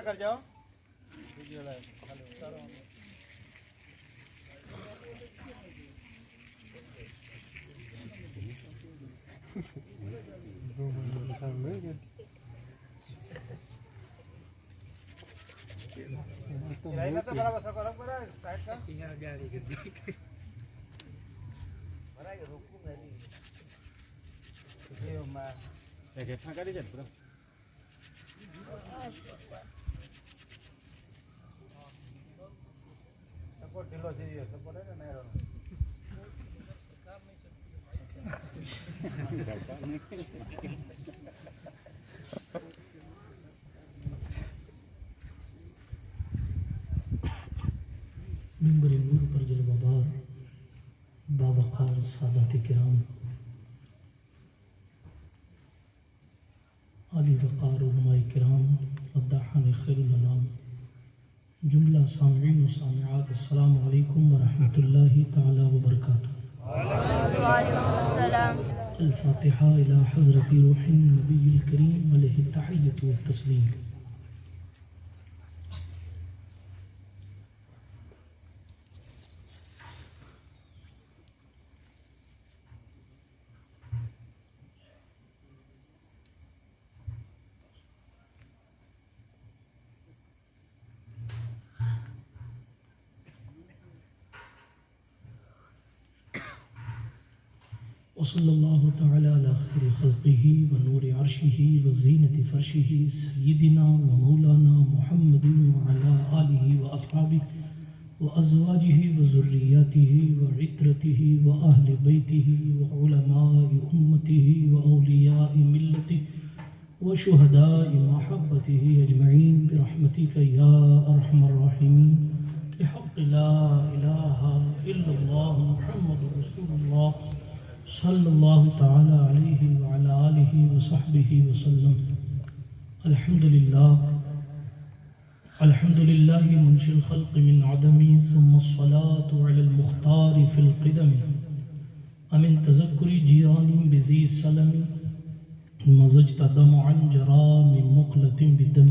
کر جاؤ منبر نور پر جلوہ بار باوقار سادات کرام، عالی وقار علماء کرام، مداحان خیر الانام، جملہ سامعین و سامعات، السلام علیکم ورحمۃ اللہ تعالی وبرکاتہ۔ وعلیکم السلام۔ الفاتحہ الی حضرت روح النبی الکریم علیہ التحیۃ والتسلیم۔ وصلی اللہ تعالی علی خیر خلقہ ونور عرشہ وزینت فرشہ سیدنا و مولانا محمد وعلی آلہ واصحابہ وازواجہ وذریاتہ وعترتہ واہل بیتہ وعلماء امتہ واولیاء ملتہ وشہداء محبتہ اجمعین برحمتک یا ارحم الراحمین بحق لا الہ الا اللہ محمد رسول اللہ صلی اللہ تعالی علیہ وعلی آلہ وصحبہ وسلم۔ الحمدللہ منشی الخلق من عدم ثم الصلاة علی المختار فی القدم امن تذکر جیران بزی سلم مزجت دمعا جرا من مقلة بالدم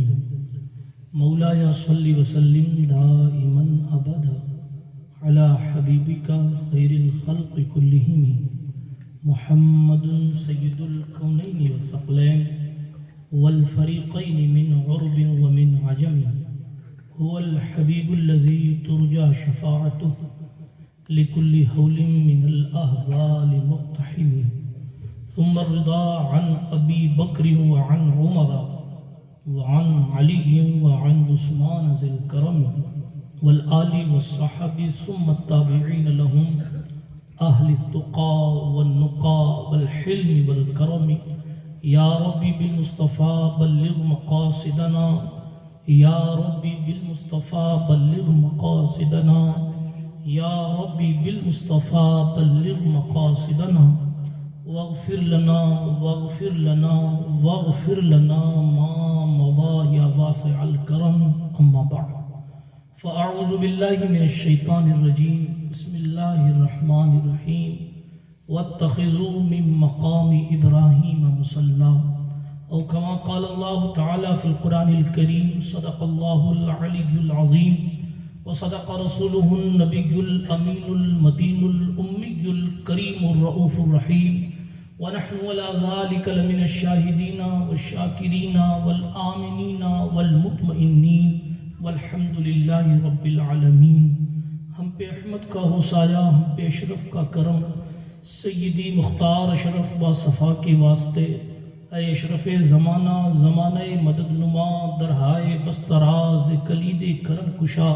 مولایا صلی وسلم دائما ابدا علی حبیبک خیر الخلق کلہم محمد سید الکونین والثقلین والفریقین من عرب ومن عجم هو الحبیب الذی ترجى شفاعته لكل حول من الأهوال مقتحم ثم الرضا عن أبي بكر وعن عمر وعن علي وعن عثمان ذي الكرم والآل والصحب ثم التابعين لهم أهل التقى والنقى والحلم والكرم يا ربي بالمصطفى بلغ مقاصدنا يا ربي بالمصطفى بلغ مقاصدنا يا ربي بالمصطفى بلغ مقاصدنا واغفر لنا واغفر لنا واغفر لنا ما مضى يا واسع الكرم أما بعد فأعوذ بالله من الشيطان الرجيم بسم الله الرحمن الرحيم واتخذوا من مقام إبراهيم مصلى أو كما قال الله تعالى في القرآن الكريم صدق الله العلي العظيم وصدق رسوله النبي الأمين المتين الأمي الكريم الرؤوف الرحيم ونحن ولا ذلك لمن الشاهدين والشاكرين والآمنين والمطمئنين والحمد للہ رب العالمین۔ ہم پہ احمد کا ہو سایہ، ہم پہ اشرف کا کرم، سیدی مختار اشرف با صفا کے واسطے، اے اشرف زمانہ زمانہ مدد نما درہائے بستراز کلید کرم کشا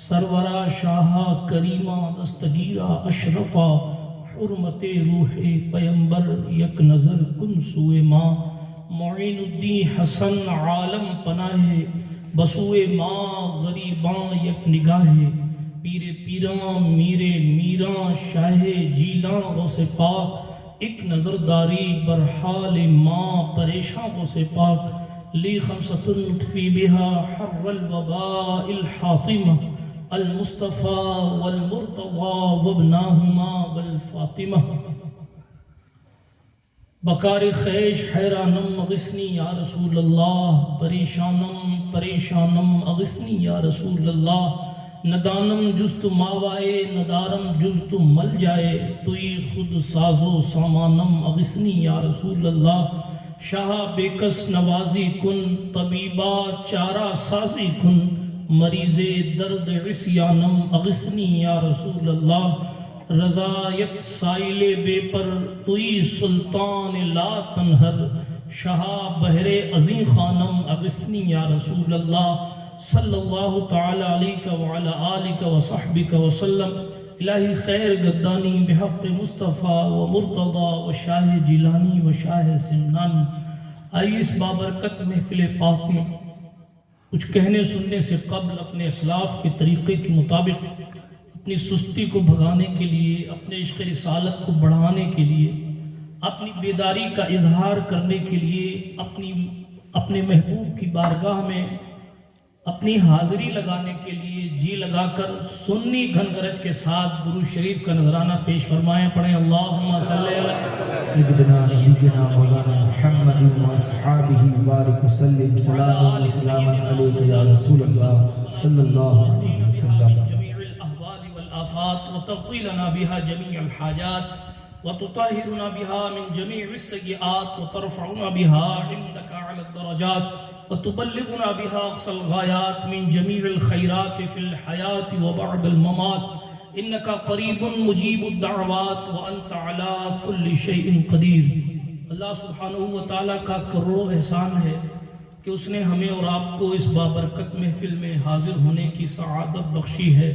سرورہ شاہا کریمہ دستگیرہ اشرفہ حرمت روح پیمبر یک نظر کن سوئے ماں معین الدین حسن عالم پناہ بسوئے ماں غریباں یک نگاہ پیر پیراں میرے میراں شاہ جیلاں غوث پاک ایک نظرداری برحال ماں پریشاں غوث پاک لی خمسۃ نطفی بہا حر الوباء الحاطمہ المصطفیٰ والمرتضی وابناہما والفاطمہ بکار خیش حیرانم غسنی یا رسول اللہ پریشانم پریشانم اغثنی یا رسول اللہ، ندانم جست ماوائے ندارم جست مل جائے، توئی خود ساز و سامانم اغثنی یا رسول اللہ، شاہ بیکس نوازی کن، طبیبہ چارہ سازی کن، مریض درد عصیانم اغثنی یا رسول اللہ، رضایت سائل بے پر توئی سلطان لا تنہر، شاہ بحر عظیم خانم اغثنی یا رسول اللہ، صلی اللہ تعالی علیہ وعلا آلہ وصحبہ وسلم۔ الہی خیر گدانی بحق مصطفیٰ و مرتضی و شاہ جیلانی و شاہ سمنانی۔ آئیے اس بابرکت محفل پاک میں کچھ کہنے سننے سے قبل اپنے اسلاف کے طریقے کے مطابق اپنی سستی کو بھگانے کے لیے، اپنے عشق رسالت کو بڑھانے کے لیے، اپنی بیداری کا اظہار کرنے کے لیے، اپنے محبوب کی بارگاہ میں اپنی حاضری لگانے کے لیے جی لگا کر سنی گھن گرج کے ساتھ درود شریف کا نذرانہ پیش فرمائیں۔ پڑھیں اللہم صلی علی سیدنا نبینا مولانا محمد و اصحابہ بارک وسلم، صلاۃ و سلام علیک یا رسول اللہ صلی اللہ علیہ وسلم۔ جمیع الاحوال والآفات وتقضی لنا بها جمیع الحاجات وتطہرنا بها من جمیع السیئات وترفعنا بها عندك على الدرجات وتبلغنا بها أقصى الغايات من جميع الخيرات في الحياة وبعد الممات، إنك قريب مجيب الدعوات وأنت على كل شيء قدير۔ اللہ سبحانہ وتعالیٰ کا کروڑوں احسان ہے کہ اس نے ہمیں اور آپ کو اس بابرکت محفل میں حاضر ہونے کی سعادت بخشی ہے۔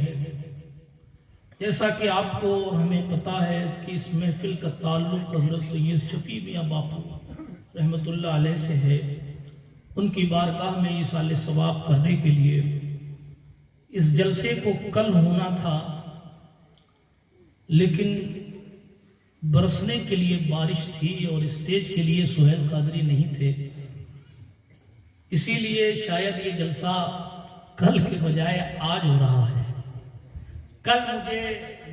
جیسا کہ آپ کو اور ہمیں پتہ ہے کہ اس محفل کا تعلق حضرت سید شفیع میاں باپو رحمۃ اللہ علیہ سے ہے۔ ان کی بارگاہ میں ایصال ثواب کرنے کے لیے اس جلسے کو کل ہونا تھا، لیکن برسنے کے لیے بارش تھی اور اسٹیج کے لیے سہیل قادری نہیں تھے، اسی لیے شاید یہ جلسہ کل کے بجائے آج ہو رہا ہے۔ کل مجھے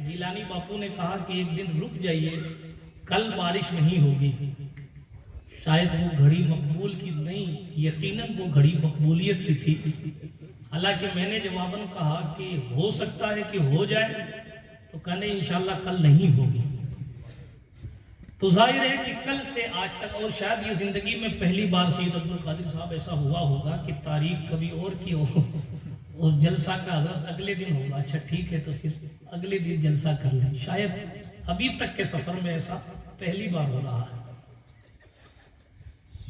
جیلانی باپو نے کہا کہ ایک دن رک جائیے، کل بارش نہیں ہوگی۔ شاید وہ گھڑی مقبول کی نہیں، یقیناً وہ گھڑی مقبولیت کی تھی۔ حالانکہ میں نے جواباً کہا کہ ہو سکتا ہے کہ ہو جائے، تو کہنے انشاءاللہ کل نہیں ہوگی۔ تو ظاہر ہے کہ کل سے آج تک، اور شاید یہ زندگی میں پہلی بار سید عبدالقادر صاحب ایسا ہوا ہوگا کہ تاریخ کبھی اور کی ہو اور جلسہ کا حضرت اگلے دن ہوگا۔ اچھا ٹھیک ہے، تو پھر اگلے دن جلسہ کر لیں۔ شاید ابھی تک کے سفر میں ایسا پہلی بار ہو رہا ہے۔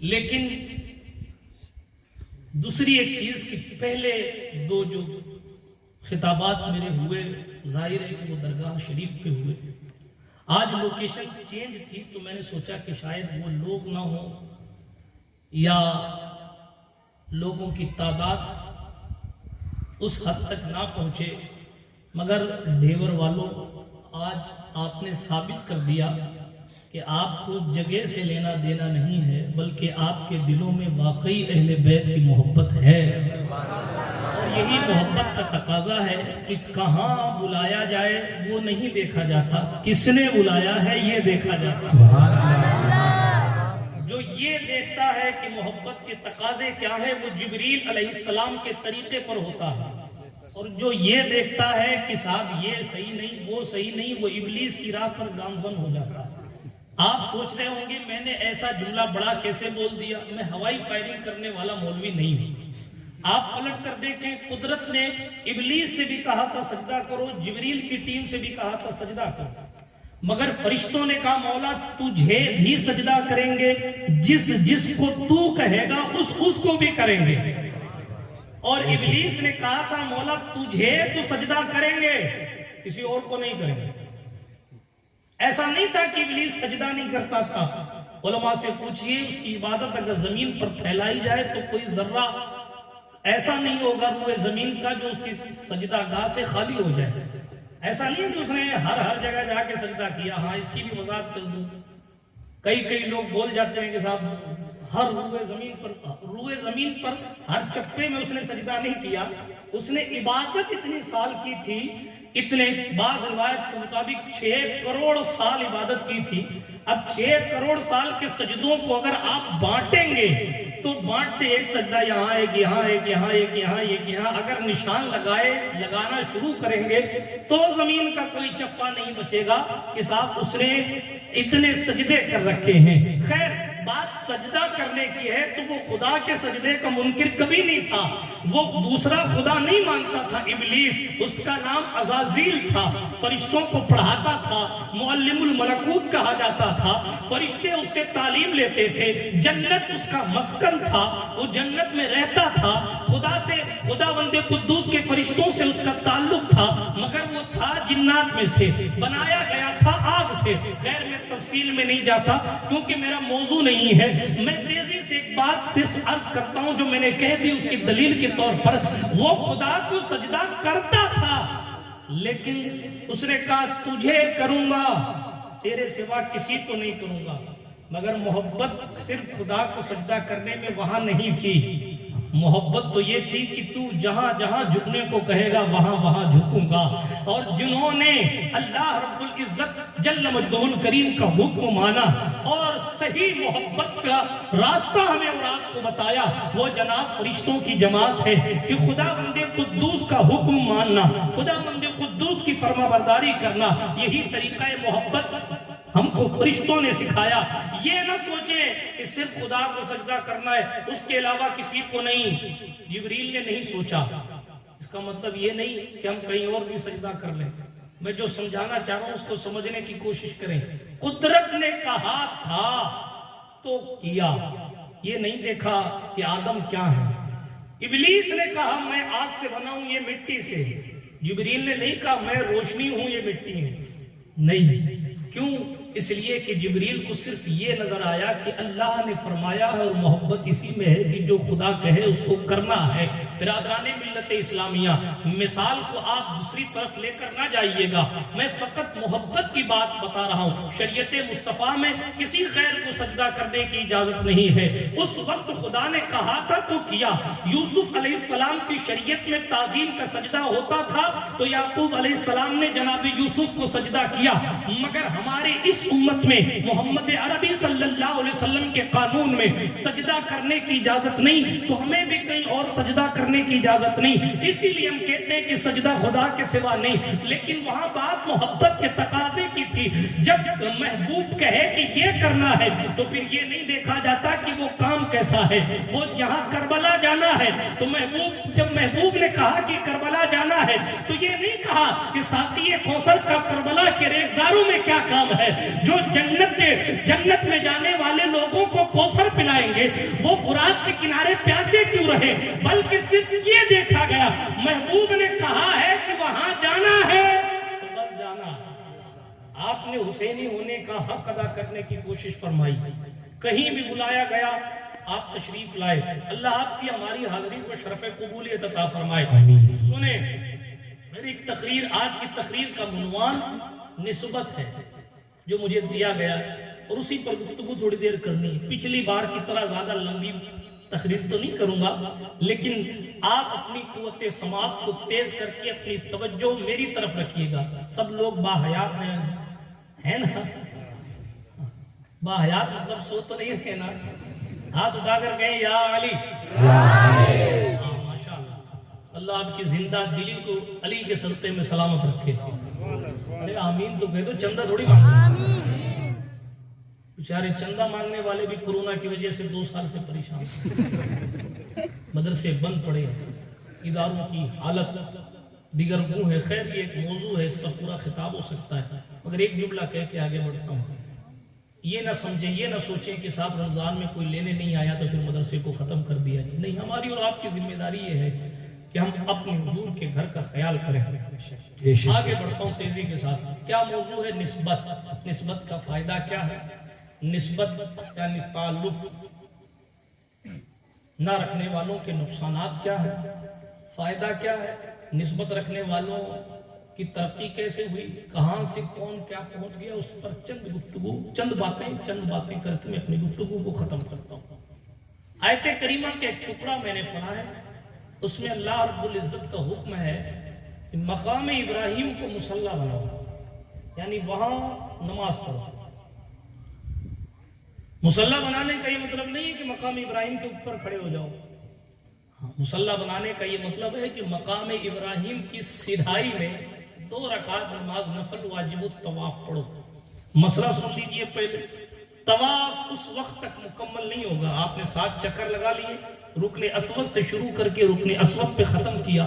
لیکن دوسری ایک چیز کہ پہلے دو جو خطابات میرے ہوئے، ظاہر ہے کہ وہ درگاہ شریف پہ ہوئے۔ آج لوکیشن چینج تھی تو میں نے سوچا کہ شاید وہ لوگ نہ ہوں یا لوگوں کی تعداد اس حد تک نہ پہنچے، مگر ڈھیور والوں آج آپ نے ثابت کر دیا کہ آپ کو جگہ سے لینا دینا نہیں ہے، بلکہ آپ کے دلوں میں واقعی اہل بیت کی محبت ہے۔ اور یہی محبت کا تقاضا ہے کہ کہاں بلایا جائے وہ نہیں دیکھا جاتا، کس نے بلایا ہے یہ دیکھا جاتا۔ سبحان اللہ۔ جو یہ دیکھتا ہے کہ محبت کے تقاضے کیا ہے، وہ جبریل علیہ السلام کے طریقے پر ہوتا ہے، اور جو یہ دیکھتا ہے کہ صاحب یہ صحیح نہیں، وہ صحیح نہیں، وہ ابلیس کی راہ پر گامزن ہو جاتا ہے۔ آپ سوچ رہے ہوں گے میں نے ایسا جملہ بڑا کیسے بول دیا، میں ہوائی فائرنگ کرنے والا مولوی نہیں ہوں۔ آپ پلٹ کر دیکھیں، قدرت نے ابلیس سے بھی کہا تھا سجدہ کرو، جبریل کی ٹیم سے بھی کہا تھا سجدہ کرو، مگر فرشتوں نے کہا مولا تجھے بھی سجدہ کریں گے، جس کو تو کہے گا اس کو بھی کریں گے۔ اور ابلیس نے کہا تھا مولا تجھے تو سجدہ کریں گے، کسی اور کو نہیں کریں گے۔ ایسا نہیں تھا کہ ابلیس سجدہ نہیں کرتا تھا۔ علماء سے پوچھئے اس کی عبادت اگر زمین پر پھیلائی جائے تو کوئی ذرہ ایسا نہیں ہوگا روئے زمین کا جو اس کی سجدہ گاہ سے خالی ہو جائے۔ ایسا نہیں کہ اس نے ہر جگہ جا کے سجدہ کیا۔ ہاں اس کی بھی وضاحت کر دوں، کئی لوگ بول جاتے ہیں کہ صاحب ہر روئے زمین پر ہر چپے میں اس نے سجدہ نہیں کیا، اس نے عبادت اتنی سال کی تھی، اتنے بعض روایت کے مطابق 6 کروڑ سال عبادت کی تھی۔ اب 6 کروڑ سال کے سجدوں کو اگر آپ بانٹیں گے تو بانٹتے ایک سجدہ یہاں ایک یہاں ایک یہاں ایک یہاں ایک یہاں، اگر نشان لگانا شروع کریں گے تو زمین کا کوئی چپا نہیں بچے گا کہ صاحب اس نے اتنے سجدے کر رکھے ہیں۔ خیر بات سجدہ کرنے کی ہے تو وہ خدا کے سجدے کا منکر کبھی نہیں تھا، وہ دوسرا خدا نہیں مانتا تھا ابلیس، اس کا نام عزازیل تھا، فرشتوں کو پڑھاتا تھا، معلم الملکوت کہا جاتا تھا، فرشتے اس سے تعلیم لیتے تھے، جنت اس کا مسکن تھا، وہ جنت میں رہتا تھا، خداوند قدوس کے فرشتوں سے اس کا تعلق تھا، مگر وہ تھا جنات میں سے، بنایا گیا تھا آگ سے۔ خیر میں تفصیل میں نہیں جاتا کیونکہ میرا موضوع نہیں ہے، میں تیزی سے ایک بات صرف عرض کرتا ہوں جو میں نے کہہ دی اس کی دلیل کے طور پر۔ وہ خدا کو سجدہ کرتا تھا لیکن اس نے کہا تجھے کروں گا، تیرے سوا کسی کو نہیں کروں گا، مگر محبت صرف خدا کو سجدہ کرنے میں وہاں نہیں تھی، محبت تو یہ تھی کہ تو جہاں جہاں جھکنے کو کہے گا وہاں وہاں جھکوں گا۔ اور جنہوں نے اللہ رب العزت جل مجدہ الکریم کا حکم مانا اور صحیح محبت کا راستہ ہمیں اور آپ کو بتایا، وہ جناب فرشتوں کی جماعت ہے کہ خداوند قدوس کا حکم ماننا، خداوند قدوس کی فرما برداری کرنا، یہی طریقہ محبت ہم کو فرشتوں نے سکھایا۔ یہ نہ سوچیں کہ صرف خدا کو سجدہ کرنا ہے اس کے علاوہ کسی کو نہیں، جبریل نے نہیں سوچا، اس کا مطلب یہ نہیں کہ ہم کہیں اور بھی سجدہ کر لیں۔ میں جو سمجھانا چاہ رہا ہوں اس کو سمجھنے کی کوشش کریں۔ قدرت نے کہا تھا تو کیا، یہ نہیں دیکھا کہ آدم کیا ہے۔ ابلیس نے کہا میں آگ سے بنا ہوں، یہ مٹی سے، جبریل نے نہیں کہا میں روشنی ہوں، یہ مٹی ہے، نہیں۔ کیوں؟ اس لیے کہ جبریل کو صرف یہ نظر آیا کہ اللہ نے فرمایا ہے اور محبت اسی میں ہے کہ جو خدا کہے اس کو کرنا ہے۔ برادران ملت اسلامیہ، مثال کو آپ دوسری طرف لے کر نہ جائیے گا، میں فقط محبت کی بات بتا رہا ہوں۔ شریعت مصطفیٰ میں کسی غیر کو سجدہ کرنے کی اجازت نہیں ہے، اس وقت خدا نے کہا تھا تو کیا۔ یوسف علیہ السلام کی شریعت میں تعظیم کا سجدہ ہوتا تھا تو یعقوب علیہ السلام نے جناب یوسف کو سجدہ کیا، مگر ہمارے اس امت میں محمد عربی صلی اللہ علیہ وسلم کے قانون میں سجدہ کرنے کی اجازت نہیں، تو ہمیں بھی کہیں اور سجدہ کرنے کی اجازت نہیں۔ اسی لیے ہم کہتے ہیں کہ سجدہ خدا کے سوا نہیں، لیکن وہاں بات محبت کے تقاضے کی تھی۔ جب محبوب کہے کہ یہ کرنا ہے تو پھر یہ نہیں دیکھا جاتا کہ وہ کام کیسا ہے۔ وہ یہاں کربلا جانا ہے تو جب محبوب نے کہا کہ کربلا جانا ہے تو یہ نہیں کہا کہ ساقی کوثر کا کربلا کے ریزداروں میں کیا کام ہے، جو جنت میں جانے والے لوگوں کو کوثر پلائیں گے وہ فرات کے کنارے پیاسے کیوں رہے، بلکہ صرف یہ دیکھا گیا محبوب نے کہا ہے کہ وہاں جانا ہے تو بس جانا ہے۔ آپ نے حسینی ہونے کا حق ادا کرنے کی کوشش فرمائی، کہیں بھی بلایا گیا آپ تشریف لائے، اللہ آپ کی ہماری حاضری کو شرف قبولیت عطا فرمائے۔ سنیں میری تقریر، آج کی تقریر کا عنوان نسبت ہے جو مجھے دیا گیا اور اسی پر گفتگو تھوڑی دیر کرنی ہے۔ پچھلی بار کی طرح زیادہ لمبی تقریر تو نہیں کروں گا، لیکن آپ اپنی قوت سماعت کو تیز کر کے اپنی توجہ میری طرف رکھیے گا۔ سب لوگ باحیات ہیں نا؟ باحیات مطلب سو تو نہیں رہے نا؟ ہاتھ اٹھا کر کہیں یا علی، ماشاء اللہ، اللہ آپ کی زندہ دلی کو علی کے صدقے میں سلامت رکھے۔ ارے آمین تو کہہ دو، چندہ تھوڑی مانگنے، بیچارے چندہ مانگنے والے بھی کورونا کی وجہ سے 2 سال سے پریشان، مدرسے بند پڑے، اداروں کی حالت دیگر گوں ہے۔ خیر یہ ایک موضوع ہے، اس پر پورا خطاب ہو سکتا ہے، مگر ایک جملہ کہہ کے آگے بڑھتا ہوں۔ یہ نہ سمجھیں، یہ نہ سوچیں کہ صاحب رمضان میں کوئی لینے نہیں آیا تو پھر مدرسے کو ختم کر دیا جائے، نہیں، ہماری اور آپ کی ذمہ داری یہ ہے کہ ہم اپنے حضور کے گھر کا خیال کریں۔ آگے بڑھتا ہوں تیزی کے ساتھ۔ کیا موضوع ہے؟ نسبت۔ نسبت کا فائدہ کیا ہے؟ نسبت یعنی تعلق نہ رکھنے والوں کے نقصانات کیا ہے، فائدہ کیا ہے، نسبت رکھنے والوں کی ترقی کیسے ہوئی، کہاں سے کون کیا پہنچ گیا، اس پر چند باتیں کر کے میں اپنی گفتگو کو ختم کرتا ہوں۔ آیت کریمہ کے ایک ٹکڑا میں نے پڑھا ہے، اس میں اللہ رب العزت کا حکم ہے کہ مقام ابراہیم کو مصلی بناؤ، یعنی وہاں نماز پڑھو۔ مصلی بنانے کا یہ مطلب نہیں ہے کہ مقام ابراہیم کے اوپر کھڑے ہو جاؤ. مصلی بنانے کا یہ مطلب ہے کہ مقام ابراہیم کی سدھائی میں 2 رکعت نماز نفل واجب الطواف پڑھو. مسئلہ سن لیجئے پہلے. طواف اس وقت تک مکمل نہیں ہوگا. آپ نے 7 چکر لگا لیے، رکن اسود سے شروع کر کے رکن اسود پہ ختم کیا،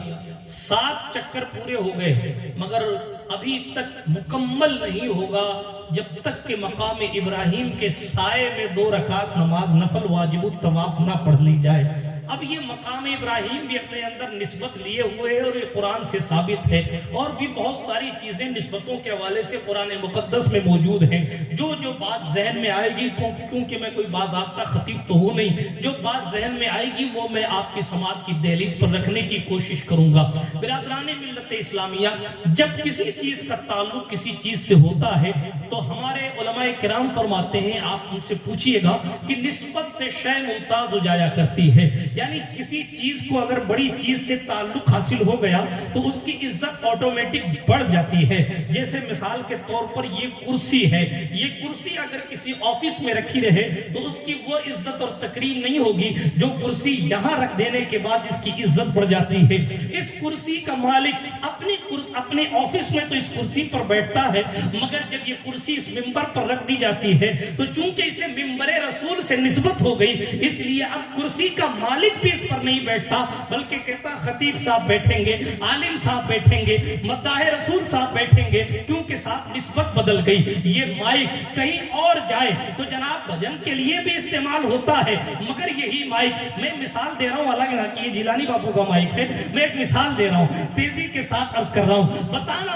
7 چکر پورے ہو گئے، مگر ابھی تک مکمل نہیں ہوگا جب تک کہ مقام ابراہیم کے سائے میں 2 رکعت نماز نفل واجب الطواف نہ پڑھ لی جائے. اب یہ مقام ابراہیم بھی اپنے اندر نسبت لیے ہوئے ہے اور یہ قرآن سے ثابت ہے، اور بھی بہت ساری چیزیں نسبتوں کے حوالے سے قرآن مقدس میں موجود ہیں. جو بات ذہن میں آئے گی، کیونکہ میں کوئی باضابطہ خطیب تو ہوں نہیں، جو بات ذہن میں آئے گی وہ میں آپ کی سماعت کی دہلیز پر رکھنے کی کوشش کروں گا. برادران ملت اسلامیہ، جب کسی چیز کا تعلق کسی چیز سے ہوتا ہے تو ہمارے علماء کرام فرماتے ہیں، آپ ان سے پوچھئے گا کہ نسبت سے شے ممتاز ہو جایا کرتی ہے. یعنی کسی چیز کو اگر بڑی چیز سے تعلق حاصل ہو گیا تو اس کی عزت آٹومیٹک بڑھ جاتی ہے. جیسے مثال کے طور پر یہ کرسی ہے، یہ کرسی اگر کسی آفس میں رکھی رہے تو اس کی وہ عزت اور تکریم نہیں ہوگی جو کرسی یہاں رکھ دینے کے بعد اس کی عزت بڑھ جاتی ہے. اس کرسی کا مالک اپنے آفس میں تو اس کرسی پر بیٹھتا ہے، مگر جب یہ کرسی اس ممبر پر رکھ دی جاتی ہے تو چونکہ اسے ممبر رسول سے نسبت ہو گئی، اس لیے اب کرسی کا مالک بھی اس پر نہیں بیٹھتا، بلکہ کہتا خطیب صاحب بیٹھیں گے، عالم صاحب بیٹھیں گے، مداح رسول صاحب بیٹھیں گے، کیونکہ صاحب نسبت بدل گئی. یہ مائک کہیں اور جائے تو جناب بھجن کے لیے بھی استعمال ہوتا ہے، مگر یہی مائک، میں مثال دے رہا ہوں، حالانکہ کہ یہ جیلانی باپو کا مائک ہے، میں ایک مثال دے رہا ہوں، تیزی کے ساتھ عرض کر رہا ہوں. بتانا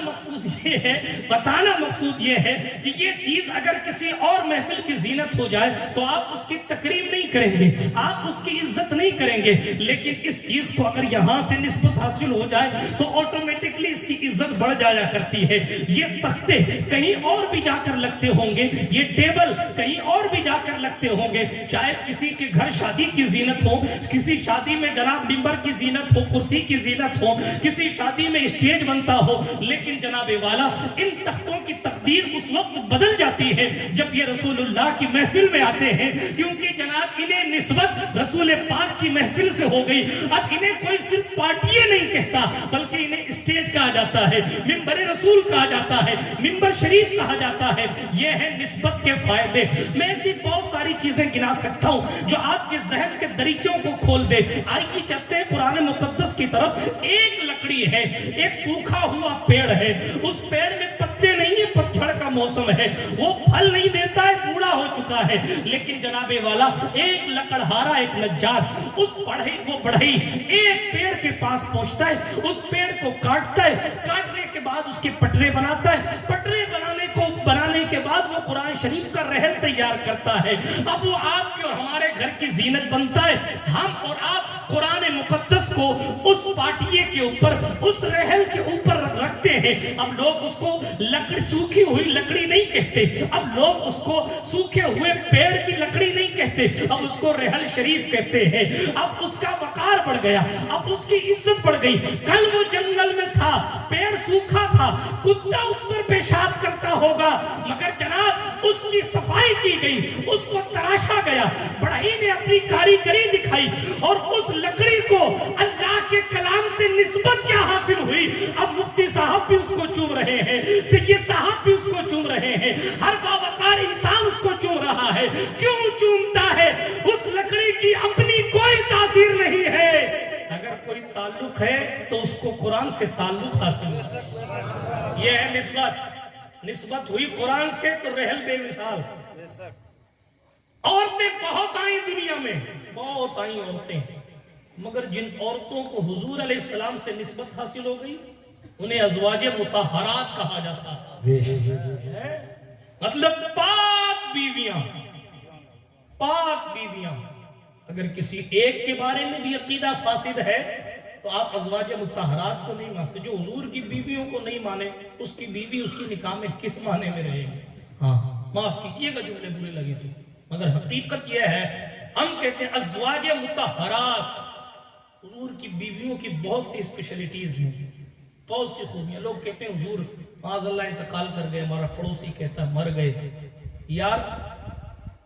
مقصود یہ ہے کہ یہ چیز اگر کسی اور محفل کی زینت ہو جائے تو آپ اس کی تکریم نہیں کریں گے، آپ اس کی عزت نہیں کریں گے، لیکن اس چیز کو اگر یہاں سے نسبت حاصل ہو جائے تو آٹومیٹکلی اس کی عزت بڑھ جایا کرتی ہے. یہ تختے کہیں اور بھی جا کر لگتے ہوں گے، یہ ٹیبل کہیں اور بھی جا کر لگتے ہوں گے، شاید کسی کے گھر شادی کی زینت ہو، کسی شادی میں جناب ممبر کی زینت ہو، کرسی کی زینت ہو، کسی شادی میں اسٹیج بنتا ہو، لیکن جناب والا ان تختوں کی تقدیر اس وقت بدل جاتی ہے جب یہ رسول اللہ کی محفل میں آتے ہیں، کیونکہ جناب انہیں نسبت رسول پاک کی محفل سے ہو گئی. اب انہیں کوئی صرف پارٹیے نہیں کہتا، بلکہ انہیں اسٹیج کہا جاتا ہے، ممبر رسول کہا جاتا ہے، ممبر شریف کہا جاتا ہے. یہ ہے نسبت کے فائدے. میں ایسی بہت ساری چیزیں گنا سکتا ہوں جو آپ کے ذہن کے دریچوں کو کھول دے. آئیے چلتے ہیں قرآن مقدس کی طرف. ایک لکڑی ہے، ایک سوکھا ہوا پیڑ ہے، اس پیڑ میں پتے نہیں ہیں، پتجھڑ کا موسم ہے، وہ پھل نہیں دیتا ہے، بوڑھا ہو چکا ہے، لیکن جناب والا ایک لکڑہارا، ایک نجار وہ بڑھئی ایک پیڑ کے پاس پہنچتا ہے، اس پیڑ کو کاٹتا ہے، کاٹنے کے بعد اس کے پٹرے بناتا ہے، پٹرے بنانے کے بعد وہ قرآن شریف کا رحل تیار کرتا ہے. اب وہ آپ کے اور ہمارے گھر کی زینت بنتا ہے. ہم اور آپ قرآن مقدس کو اس پاٹیے کے اوپر، اس رحل کے اوپر رکھتے ہیں. اب لوگ اس کو سوکھی ہوئی لکڑی نہیں کہتے، اب لوگ اس کو سوکھے ہوئے پیڑ کی لکڑی نہیں کہتے، اب اس کو رحل شریف کہتے ہیں. اب اس کا وقار بڑھ گیا، اب اس کی عزت بڑھ گئی. کل وہ جنگل میں تھا، پیڑ سوکھا تھا، کتا اس پر پیشاب کرتا ہوگا، مگر جناب اس کی صفائی کی گئی، اس کو تراشا گیا، بڑھئی نے اپنی کاریگری دکھائی، اور اس لکڑی کو اللہ کے کلام سے نسبت کیا حاصل ہوئی. اب مفتی صاحب بھی اس کو چوم رہے ہیں، سید صاحب بھی اس کو چوم رہے ہیں، ہر باوقار انسان اس کو چوم رہا ہے. کیوں چومتا ہے؟ اس لکڑی کی اپنی کوئی تاثیر نہیں ہے. اگر کوئی تعلق ہے تو اس کو قرآن سے تعلق حاصل ہے. یہ ہے نسبت ہوئی قرآن سے تو رحل بے مثال. عورتیں بہت آئیں دنیا میں، بہت آئیں عورتیں، مگر جن عورتوں کو حضور علیہ السلام سے نسبت حاصل ہو گئی انہیں ازواج مطہرات کہا جاتا ہے. مطلب پاک بیویاں. اگر کسی ایک کے بارے میں بھی عقیدہ فاسد ہے تو آپ ازواج مطہرات کو نہیں مانتے. جو حضور کی بیویوں کو نہیں مانے، اس کی بیوی اس کی نکاح میں کس معنی میں رہے گی؟ ہاں معاف کیجیے گا جملے برے لگے تھے، مگر حقیقت یہ ہے، ہم کہتے ہیں ازواج مطہرات. حضور کی بیویوں کی بہت سی اسپیشلٹیز ہیں، بہت سی خوبیاں. لوگ کہتے ہیں حضور معاذ اللہ انتقال کر گئے، ہمارا پڑوسی کہتا ہے مر گئے. یار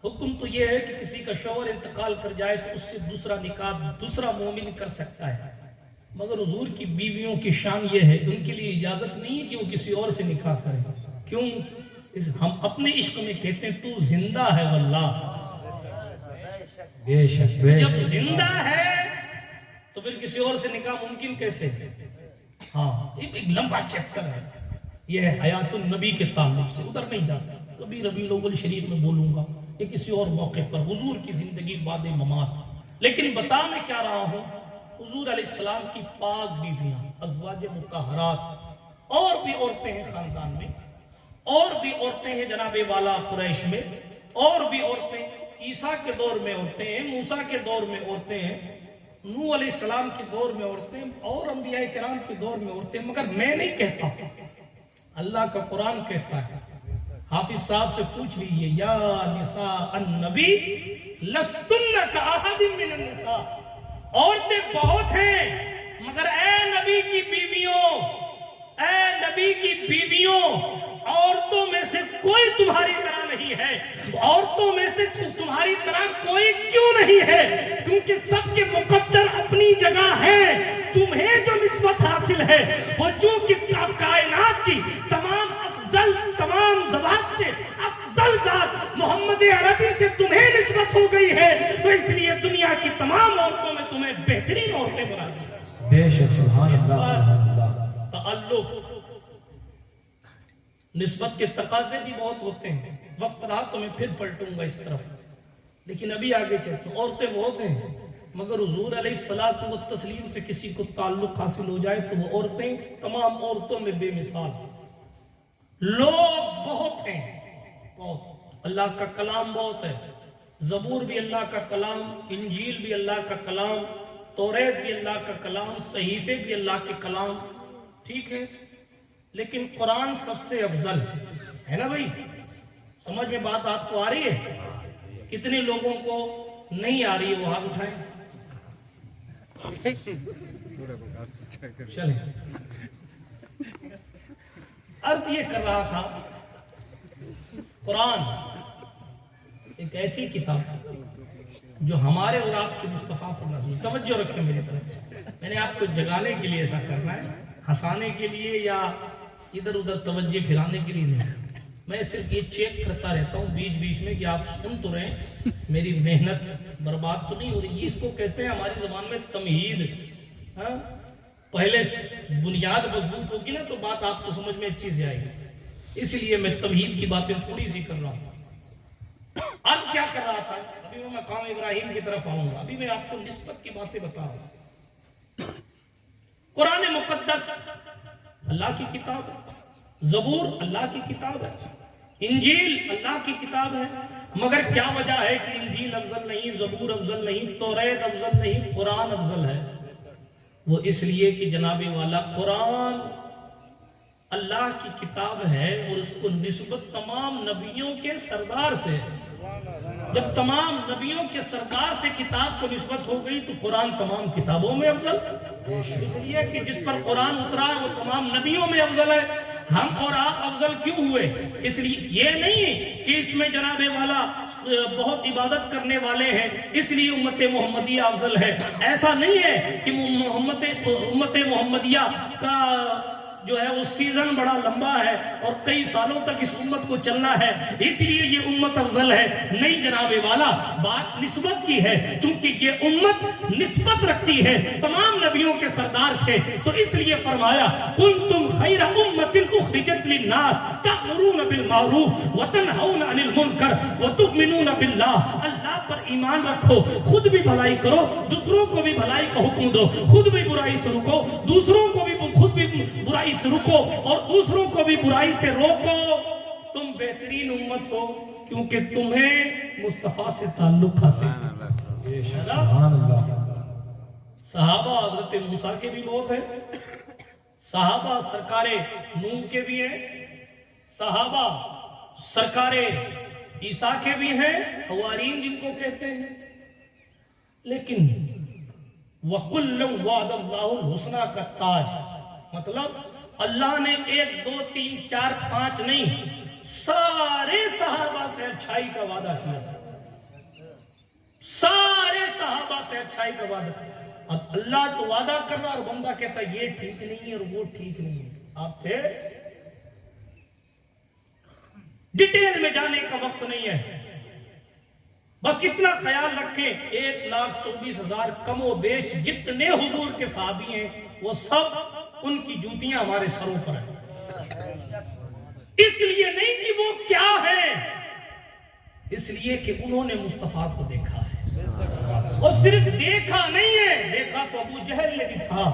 حکم تو یہ ہے کہ کسی کا شوہر انتقال کر جائے تو اس سے دوسرا نکاح دوسرا مومن کر سکتا ہے، مگر حضور کی بیویوں کی شان یہ ہے ان کے لیے اجازت نہیں ہے کہ وہ کسی اور سے نکاح کرے۔ کیوں؟ ہم اپنے عشق میں کہتے ہیں تو زندہ ہے واللہ، بے شک بے جب شک۔ زندہ ہے تو پھر کسی اور سے نکاح ممکن کیسے؟ ہاں ایک لمبا چیپٹر ہے یہ ہے حیات النبی کے تعلق سے، ادھر نہیں جاتا، کبھی ربیع الاول شریف میں بولوں گا یا کسی اور موقع پر حضور کی زندگی بعد ممات۔ لیکن بتا میں کیا رہا ہوں، حضور علیہ السلام کی پاک بیویاں ازواج مطہرات، اور بھی عورتیں ہیں خاندان میں، اور بھی عورتیں ہیں جناب والا قریش میں، اور بھی عورتیں عیسیٰ کے دور میں عورتیں ہیں، موسیٰ کے دور میں عورتیں ہیں، نوح علیہ السلام کے دور میں عورتیں، اور انبیاء کرام کے دور میں عورتیں، مگر میں نہیں کہتا، اللہ کا قرآن کہتا ہے۔ حافظ صاحب سے پوچھ لیجئے، یا نساء النبی لستن کاحد من النساء، عورتیں بہت ہیں مگر اے نبی کی بیویوں، اے نبی کی بیویوں، عورتوں میں سے کوئی تمہاری طرح نہیں ہے، عورتوں میں سے تمہاری طرح کوئی کیوں نہیں ہے؟ کیونکہ سب کے مقدر اپنی جگہ ہے، تمہیں جو نسبت حاصل ہے وہ چونکہ کائنات کی تمام افضل تمام ذوات سے افضل ذات محمد عربی سے تمہیں نسبت ہو گئی ہے، تو اس لیے دنیا کی تمام عورتوں میں تمہیں بہترین عورتیں بنا دی۔ بے شک، سبحان اللہ سبحان اللہ۔ تعلق نسبت کے تقاضے بھی بہت ہوتے ہیں، وقت رہا تو میں پھر پلٹوں گا اس طرف، لیکن ابھی آگے چلتے ہیں۔ عورتیں بہت ہیں مگر حضور علیہ الصلوۃ والتسلیم سے کسی کو تعلق حاصل ہو جائے تو وہ عورتیں تمام عورتوں میں بے مثال، لوگ بہت ہیں، بہت، اللہ کا کلام بہت ہے، زبور بھی اللہ کا کلام، انجیل بھی اللہ کا کلام، توریت بھی اللہ کا کلام، صحیفے بھی اللہ کے کلام، ٹھیک ہے، لیکن قرآن سب سے افضل ہے نا بھائی؟ سمجھ میں بات آپ کو آ رہی ہے؟ کتنے لوگوں کو نہیں آ رہی ہے وہ ہاتھ اٹھائیں، چلیں۔ عرض یہ کر رہا تھا، قرآن ایک ایسی کتاب جو ہمارے اور آپ کے مصطفیٰ پر نازل، توجہ رکھیں میری طرف، میں نے آپ کو جگانے کے لیے ایسا کرنا ہے، ہنسانے کے لیے یا ادھر ادھر توجہ پھرانے کے لیے نہیں، میں صرف یہ چیک کرتا رہتا ہوں بیچ بیچ میں کہ آپ سن تو رہے ہیں، میری محنت برباد تو نہیں ہو رہی۔ اس کو کہتے ہیں ہماری زبان میں تمہید، ہاں، پہلے بنیاد مضبوط ہوگی نا تو بات آپ کو سمجھ میں اچھی سے آئے گی، اس لیے میں تمہید کی باتیں تھوڑی سی کر رہا ہوں۔ اب کیا کر رہا تھا، ابھی میں مقام ابراہیم کی طرف آؤں گا، ابھی میں آپ کو نسبت کی باتیں بتا رہا ہوں۔ قرآن مقدس اللہ کی کتاب ہے، زبور اللہ کی کتاب ہے، انجیل اللہ کی کتاب ہے، مگر کیا وجہ ہے کہ انجیل افضل نہیں، زبور افضل نہیں، توریت افضل نہیں، قرآن افضل ہے؟ وہ اس لیے کہ جناب والا قرآن اللہ کی کتاب ہے اور اس کو نسبت تمام نبیوں کے سردار سے ہے۔ جب تمام نبیوں کے سردار سے کتاب کو نسبت ہو گئی تو قرآن تمام کتابوں میں افضل، اس لیے کہ جس پر قرآن اترا وہ تمام نبیوں میں افضل ہے۔ ہم اور آپ افضل کیوں ہوئے؟ اس لیے یہ نہیں کہ اس میں جناب والا بہت عبادت کرنے والے ہیں اس لیے امت محمدیہ افضل ہے، ایسا نہیں ہے کہ امت محمدیہ کا جو ہے وہ سیزن بڑا لمبا ہے اور کئی سالوں تک اس امت کو چلنا ہے اس لیے یہ امت افضل ہے، نہیں جناب والا، بات نسبت کی ہے، چونکہ یہ امت نسبت رکھتی ہے تمام نبیوں کے سردار سے، تو اس لیے فرمایا کنتم خیر امت اخرجت للناس تأمرون بالمعروف وتنہون عن المنکر وتؤمنون باللہ، اللہ پر ایمان رکھو، خود بھی بھلائی کرو، دوسروں کو بھی بھلائی کا حکم دو، خود بھی برائی سے رکو، دوسروں کو بھی خود بھی برائی سے رکو اور دوسروں کو بھی برائی سے روکو، تم بہترین امت ہو کیونکہ تمہیں مصطفیٰ سے تعلق حاصل ہے۔ سبحان اللہ۔ صحابہ حضرت موسیٰ کے بھی بہت ہیں، صحابہ سرکار نوح کے بھی ہیں، صحابہ سرکار عیسیٰ کے بھی ہیں، حوارین جن کو کہتے ہیں، لیکن وَكُلًّا وَعَدَ اللَّهُ الْحُسْنَى کا تاج، مطلب اللہ نے 1 2 3 4 5 نہیں، سارے صحابہ سے اچھائی کا وعدہ کیا، سارے صحابہ سے اچھائی کا وعدہ. اب اللہ تو وعدہ کر رہا اور بندہ کہتا ہے یہ ٹھیک نہیں ہے اور وہ ٹھیک نہیں ہے. آپ پھر ڈیٹیل میں جانے کا وقت نہیں ہے. بس اتنا خیال رکھیں 1,24,000 کم و بیش جتنے حضور کے صحابی ہیں وہ سب ان کی جوتیاں ہمارے سروں پر ہیں. اس لیے نہیں کہ وہ کیا ہے، اس لیے کہ انہوں نے مصطفیٰ کو دیکھا ہے. اور صرف دیکھا نہیں ہے، دیکھا تو ابو جہل نے بھی تھا،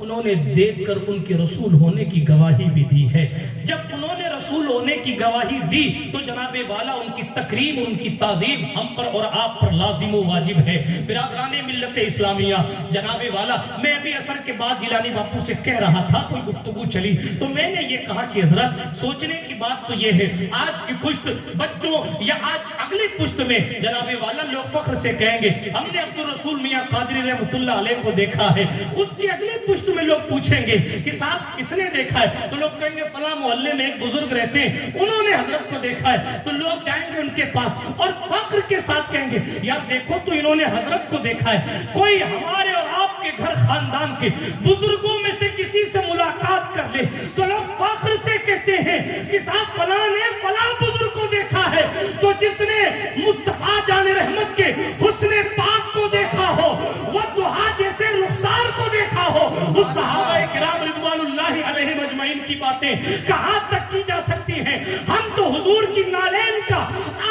انہوں نے دیکھ کر ان کے رسول ہونے کی گواہی بھی دی ہے. جب انہوں نے رسول ہونے کی گواہی دی تو جناب والا ان کی تکریم، ان کی تعظیم ہم پر اور آپ پر لازم و واجب ہے. برادران ملت اسلامیہ، جناب والا میں ابھی عصر کے بعد جیلانی باپو سے کہہ رہا تھا، کوئی گفتگو چلی تو میں نے یہ کہا کہ حضرت سوچنے کی بات تو یہ ہے، آج کی پشت بچوں یا آج اگلی پشت میں جناب والا لوگ فخر سے کہیں گے ہم نے عبدالرسول میاں قادری رحمۃ اللہ علیہ کو دیکھا ہے. اس کی اگلی پشت میں لوگ پوچھیں گے کہ صاحب کس نے دیکھا ہے، تو لوگ کہیں گے فلاں محلے میں ایک بزرگ رہتے ہیں انہوں نے حضرت کو دیکھا ہے. تو لوگ جائیں گے ان کے پاس اور فخر کے ساتھ کہیں گے یار دیکھو تو انہوں نے حضرت کو دیکھا ہے. کوئی ہمارے اور آپ کے گھر خاندان کے بزرگوں میں سے کسی سے ملاقات کر لے تو لوگ فخر سے کہتے ہیں کہ صاحب فلاں نے فلاں بزرگ کو دیکھا ہے. تو جس نے مصطفیٰ جان رحمت کے حسن پاک کو دیکھا ہو، وہ دعا جیسے رخسار کو دیکھا ہو، اس صحابہ کرام رضوان اللہ علیہم اجمعین کی باتیں کہاں تک کی جا سکتی ہیں. ہم تو حضور کی نالین کا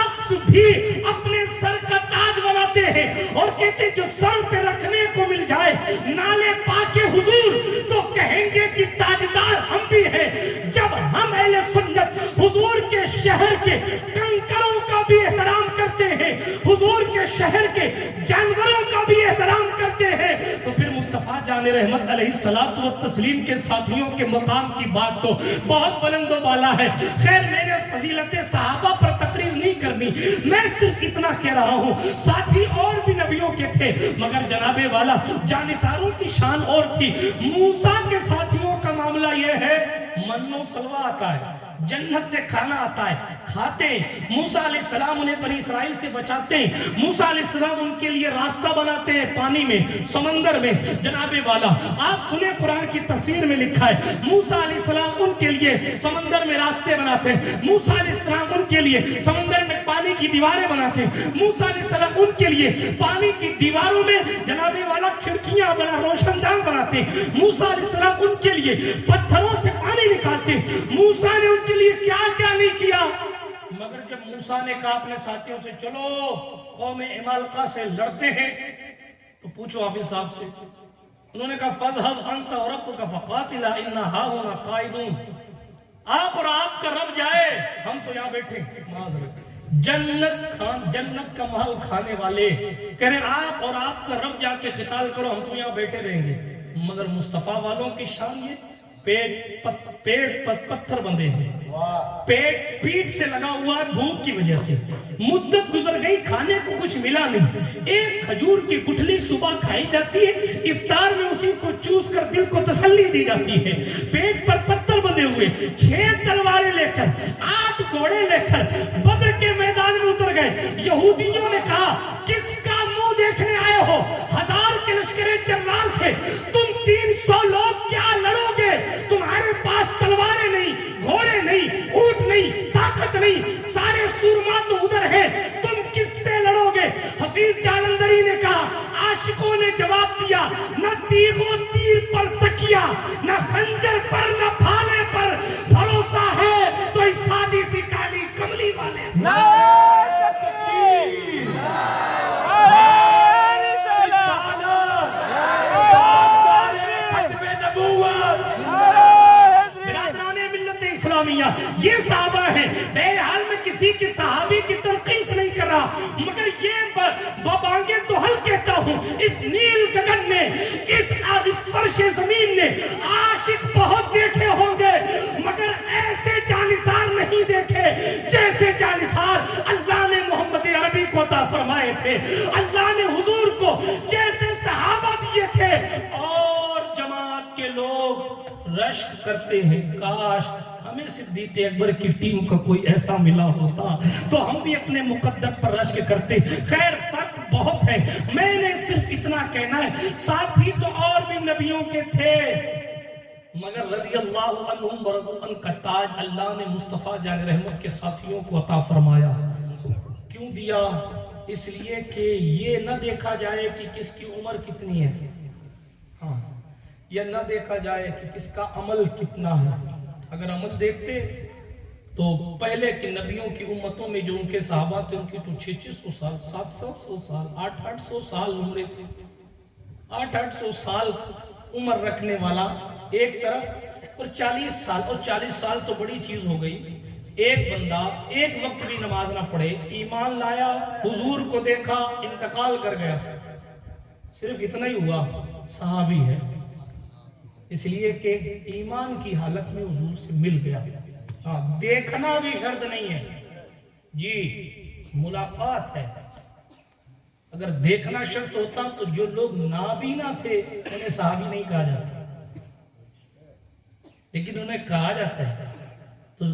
عکس بھی اپنے سر کا تاج بناتے ہیں اور کہتے ہیں جو سر پہ رکھنے کو مل جائے نالے پاک حضور تو کہیں گے کہ تاجدار ہم بھی ہیں. جب ہم اہل سنت حضور کے شہر کے کنکروں کا بھی احترام کرتے ہیں، حضور کے شہر کے جانوروں کا بھی احترام کرتے ہیں، تو پھر مصطفیٰ جان رحمت علیہ الصلوۃ والتسلیم کے ساتھیوں کے مقام کی بات تو بہت بلند و بالا ہے. خیر میں نے فضیلت صحابہ پر تقریر نہیں کرنی، میں صرف اتنا کہہ رہا ہوں ساتھی اور بھی نبیوں کے تھے مگر جناب والا جانثاروں کی شان اور تھی. موسیٰ کے ساتھیوں کا معاملہ یہ ہے من و سلوہ آتا ہے، جنت سے کھانا آتا ہے، کھاتے ہیں. موسیٰ علیہ السلام انہیں بنی اسرائیل سے بچاتے ہیں. موسیٰ علیہ السلام ان کے لیے راستہ بناتے ہیں پانی میں، سمندر میں. جناب والا آپ سنیں قرآن کی تفسیر میں لکھا ہے موسیٰ علیہ السلام ان کے لیے سمندر میں راستے بناتے ہیں. موسیٰ علیہ السلام ان کے لیے سمندر میں پانی کی دیواریں بناتے ہیں. موسیٰ علیہ السلام ان کے لیے پانی کی دیواروں میں جناب والا کھڑکیاں بنا روشن دان بناتے ہیں. موسیٰ علیہ السلام ان کے لیے پتھروں سے پانی نکالتے ہیں. موسیٰ نے ان کے لیے کیا کیا نہیں کیا. مگر جب موسیٰ نے کہا اپنے ساتھیوں سے چلو قوم عمالقہ سے لڑتے ہیں تو پوچھو حافظ صاحب سے. انہوں نے کہا فَاذْهَبْ أَنْتَ وَرَبُّكَ فَقَاتِلَا إِنَّا هَاهُنَا قَاعِدُونَ. آپ اور آپ کا رب جائے، ہم تو یہاں بیٹھے. جنت کا محل کھانے والے کہہ رہے آپ اور آپ کا رب جا کے قتال کرو، ہم تو یہاں بیٹھے رہیں گے. مگر مصطفیٰ والوں کی شان یہ پیٹ پتھر بندھے ہیں، پیٹ پیٹ سے لگا ہوا ہے بھوک کی وجہ سے. مدت گزر گئی، کھانے کو کچھ ملا نہیں. ایک کھجور کی گٹھلی صبح کھائی جاتی ہے، افطار میں اسی کو چوس کر دل کو تسلی دی جاتی ہے. پیٹ پر پتھر بندھے ہوئے 6 تلواریں لے کر 8 گھوڑے لے کر بدر کے میدان میں اتر گئے. یہودیوں نے کہا کس کا منہ دیکھنے آئے ہو؟ 1000 کے لشکر جرار سے تم 300 لوگ کیا لڑو گے؟ تمہارے پاس تلواریں نہیں، گھوڑے نہیں، اونٹ نہیں، طاقت نہیں، سارے سورما تو ادھر ہے، تم کس سے لڑو گے؟ حفیظ جالندری نے کہا عاشقوں نے جواب دیا نہ تیغ و تیر پر تکیا، نہ خنجر پر نہ بھالے پر بھروسہ ہے تو اس سادی سی کالی کملی والے. یہ صحابہ ہیں. بہرحال میں کسی کی صحابی کی تلقیس نہیں کر رہا مگر یہ بابانگے تو حل کہتا ہوں اس نیل گگن میں، اس فرش زمین نے عاشق بہت دیکھے ہوں گے مگر ایسے جانثار نہیں دیکھے جیسے جانثار اللہ نے محمد عربی کو عطا فرمائے تھے، اللہ نے حضور کو جیسے صحابہ دیے تھے. اور جماعت کے لوگ رشک کرتے ہیں کاش ہمیں صدیق اکبر کی ٹیم کا کوئی ایسا ملا ہوتا تو ہم بھی اپنے مقدر پر رشک کرتے. خیر فرق بہت ہے، میں نے صرف اتنا کہنا ہے، ساتھی تو اور بھی نبیوں کے تھے، مگر رضی اللہ عنہم ورضوا عنہ کا تاج اللہ نے مصطفیٰ جان رحمت کے ساتھیوں کو عطا فرمایا۔ کیوں دیا؟ اس لیے کہ یہ نہ دیکھا جائے کہ کس کی عمر کتنی ہے، ہاں، یہ نہ دیکھا جائے کہ کس کا عمل کتنا ہے۔ اگر عمل دیکھتے تو پہلے کے نبیوں کی امتوں میں جو ان کے صحابہ تھے، ان کی تو 600 سال، 700 سال، 800 سال عمریں تھے۔ 800 سال عمر رکھنے والا ایک طرف، اور 40 سال، اور 40 سال تو بڑی چیز ہو گئی، ایک بندہ ایک وقت بھی نماز نہ پڑھے، ایمان لایا، حضور کو دیکھا، انتقال کر گیا، صرف اتنا ہی ہوا، صحابی ہے، اس لیے کہ ایمان کی حالت میں حضور سے مل گیا۔ ہاں، دیکھنا بھی شرط نہیں ہے جی، ملاقات ہے۔ اگر دیکھنا شرط ہوتا تو جو لوگ نابینا تھے انہیں صحابی نہیں کہا جاتا، لیکن انہیں کہا جاتا ہے۔ تو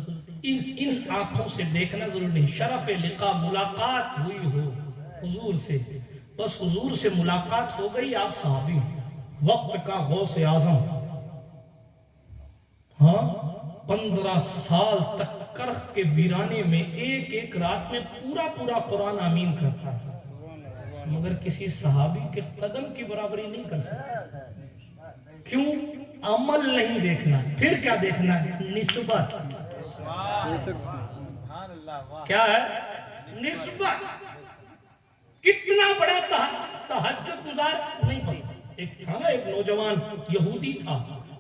ان آنکھوں سے دیکھنا ضروری نہیں، شرف لقاء، ملاقات ہوئی ہو حضور سے، بس حضور سے ملاقات ہو گئی، آپ صحابی، وقت کا غوث اعظم۔ ہاں، 15 سال تک کرخ کے ویرانے میں ایک ایک رات میں پورا قرآن آمین کرتا ہے، مگر کسی صحابی کے قدم کی برابری نہیں کر سکتا۔ کیوں؟ عمل نہیں دیکھنا، پھر کیا دیکھنا ہے؟ نسبت۔ کیا ہے؟ نسبت۔ کتنا بڑا تہجد گزار نہیں پڑتا۔ ایک تھا نا، ایک نوجوان یہودی تھا،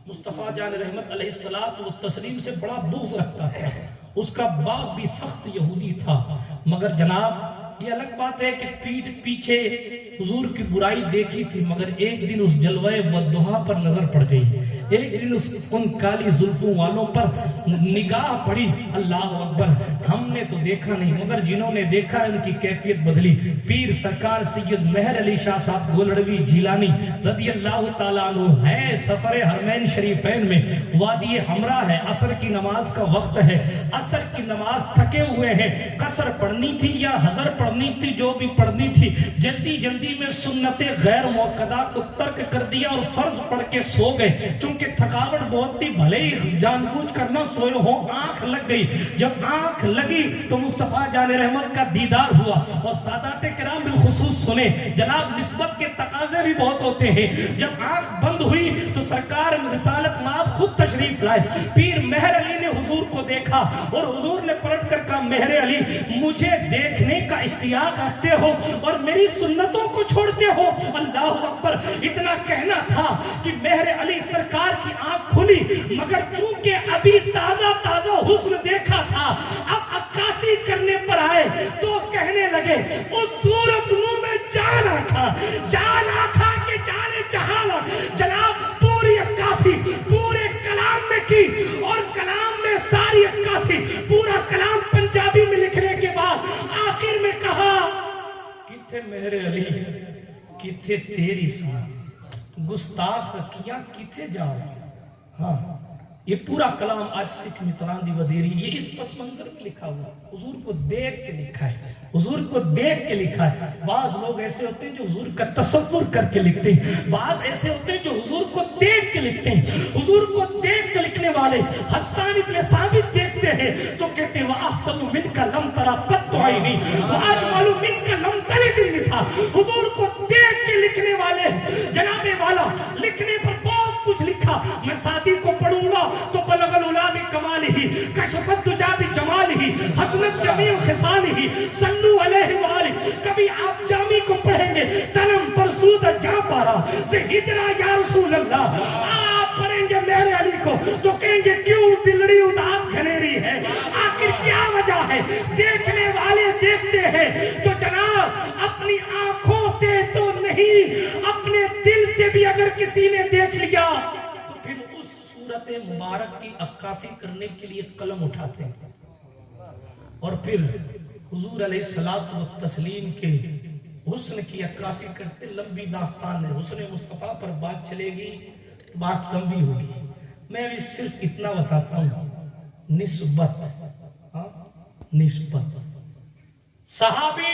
مصطفیٰ جان رحمت علیہ السلام و تسلیم سے بڑا بغض رکھتا تھا، اس کا باپ بھی سخت یہودی تھا، مگر جناب یہ الگ بات ہے کہ پیٹھ پیچھے حضور کی برائی دیکھی تھی، مگر ایک دن اس جلوہ والضحیٰ پر نظر پڑ گئی، ایک دن ان کالی زلفوں والوں پر نگاہ پڑی، اللہ اکبر، ہم نے تو دیکھا نہیں مگر جنہوں نے دیکھا ان کی کیفیت بدلی۔ پیر سرکار سید مہر علی شاہ صاحب گولڑوی جیلانی رضی اللہ تعالیٰ عنہ ہے، سفر حرمین شریفین میں، وادی حمرا ہے، عصر کی نماز کا وقت ہے، عصر کی نماز تھکے ہوئے ہیں، قصر پڑھنی تھی یا حضر پڑھنی تھی، جو بھی پڑھنی تھی، جلدی میں سنت غیر موقدہ کو ترک کر دیا اور فرض پڑھ کے سو گئے، چونکہ تھکاوٹ بہت تھی، بھلے ہی جان بوجھ کر نہ سوئے ہو، آنکھ لگ گئی، جب آنکھ لگی تو مصطفیٰ جان رحمت کا دیدار ہوا، اور سادات کرام بالخصوص سنے، جناب نسبت کے تقاضے بھی بہت ہوتے ہیں، جب آنکھ بند ہوئی تو سرکار رسالت مآب خود تشریف لائے، پیر مہر علی نے حضور کو دیکھا اور حضور نے پلٹ کر کہا، مہر علی مجھے دیکھنے کا اشتیاق رکھتے ہو اور میری سنتوں کو چھوڑتے ہو؟ اللہ اکبر، اتنا کہنا تھا کہ مہر علی سرکار کی آنکھ کھلی، مگر چونکہ ابھی تازہ حسن دیکھا تھا، اب عکاسی کرنے پر آئے تو کہنے لگے، اس صورت منہ میں جان آکھا کہ جانے جہاں، جناب پوری عکاسی پورے کلام میں کی، اور کلام میں ساری عکاسی، پورا کلام پنجابی میں لکھنے کے بعد آخر میں کہا، کتھے مہر علی، کتھے تیری ساتھ گستاخ کیا، کتھے جاؤ۔ ہاں، یہ پورا کلام آج سکھ متران دی ودیری، یہ اس پس منظر میں لکھا ہوا، حضور کو دیکھ کے لکھا ہے، حضور کو دیکھ کے لکھا ہے۔ بعض لوگ ایسے ہوتے ہیں جو حضور کا تصور کر کے لکھتے ہیں، بعض ایسے ہوتے ہیں جو حضور کو دیکھ کے لکھتے ہیں۔ حضور کو دیکھ کے لکھنے والے حسان ابن ثابت دیکھتے ہیں تو کہتے ہیں، وَأَحْسَنُ مِنْكَ لَمْ تَرَ قَطُّ عَيْنِي وَأَجْمَلُ مِنْكَ لَمْ تَلِدِ النِّسَاءُ۔ حضور کو دیکھ کے لکھنے والے، جناب والا لکھنے پر بہت کچھ لکھا، میں ساتھی کو پڑھوں گا تو بلغ العلا بکمالہ، کشف الدجا بجمالہ، حسنت جمیع خصالہ، صلو علیہ وآلہ۔ کبھی آپ جامی کو پڑھیں گے، تنم فرسود جا پارا سے ہجرہ یا رسول اللہ، آپ پڑھیں گے مہر علی کو تو کہیں گے کیوں دلڑی اداس گھنیری ہے، آخر کیا وجہ ہے؟ دیکھنے والے دیکھتے ہیں تو جناب اپنی آنکھوں سے تو نہیں، اپنے دل سے بھی اگر کسی نے دیکھ لیا تو پھر اس صورت مبارک کی عکاسی کرنے کے لیے قلم اٹھاتے ہیں، اور پھر حضور علیہ الصلوۃ والتسلیم کے حسن کی عکاسی کرتے۔ لمبی داستان ہے، حسن مصطفیٰ پر بات چلے گی، بات لمبی ہوگی، میں بھی صرف اتنا بتاتا ہوں، نسبت، نسبت۔ صحابی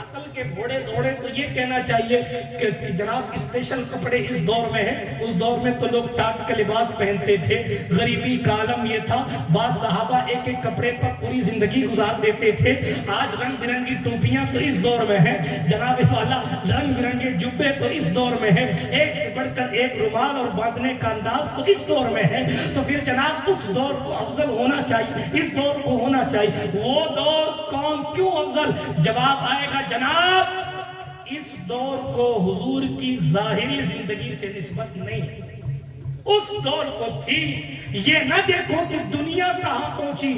عقل کے گھوڑے دوڑے تو یہ کہنا چاہیے کہ جناب اسپیشل کپڑے اس دور میں ہیں، اس دور میں تو لوگ ٹاٹ کا لباس پہنتے تھے، غریبی کا عالم یہ تھا، بعض صحابہ ایک ایک کپڑے پر پوری زندگی گزار دیتے تھے۔ آج رنگ برنگی ٹوپیاں تو اس دور میں ہیں، جناب والا رنگ برنگے جبے تو اس دور میں ہیں، ایک سے بڑھ کر ایک رومال اور باندھنے کا انداز تو اس دور میں ہے۔ تو پھر جناب اس دور کو افضل ہونا چاہیے، اس دور کو ہونا چاہیے۔ وہ دور کون کیوں افضل؟ جواب آئے گا جناب اس دور کو حضور کی ظاہری زندگی سے نسبت نہیں، اس دور کو تھی۔ یہ نہ دیکھو کہ دنیا کہاں پہنچی،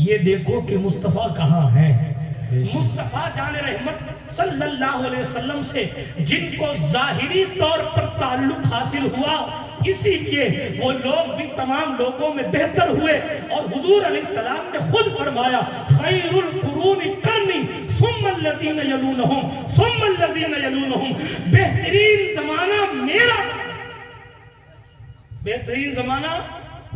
یہ دیکھو کہ مصطفیٰ کہاں ہے۔ مصطفیٰ جان رحمت صلی اللہ علیہ وسلم سے جن کو ظاہری طور پر تعلق حاصل ہوا، اسی لیے وہ لوگ بھی تمام لوگوں میں بہتر ہوئے، اور حضور علیہ السلام نے خود فرمایا خیر القرون قرنی ثم الذین یلونہم ثم الذین یلونہم، بہترین زمانہ میرا، بہترین زمانہ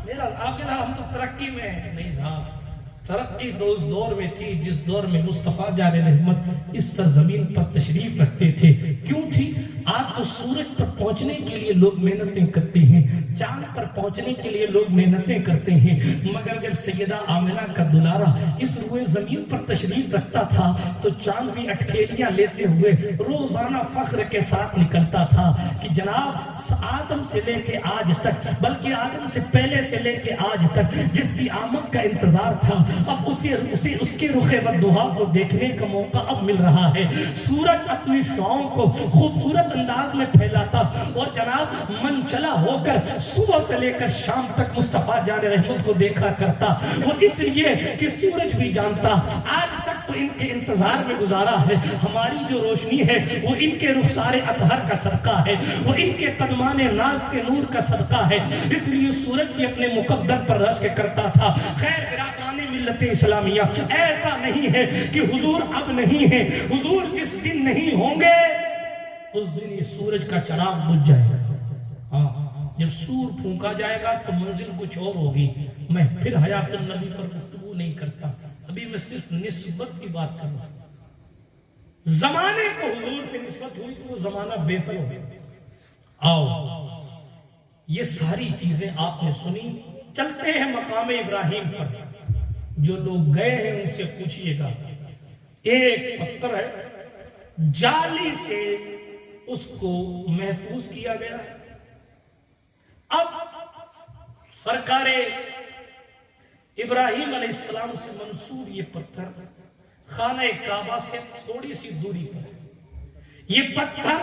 میرا۔ آپ کہہ رہا ہم تو ترقی میں ہیں، نہیں صاحب، ترقی تو اس دور میں تھی جس دور میں مصطفیٰ جان رحمت اس سرزمین پر تشریف رکھتے تھے۔ کیوں تھی؟ آج تو سورج پر پہنچنے کے لیے لوگ محنتیں کرتے ہیں، چاند پر پہنچنے کے لیے لوگ محنتیں کرتے ہیں، مگر جب سیدہ آمنہ کا دلارا اس روئے زمین پر تشریف رکھتا تھا تو چاند بھی اٹکیلیاں لیتے ہوئے روزانہ فخر کے ساتھ نکلتا تھا کہ جناب آدم سے لے کے آج تک، بلکہ آدم سے پہلے سے لے کے آج تک جس کی آمد کا انتظار تھا، اب اس کے رخ والضحیٰ کو دیکھنے کا موقع اب مل رہا ہے۔ سورج اپنی شعاؤں کو خوبصورت انداز میں پھیلاتا، اور جناب من چلا ہو کر صبح سے لے کر شام تک مصطفیٰ جان رحمت کو دیکھا کرتا۔ وہ اس لیے کہ سورج بھی جانتا آج تک تو ان کے انتظار میں گزارا ہے، ہماری جو روشنی ہے وہ ان کے رخسار اطہر کا صدقہ ہے، وہ ان کے قدمان ناز کے نور کا صدقہ ہے، اس لیے سورج بھی اپنے مقدر پر رشک کرتا تھا۔ خیر برادران ملت اسلامیہ، ایسا نہیں ہے کہ حضور اب نہیں ہے، حضور جس دن نہیں ہوں گے اس دن یہ سورج کا چراغ بجھ جائے گا۔ جب سور پھونکا جائے گا تو منزل کچھ اور ہوگی۔ میں پھر حیات النبی پر گفتگو نہیں کرتا، ابھی میں صرف نسبت کی بات کر رہا ہوں۔ زمانے کو حضور سے نسبت ہوئی تو وہ زمانہ بہتر ہو گیا۔ آؤ یہ ساری چیزیں آپ نے سنی، چلتے ہیں مقام ابراہیم پر۔ جو لوگ گئے ہیں ان سے پوچھئے گا، ایک پتھر ہے جالی سے اس کو محفوظ کیا گیا ہے۔ اب سرکار ابراہیم علیہ السلام سے منسوب یہ پتھر خانہ کعبہ سے تھوڑی سی دوری پر، یہ پتھر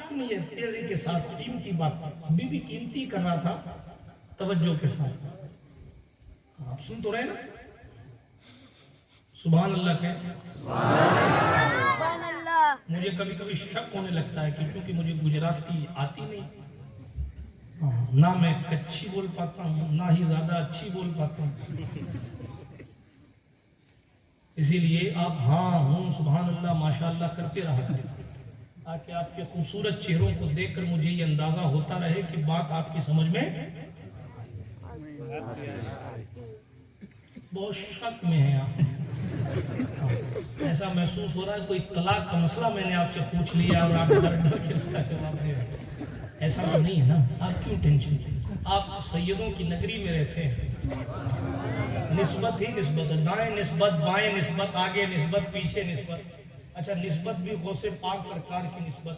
سنیے تیزی کے ساتھ، قیمتی بات ابھی بھی قیمتی کر رہا تھا، توجہ کے ساتھ آپ سن تو رہے نا؟ سبحان اللہ کے سبحان اللہ۔ مجھے کبھی کبھی شک ہونے لگتا ہے کہ کیونکہ مجھے گجراتی آتی نہیں، نہ میں کچھی بول پاتا ہوں نہ ہی زیادہ اچھی بول پاتا ہوں، اسی لیے آپ ہاں ہوں سبحان اللہ ماشاءاللہ کرتے رہا کریں تاکہ آپ کے خوبصورت چہروں کو دیکھ کر مجھے یہ اندازہ ہوتا رہے کہ بات آپ کی سمجھ میں بہت شک میں ہے۔ آپ ایسا محسوس ہو رہا ہے کوئی طلاق کا مسئلہ میں نے آپ سے پوچھ لیا اور آپ ڈر کے اس کا جواب دے رہے ہیں، ایسا تو نہیں ہے نا؟ آپ کیوں ٹینشن؟ آپ تو سیدوں کی نگری میں رہتے ہیں، نسبت ہی نسبت ہے، دائیں نسبت بائیں نسبت آگے نسبت پیچھے نسبت۔ اچھا نسبت بھی غوث پاک سرکار کی نسبت،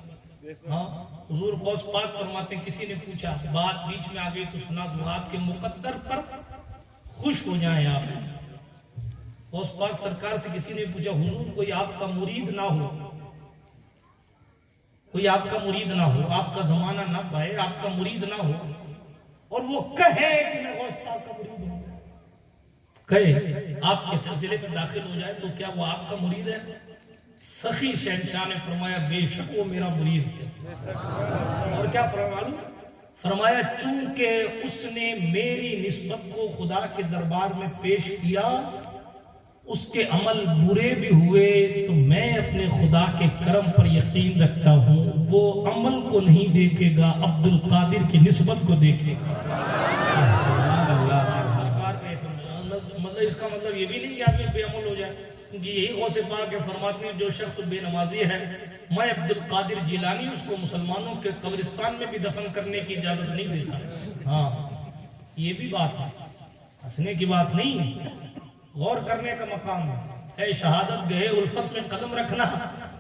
ہاں حضور غوث پاک فرماتے ہیں کسی نے پوچھا بات بیچ میں آ گئی تو سنا دوں، آپ کے مقدر پر خوش ہو جائیں آپ۔ غوث پاک سرکار سے کسی نے پوچھا حضور کوئی آپ کا مرید نہ ہو، کوئی آپ کا مرید نہ ہو، آپ کا زمانہ نہ پائے، آپ کا مرید نہ ہو، اور وہ کہے کہ میں غوث پاک کا مرید ہوں، کہے آپ کے سلسلے میں داخل ہو جائے تو کیا وہ آپ کا مرید ہے؟ سخی شہنشاہ نے فرمایا بے شک وہ میرا مرید ہے۔ اور کیا فرمایا چونکہ اس نے میری نسبت کو خدا کے دربار میں پیش کیا، اس کے عمل برے بھی ہوئے تو میں اپنے خدا کے کرم پر یقین رکھتا ہوں وہ عمل کو نہیں دیکھے گا، عبد القادر کی نسبت کو دیکھے گا۔ مطلب اس کا مطلب یہ بھی نہیں کہ آدمی بے عمل ہو جائے، کیونکہ یہی غوث پاک فرماتے ہیں جو شخص بے نمازی ہے میں عبد القادر جیلانی اس کو مسلمانوں کے قبرستان میں بھی دفن کرنے کی اجازت نہیں دیتا۔ ہاں یہ بھی بات ہے، ہنسنے کی بات نہیں، غور کرنے کا مقام ہے۔ اے شہادت گئے الفت میں قدم رکھنا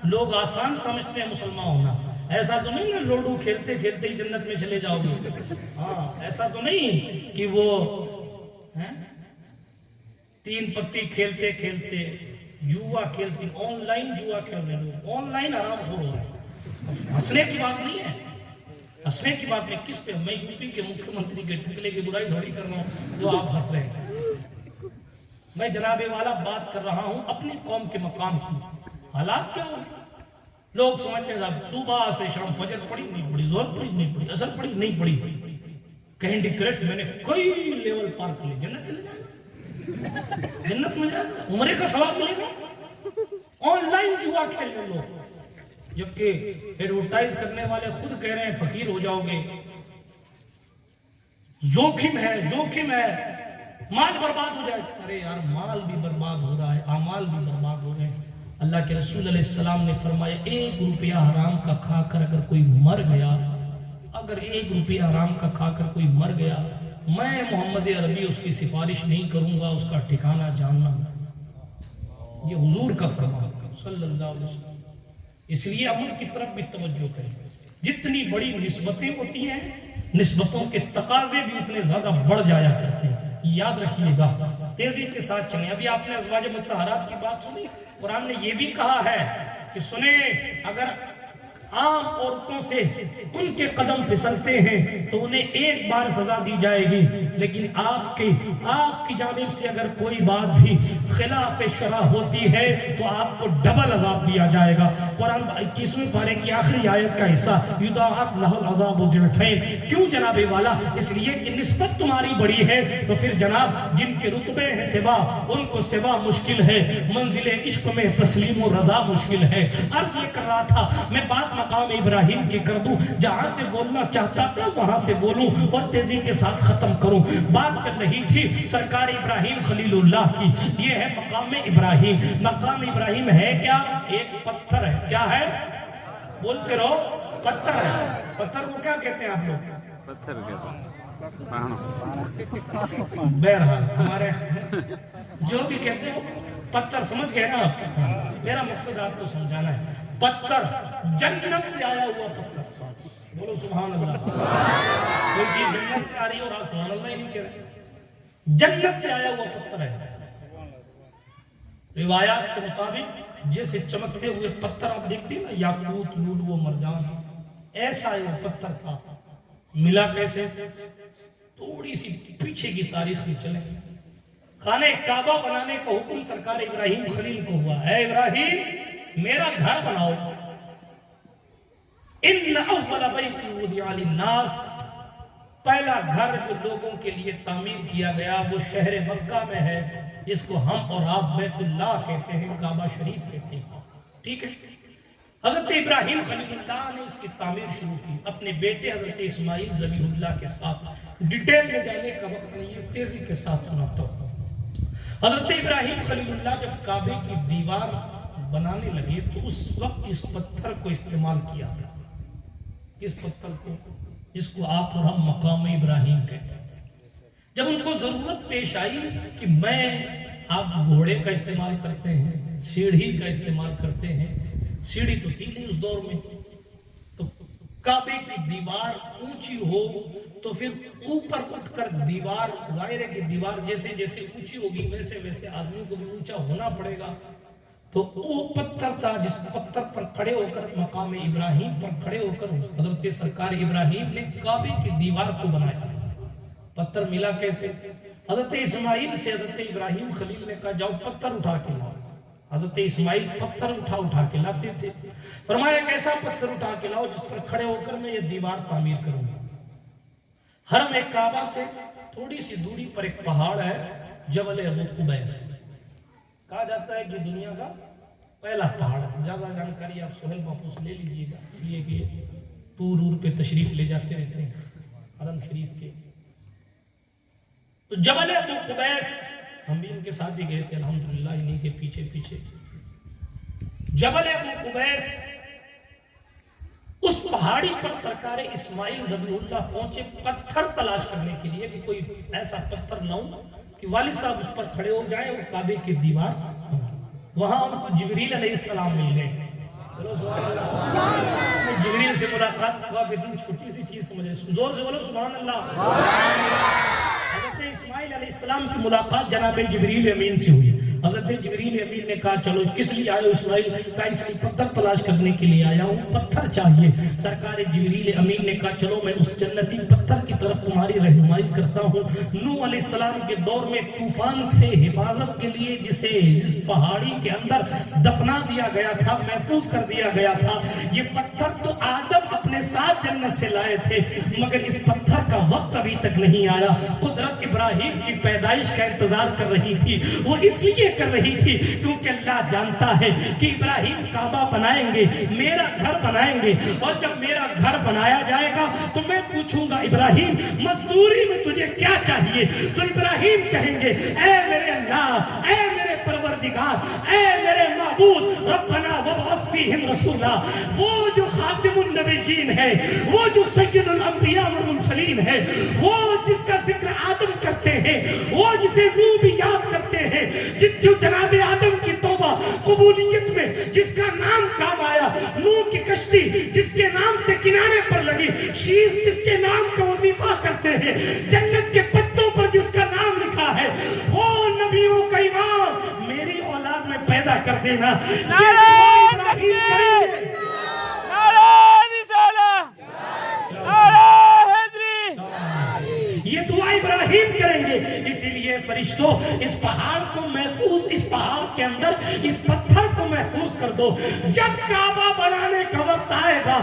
لوگ آسان سمجھتے ہیں مسلمان ہونا، ایسا تو نہیں نا لوڈو کھیلتے کھیلتے ہی جنت میں چلے جاؤ گے، ہاں ایسا تو نہیں کہ وہ 3 پتی کھیلتے کھیلتے جوا کھیلتے، آن لائن جوا کھیل رہے لوگ، آن لائن آرام ہو رہا ہے۔ ہنسنے کی بات نہیں ہے، ہنسنے کی بات نہیں، کس پہ؟ میں یو پی کے مکھیہ منتری کے ٹکلے کی برائی تھوڑی کر رہا ہوں جو آپ ہنس رہے ہیں۔ میں جناب والا بات کر رہا ہوں اپنی قوم کے مقام کی۔ حالات کیا ہوئے؟ لوگ سمجھتے ہیں صبح سے شام فجر پڑھی نہیں پڑھی، زہر پڑھی نہیں پڑھی، عصر پڑھی نہیں پڑھی، کینڈی کرش میں نے کئی لیول پار کر لی، جنت چلے جائے، جنت میں جائے، عمرے کا ثواب ملے گا۔ آن لائن جوا کھیل رہے لوگ، جبکہ ایڈورٹائز کرنے والے خود کہہ رہے ہیں فقیر ہو جاؤ گے، جوخم ہے جوخم ہے، مال برباد ہو جائے۔ ارے یار مال بھی برباد ہو رہا ہے، اعمال بھی برباد ہو رہے ہیں۔ اللہ کے رسول علیہ السلام نے فرمایا 1 روپیہ حرام کا کھا کر اگر کوئی مر گیا، اگر 1 روپیہ حرام کا کھا کر کوئی مر گیا، میں محمد عربی اس کی سفارش نہیں کروں گا اس کا ٹھکانہ جاننا۔ یہ حضور کا فرمان صلی اللہ علیہ وسلم۔ اس لیے عمل کی طرف بھی توجہ کریں، جتنی بڑی نسبتیں ہوتی ہیں نسبتوں کے تقاضے بھی اتنے زیادہ بڑھ جایا کرتے ہیں، یاد رکھیے گا۔ تیزی کے ساتھ چلیں، ابھی آپ نے ازواج مطہرات کی بات سنی، قرآن نے یہ بھی کہا ہے کہ سنیں اگر عام عورتوں سے ان کے قدم پھسلتے ہیں تو انہیں 1 بار سزا دی جائے گی، لیکن آپ کی جانب سے اگر کوئی بات بھی خلاف شرع ہوتی ہے تو آپ کو ڈبل عذاب دیا جائے گا۔ قرآن 21ویں پارے کی آخری آیت کا حصہ یضاعف لہ العذاب ضعفین۔ کیوں جناب والا؟ اس لیے کہ نسبت تمہاری بڑی ہے تو پھر جناب جن کے رتبے ہیں سوا ان کو سوا مشکل ہے، منزل عشق میں تسلیم و رضا مشکل ہے۔ عرض یہ کر رہا تھا میں بات مقام ابراہیم کی کر دوں، جہاں سے بولنا چاہتا تھا وہاں سے بولوں اور تیزی کے ساتھ ختم کروں۔ بات چل رہی تھی سرکار ابراہیم خلیل اللہ کی، یہ ہے مقام ابراہیم۔ مقام ابراہیم ہے کیا؟ ایک پتھر ہے۔ کیا ہے؟ بولتے رہو، پتھر ہے۔ پتھر کو کیا کہتے ہیں آپ لوگ؟ پتھر کہتے ہیں، بہرحال ہمارے جو بھی کہتے ہو پتھر، سمجھ گئے نا آپ؟ میرا مقصد آپ کو سمجھانا ہے، پتھر جنت سے آیا ہوا پتھر، بولو سبحان اللہ۔ کوئی چیز جنت سے آ رہی ہے اور آپ سبحان اللہ ہی نہیں کہہ رہے، جنت سے آیا ہوا پتھر ہے۔ روایات کے مطابق جیسے چمکتے ہوئے پتھر آپ دیکھتے ہیں نا، یاقوت لؤلؤ و مرجان، ایسا یہ پتھر تھا۔ ملا کیسے؟ تھوڑی سی پیچھے کی تاریخ میں چلیں، خانہ کعبہ بنانے کا حکم سرکار ابراہیم خلیل کو ہوا، اے ابراہیم میرا گھر بناؤ۔ ان اول بیت وضع للناس، پہلا گھر جو لوگوں کے لیے تعمیر کیا گیا وہ شہر مکہ میں ہے، جس کو ہم اور آپ بیت اللہ کہتے ہیں، کعبہ شریف کہتے ہیں، ٹھیک ہے۔ حضرت ابراہیم خلیل اللہ نے اس کی تعمیر شروع کی اپنے بیٹے حضرت اسماعیل ذبیح اللہ کے ساتھ۔ ڈیٹیل میں جانے کا وقت نہیں ہے، تیزی کے ساتھ سناتا ہوں۔ حضرت ابراہیم خلیل اللہ جب کعبے کی دیوار بنانے لگے تو اس وقت اس پتھر کو استعمال کیا تھا، اس پتھر کو جس کو آپ اور ہم مقام ابراہیم کہتے ہیں۔ جب ان کو ضرورت پیش آئی کہ آپ گھوڑے کا استعمال کرتے ہیں، سیڑھی کا استعمال کرتے ہیں، سیڑھی تو تھی نہیں اس دور میں، تو کعبے کی دیوار اونچی ہو تو پھر اوپر اٹھ کر دیوار، دائرے کی دیوار جیسے جیسے اونچی ہوگی ویسے ویسے آدمی کو بھی اونچا ہونا پڑے گا، تو وہ پتھر تھا جس پتھر پر کھڑے ہو کر مقام ابراہیم پر کھڑے ہو کر حضرت سرکار ابراہیم نے کعبے کی دیوار کو بنایا۔ پتھر ملا کیسے؟ حضرت اسماعیل سے حضرت ابراہیم خلیل نے کہا جاؤ پتھر اٹھا کے لاؤ۔ حضرت اسماعیل پتھر اٹھا کے لاتے تھے۔ فرمایا ایک ایسا پتھر اٹھا کے لاؤ جس پر کھڑے ہو کر میں یہ دیوار تعمیر کروں گا۔ حرم کعبہ سے تھوڑی سی دوری پر ایک پہاڑ ہے جبل ابو قبیس، کہا جاتا ہے کہ دنیا کا پہلا پہاڑ ہے۔ زیادہ جانکاری آپ سہیل محفوظ لے لیجیے گا، اس لیے کہ ٹور پہ تشریف لے جاتے رہتے ہیں حرم شریف کے۔ تو جبل ابو قبیس ہم بھی ان کے ساتھ ہی گئے تھے الحمدللہ، انہی کے پیچھے پیچھے جبل ابو قبیس، اس پہاڑی پر سرکار اسماعیل ذبیح اللہ پہنچے پتھر تلاش کرنے کے لیے کہ کوئی ایسا پتھر نہ ہو کہ والد صاحب اس پر کھڑے ہو جائیں اور کعبے کی دیوار، وہاں ان کو جبریل علیہ السلام مل گئے. جبریل سے ملاقات ہوا، اتنی چھوٹی سی چیز سمجھے، زور سے بولو سبحان اللہ. حضرت اسماعیل علیہ السلام کی ملاقات جناب جبریل امین سے ہوئی. حضرت جبریل امین نے کہا چلو کس لیے آئے ہو اسماعیل؟ کہا اس لیے پتھر تلاش کرنے کے لیے آیا ہوں، پتھر چاہیے. سرکار جبریل امین نے کہا چلو میں اس جنتی پتھر کی طرف تمہاری رہنمائی کرتا ہوں. نوح علیہ السلام کے دور میں طوفان سے حفاظت کے لیے جس پہاڑی کے اندر دفنا دیا گیا تھا، محفوظ کر دیا گیا تھا، یہ پتھر تو آدم اپنے ساتھ جنت سے لائے تھے، مگر اس پتھر کا وقت ابھی تک نہیں آیا. قدرت ابراہیم کی پیدائش کا انتظار کر رہی تھی، وہ اس لیے کر رہی تھی کیونکہ اللہ جانتا ہے کہ ابراہیم کعبہ بنائیں گے، میرا گھر بنائیں گے، اور جب میرا گھر بنایا جائے گا تو میں پوچھوں گا ابراہیم مزدوری میں تجھے کیا چاہیے؟ تو ابراہیم کہیں گے اے میرے اللہ، اے میرے پروردگار، اے میرے معبود، ربنا وابعث فیہم رسولا. وہ جو خاتم النبیین ہے، وہ جو سید الانبیاء والمرسلین ہے، وہ جس کا ذکر آدم کرتے ہیں، وہ جسے نوح بھی یاد کرتے ہیں، جو جناب آدم کی توبہ قبولیت میں جس کا نام کام آیا، نوح کی کشتی جس کے نام سے کنارے پر لگی، شیش جس کے نام کا وظیفہ کرتے ہیں، جنت کے پتوں پر جس کا نام لکھا ہے، وہ نبیوں کا امام میری اولاد میں پیدا کر دینا. یہ دعا ابراہیم کریں گے. اسی لیے فرشتوں اس پہاڑ کو محفوظ، اس پہاڑ کے اندر اس پتھر کو محفوظ کر دو. جب کعبہ بنانے کا وقت آئے گا،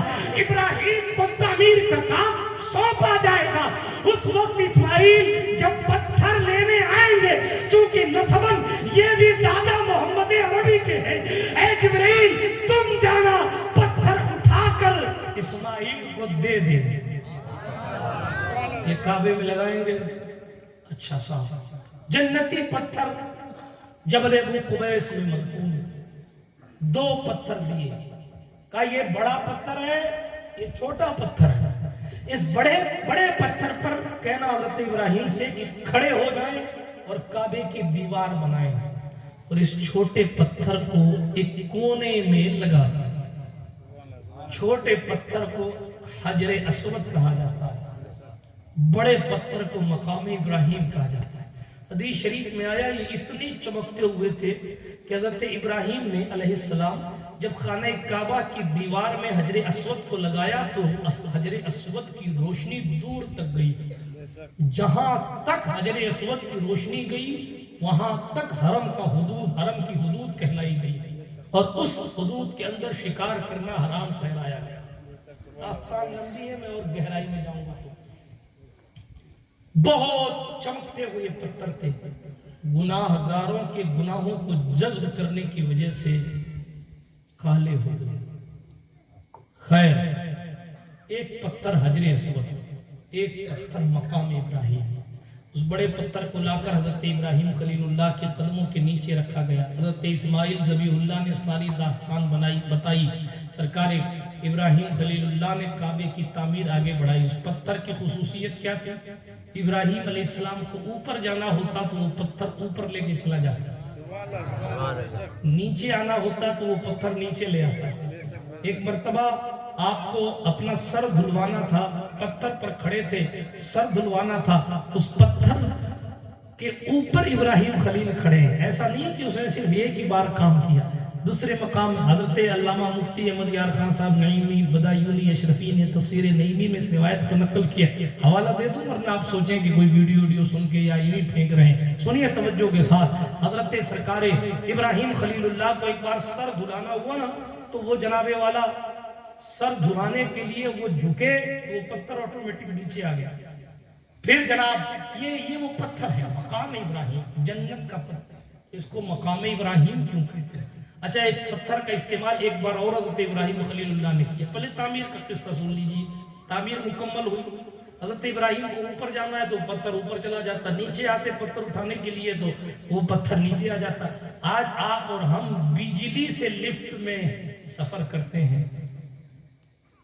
ابراہیم کو تعمیر کا کام سونپا جائے گا. اس وقت اسماعیل جب پتھر لینے آئیں گے، چونکہ نسباً یہ بھی دادا محمد عربی کے ہیں، اے جبرائیل تم جانا پتھر اٹھا کر اسماعیل کو دے دے. یہ کعبے میں لگائیں گے. اچھا صاحب، جنتی پتھر جبل ابو قبیس میں مدفون، 2 پتھر دیے. کہا یہ بڑا پتھر ہے، یہ چھوٹا پتھر ہے. اس بڑے پتھر پر کہنا حضرت ابراہیم سے کہ کھڑے ہو جائیں اور کعبے کی دیوار بنائیں، اور اس چھوٹے پتھر کو ایک کونے میں لگا دیں. چھوٹے پتھر کو حجر اسود کہا جاتا ہے، بڑے پتھر کو مقام ابراہیم کہا جاتا ہے. حدیث شریف میں آیا یہ اتنی چمکتے ہوئے تھے کہ حضرت ابراہیم نے علیہ السلام جب خانہ کعبہ کی دیوار میں حجر اسود کو لگایا تو حجر اسود کی روشنی دور تک گئی. جہاں تک حجر اسود کی روشنی گئی وہاں تک حرم کی حدود کہلائی گئی، اور اس حدود کے اندر شکار کرنا حرام ٹھہرایا گیا. آسان لمبی ہے، میں اور گہرائی میں جاؤں گا. بہت چمکتے ہوئے پتھر تھے، گناہ گاروں کے گناہوں کو جذب کرنے کی وجہ سے کالے ہو گئے. خیر، ایک پتھر حجر اسود، ایک پتھر مقام ابراہیم. اس بڑے پتھر کو لا کر حضرت ابراہیم خلیل اللہ کے قدموں کے نیچے رکھا گیا. حضرت اسماعیل ذبیح اللہ نے ساری داستان بتائی. سرکار ابراہیم خلیل اللہ نے کعبے کی تعمیر آگے بڑھائی. اس پتھر کی خصوصیت کیا تھی؟ ابراہیم علیہ السلام کو اوپر جانا ہوتا تو وہ پتھر اوپر لے کے چلا جاتا، نیچے آنا ہوتا تو وہ پتھر نیچے لے آتا. ایک مرتبہ آپ کو اپنا سر دھلوانا تھا، پتھر پر کھڑے تھے، سر دھلوانا تھا، اس پتھر کے اوپر ابراہیم خلیل کھڑے ہیں. ایسا نہیں کہ اس نے صرف ایک ہی بار کام کیا. دوسرے مقام حضرت علامہ مفتی احمد یار خان صاحب نعیمی بدایونی اشرفی نے تفسیر نعیمی میں اس روایت کو نقل کیا. حوالہ دے دوں ورنہ آپ سوچیں کہ کوئی ویڈیو سن کے یا یوں ہی پھینک رہے ہیں. سنیے توجہ کے ساتھ. حضرت سرکار ابراہیم خلیل اللہ کو ایک بار سر دھلانا ہوا نا تو وہ جناب والا سر دھلانے کے لیے وہ جھکے، وہ پتھر آٹومیٹک نیچے آ گیا. پھر جناب یہ وہ پتھر ہے مقام ابراہیم، جنت کا پتھر. اس کو مقام ابراہیم کیوں کہتے ہیں؟ اچھا، اس پتھر کا استعمال ایک بار اور حضرت ابراہیم خلیل اللہ نے کیا. پہلے تعمیر کا قصہ سن لیجیے. تعمیر مکمل ہوئی، حضرت ابراہیم کو اوپر جانا ہے تو پتھر اوپر چلا جاتا، نیچے آتے پتھر اٹھانے کے لیے تو وہ پتھر نیچے آ جاتا۔ آج آپ اور ہم بجلی سے لفٹ میں سفر کرتے ہیں،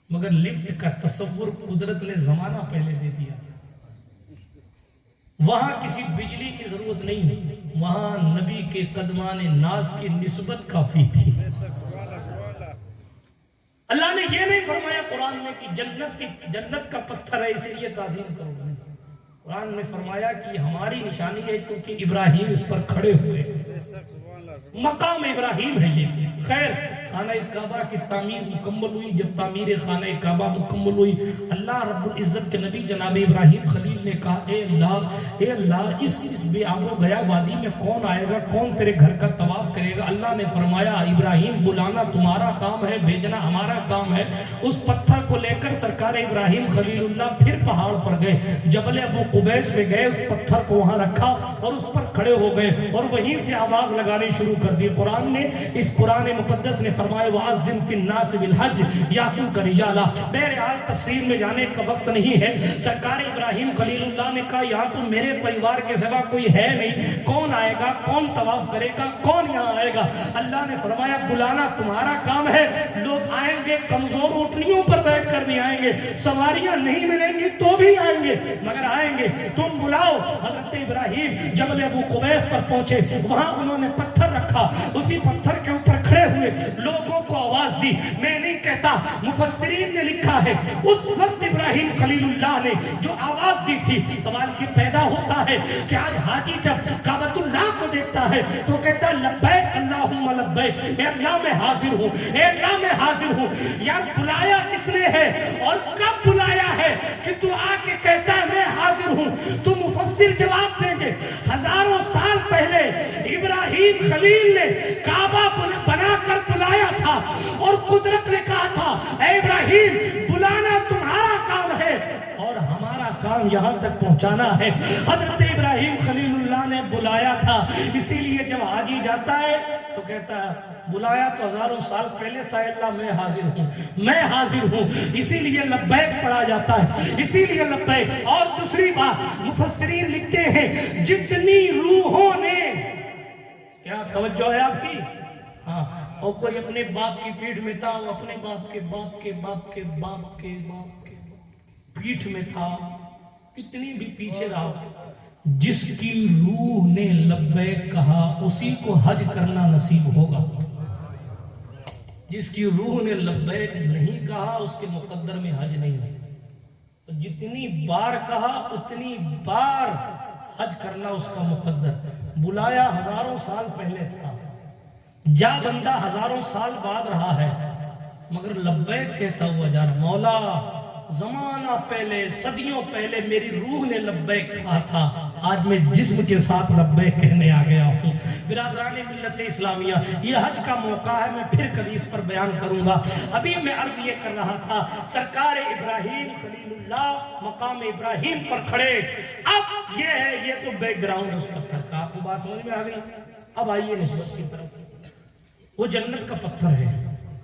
مگر لفٹ کا تصور قدرت نے زمانہ پہلے دے دیا۔ وہاں کسی بجلی کی ضرورت نہیں، وہاں نبی کے قدمان ناز کی نسبت کافی تھی۔ اللہ نے یہ نہیں فرمایا قرآن میں کہ جنت کا پتھر ہے اسی لیے تعظیم کرو، قرآن نے فرمایا کہ ہماری نشانی ہے کیونکہ ابراہیم اس پر کھڑے ہوئے، مقام ابراہیم ہے یہ۔ خیر، خانہ کعبہ کی تعمیر مکمل ہوئی۔ جب تعمیر خانہ کعبہ مکمل ہوئی، اللہ رب العزت کے نبی جناب ابراہیم خلیل نے کہا اے اللہ اس بے آب و گیا وادی میں کون آئے گا، کون تیرے گھر کا طواف کرے گا؟ اللہ نے فرمایا ابراہیم بلانا تمہارا کام ہے، بھیجنا ہمارا کام ہے۔ اس پتھر کو لے کر سرکار ابراہیم خلیل اللہ پھر پہاڑ پر گئے، جبل ابو قبیس پہ گئے، اس پتھر کو وہاں رکھا اور اس پر کھڑے ہو گئے اور وہیں سے آواز لگانی شروع کر دی۔ قرآن نے، اس قرآن مقدس نے فرمایا وَأَذِّن فِي النَّاسِ بِالْحَجِّ يَأْتُوكَ رِجَالًا۔ بہرحال تفسیر میں جانے کا وقت نہیں ہے۔ سرکار ابراہیم خلیل اللہ نے کہا یہاں تو میرے پریوار کے سوا کوئی ہے نہیں، کون آئے گا، کون طواف کرے گا، کون یہاں آئے گا؟ اللہ نے فرمایا بلانا تمہارا کام ہے۔ لوگ آئیں گے، کمزور اونٹنیوں پر بیٹھ کر بھی آئیں گے، سواریاں نہیں ملیں گی تو بھی آئیں گے، مگر آئیں گے، تم بلاؤ۔ حضرت ابراہیم جبل ابو قبیس پر پہنچے، وہاں انہوں نے پتھر رکھا، اسی پتھر کے اوپر کھڑے ہوئے لوگوں کو آواز دی۔ میں نہیں کہتا، مفسرین نے لکھا ہے اس وقت ابراہیم خلیل اللہ نے جو آواز دی تھی، سوال یہ پیدا ہوتا ہے کہ آج حاجی جب کعبۃ اللہ کو دیکھتا ہے تو کہتا ہے لبیک اللہم لبیک، اے اللہ میں حاضر ہوں، اے اللہ میں حاضر ہوں۔ یار بلایا کس نے ہے اور کب بلایا ہے کہ تو آ کے کہتا ہے میں حاضر ہوں؟ تو مفسر جواب دیں گے ہزاروں سال پہلے ابراہیم خلیل نے کعبہ بنا کر بلایا تھا اور قدرت نے کہا تھا اے ابراہیم بلانا تمہارا کام ہے اور ہمارا کام یہاں تک پہنچانا ہے۔ حضرت ابراہیم خلیل اللہ نے بلایا تھا، اسی لیے جب حاجی جاتا ہے تو کہتا ہے بلایا تو ہزاروں سال پہلے تھا، اللہ میں حاضر ہوں، میں حاضر ہوں، اسی لیے لبیک پڑھا جاتا ہے، اسی لیے لبیک۔ اور دوسری بات مفسرین لکھتے ہیں جتنی روحوں نے، کیا توجہ ہے آپ کی؟ ہاں، اور کوئی اپنے باپ کی پیٹھ میں تھا، وہ اپنے باپ کے باپ کے باپ کے باپ کے باپ کے پیٹھ میں تھا، کتنی بھی پیچھے رہا، جس کی روح نے لبیک کہا اسی کو حج کرنا نصیب ہوگا۔ جس کی روح نے لبیک نہیں کہا اس کے مقدر میں حج نہیں ہے۔ تو جتنی بار کہا اتنی بار حج کرنا اس کا مقدر۔ بلایا ہزاروں سال پہلے تھا، جا بندہ ہزاروں سال بعد رہا ہے، مگر لبیک کہتا ہوا جا رہا۔ مولا زمانہ پہلے، صدیوں پہلے میری روح نے لبیک کہا تھا، آج میں جسم کے ساتھ لبیک کہنے آ گیا ہوں۔ برادران ملت اسلامیہ، یہ حج کا موقع ہے، میں پھر کبھی اس پر بیان کروں گا۔ ابھی میں عرض یہ کر رہا تھا سرکار ابراہیم خلیل اللہ مقام ابراہیم پر کھڑے۔ اب یہ ہے، یہ تو بیک گراؤنڈ اس پتھر کا، آپ کو بات سمجھ میں آ گئی؟ اب آئیے نسبت کی طرف۔ وہ جنت کا پتھر ہے،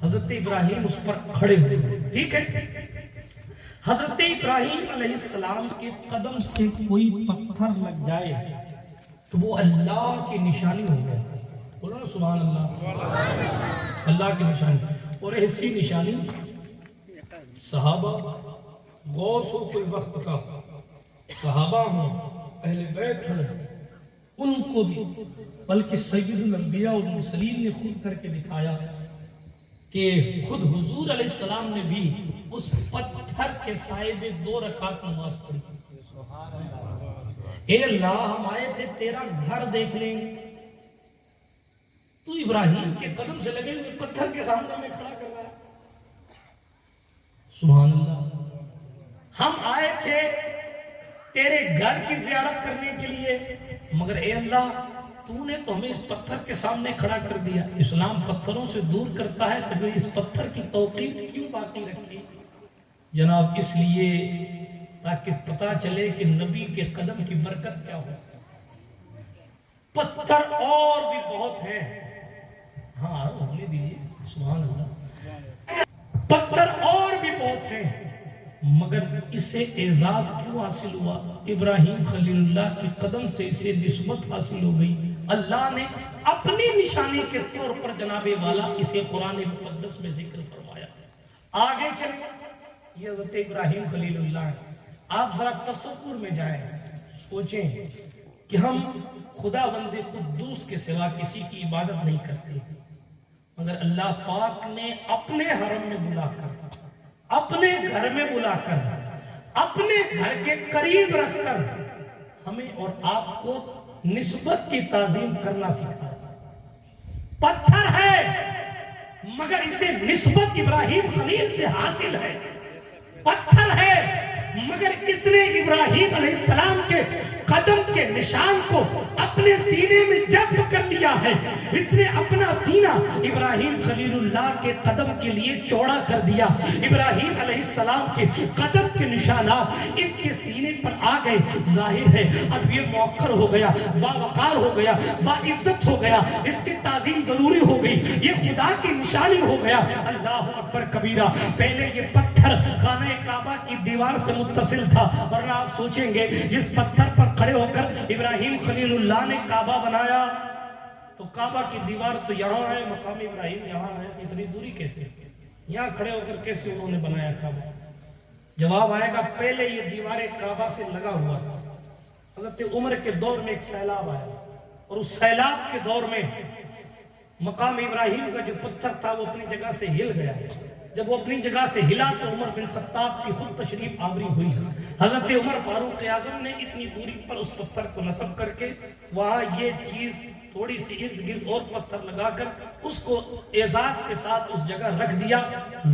حضرت ابراہیم اس پر کھڑے ہوئے، ٹھیک ہے؟ حضرت ابراہیم علیہ السلام کے قدم سے کوئی پتھر لگ جائے تو وہ اللہ کی نشانی ہو گیا۔ بولو نا سبحان اللہ، اللہ کی نشانی۔ اور ایسی نشانی صحابہ، غوث ہو کوئی وقت کا، صحابہ ہوں، اہل بیت ہوں، ان کو بھی، بلکہ سید الانبیاء والمرسلین نے خود کر کے دکھایا کہ خود حضور علیہ السلام نے بھی اس پتھر کے سائے میں 2 رکعت نماز پڑھی۔ اے اللہ ہم آئے تھے تیرا گھر دیکھنے، تو ابراہیم کے قدم سے لگے ہوئے پتھر کے سامنے میں کھڑا کر رہا ہے۔ سبحان اللہ، ہم آئے تھے تیرے گھر کی زیارت کرنے کے لیے، مگر اے اللہ تو نے تو ہمیں اس پتھر کے سامنے کھڑا کر دیا۔ اسلام پتھروں سے دور کرتا ہے، تو اس پتھر کی توقیر کیوں باقی رکھی؟ جناب اس لیے تاکہ پتا چلے کہ نبی کے قدم کی برکت کیا ہو۔ پتھر اور بھی بہت ہیں، ہاں ہونے دیجیے، سبحان اللہ، پتھر اور بھی بہت ہیں، مگر اسے اعزاز کیوں حاصل ہوا؟ ابراہیم خلیل اللہ کے قدم سے اسے نسبت حاصل ہو گئی. اللہ نے اپنی نشانی کے طور پر جناب والا اسے قرآن مقدس میں ذکر فرمایا. آگے چلیں، یہ حضرت ابراہیم خلیل اللہ ہے. آپ ذرا تصور میں جائیں، سوچیں کہ ہم خدا بند قدوس کے سوا کسی کی عبادت نہیں کرتے، مگر اللہ پاک نے اپنے حرم میں بلا کر، اپنے گھر میں بلا کر، اپنے گھر کے قریب رکھ کر ہمیں اور آپ کو نسبت کی تعظیم کرنا سکھایا. پتھر ہے مگر اسے نسبت ابراہیم خلیل سے حاصل ہے. پتھر ہے مگر اس نے ابراہیم علیہ السلام کے قدم کے نشان کو اپنے سینے میں جذب کر لیا ہے. اس نے اپنا سینہ ابراہیم خلیل اللہ کے قدم کے لیے چوڑا کر دیا. ابراہیم علیہ السلام کے قدم کے نشانات اس کے سینے پر آ گئے. ظاہر ہے اب یہ موقر ہو گیا، باوقار ہو گیا، باعزت ہو گیا، اس کی تعظیم ضروری ہو گئی، یہ خدا کی نشانی ہو گیا. اللہ اکبر کبیرہ. پہلے یہ پتھر خانہ کعبہ کی دیوار سے متصل تھا، ورنہ آپ سوچیں گے جس پتھر پر کھڑے ہو کر ابراہیم خلیل اللہ نے کعبہ بنایا تو کعبہ کی دیوار تو یہاں ہے، مقام ابراہیم یہاں ہے، اتنی دوری کیسے؟ یہاں کھڑے ہو کر کیسے انہوں نے بنایا کعبہ؟ جواب آئے گا پہلے یہ دیواریں کعبہ سے لگا ہوا تھا. حضرت عمر کے دور میں ایک سیلاب آیا اور اس سیلاب کے دور میں مقام ابراہیم کا جو پتھر تھا وہ اپنی جگہ سے ہل گیا. جب وہ اپنی جگہ سے ہلا تو عمر بن خطاب کی خود تشریف آوری ہوئی. حضرت عمر فاروق اعظم نے اتنی دوری پر اس پتھر کو نصب کر کے وہاں یہ چیز تھوڑی سی ارد گرد اور پتھر لگا کر اس کو اعزاز کے ساتھ اس جگہ رکھ دیا،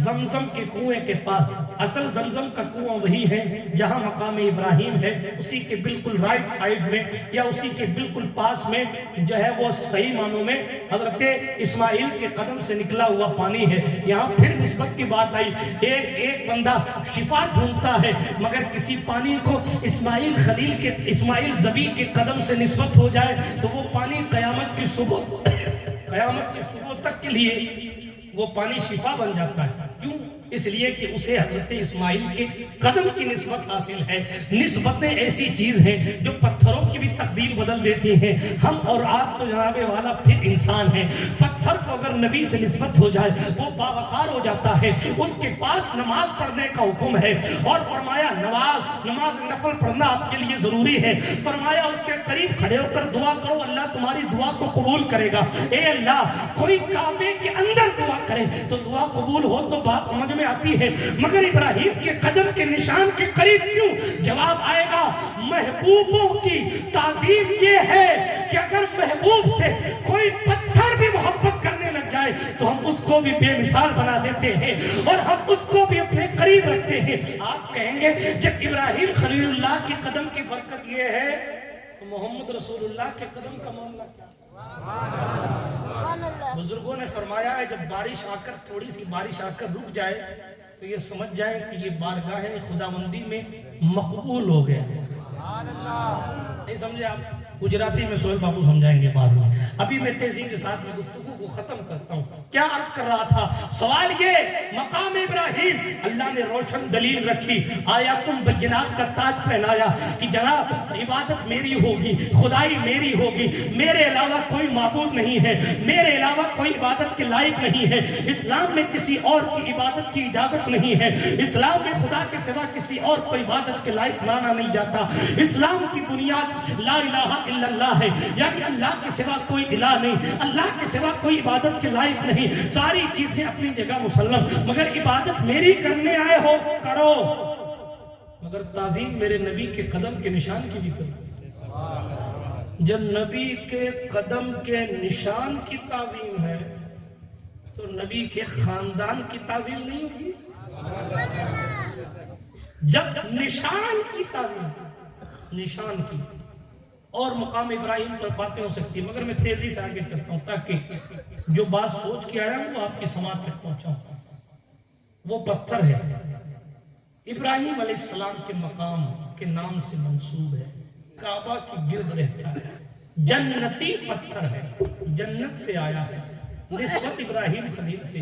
زمزم کے کنویں کے پاس. اصل زمزم کا کنواں وہی ہے جہاں مقام ابراہیم ہے، اسی کے بالکل رائٹ سائیڈ میں یا اسی کے بالکل پاس میں جو ہے وہ صحیح معنوں میں حضرت اسماعیل کے قدم سے نکلا ہوا پانی ہے. یہاں پھر نسبت کی بات آئی. ایک بندہ شفا ڈھونڈتا ہے مگر کسی پانی کو اسماعیل ذبیح کے قدم سے نسبت ہو جائے تو وہ پانی قیامت کی صبح تک کے لیے وہ پانی شفا بن جاتا ہے. کیوں؟ اس لیے کہ اسے حضرت اسماعیل کے قدم کی نسبت حاصل ہے. نسبتیں ایسی چیز ہیں جو پتھروں کی بھی تقدیر بدل دیتی ہیں. ہم اور آپ تو جناب والا پھر انسان ہیں. پتھر کو اگر نبی سے نسبت ہو جائے وہ باوقار ہو جاتا ہے. اس کے پاس نماز پڑھنے کا حکم ہے اور فرمایا نماز نفل پڑھنا آپ کے لیے ضروری ہے. فرمایا اس کے قریب کھڑے ہو کر دعا کرو، اللہ تمہاری دعا کو قبول کرے گا. اے اللہ، کوئی کعبے کے اندر دعا کرے تو دعا قبول ہو تو بات سمجھ میں آتی ہے، مگر ابراہیم کے قدم کے نشان کے قریب کیوں؟ جواب آئے گا محبوبوں کی تعظیم یہ ہے کہ اگر محبوب سے کوئی پتھر بھی محبت کرنے لگ جائے تو ہم اس کو بھی بے مثال بنا دیتے ہیں اور ہم اس کو بھی اپنے قریب رکھتے ہیں. آپ کہیں گے جب ابراہیم خلیل اللہ کے قدم کی برکت یہ ہے تو محمد رسول اللہ کے قدم کا معاملہ کیا؟ بزرگوں نے فرمایا ہے جب بارش آ کر تھوڑی سی بارش آ کر رک جائے تو یہ سمجھ جائے کہ یہ بارگاہ خداوندی میں مقبول ہو گیا. نہیں سمجھے آپ؟ گجراتی میں سہیل بابو سمجھائیں گے بعد میں. ابھی میں تیزی کے ساتھ میں گفتگو کو ختم کرتا ہوں. کیا عرض کر رہا تھا؟ سوال یہ مقام ابراہیم اللہ نے روشن دلیل رکھی، آیا تم بینات کا تاج پہنایا کہ جناب عبادت میری ہوگی، خدائی میری ہوگی، میرے علاوہ کوئی معبود نہیں ہے، میرے علاوہ کوئی عبادت کے لائق نہیں ہے. اسلام میں کسی اور کی عبادت کی اجازت نہیں ہے. اسلام میں خدا کے سوا کسی اور کو عبادت کے لائق مانا نہیں جاتا. اسلام کی بنیاد لا الہ الا اللہ ہے، یعنی اللہ کے سوا کوئی الہ نہیں، اللہ کے سوا کوئی عبادت کے لائق نہیں. ساری چیزیں اپنی جگہ مسلم، مگر عبادت میری کرنے آئے ہو کرو، مگر تعظیم میرے نبی کے قدم کے نشان کی بھی کرو. جب نبی کے قدم کے نشان کی تعظیم ہے تو نبی کے خاندان کی تعظیم نہیں ہوگی. جب نشان کی تعظیم، نشان کی اور مقام ابراہیم پر باتیں ہو سکتی ہیں، مگر میں تیزی سے آگے چلتا ہوں تاکہ جو بات سوچ کے آیا ہوں وہ آپ کی سماعت تک پہنچاؤں. وہ پتھر ہے، ابراہیم علیہ السلام کے مقام کے نام سے منسوب ہے، کعبہ کی گرد رہتا ہے، جنتی پتھر ہے، جنت سے آیا ہے. نسبت ابراہیم خلیل سے.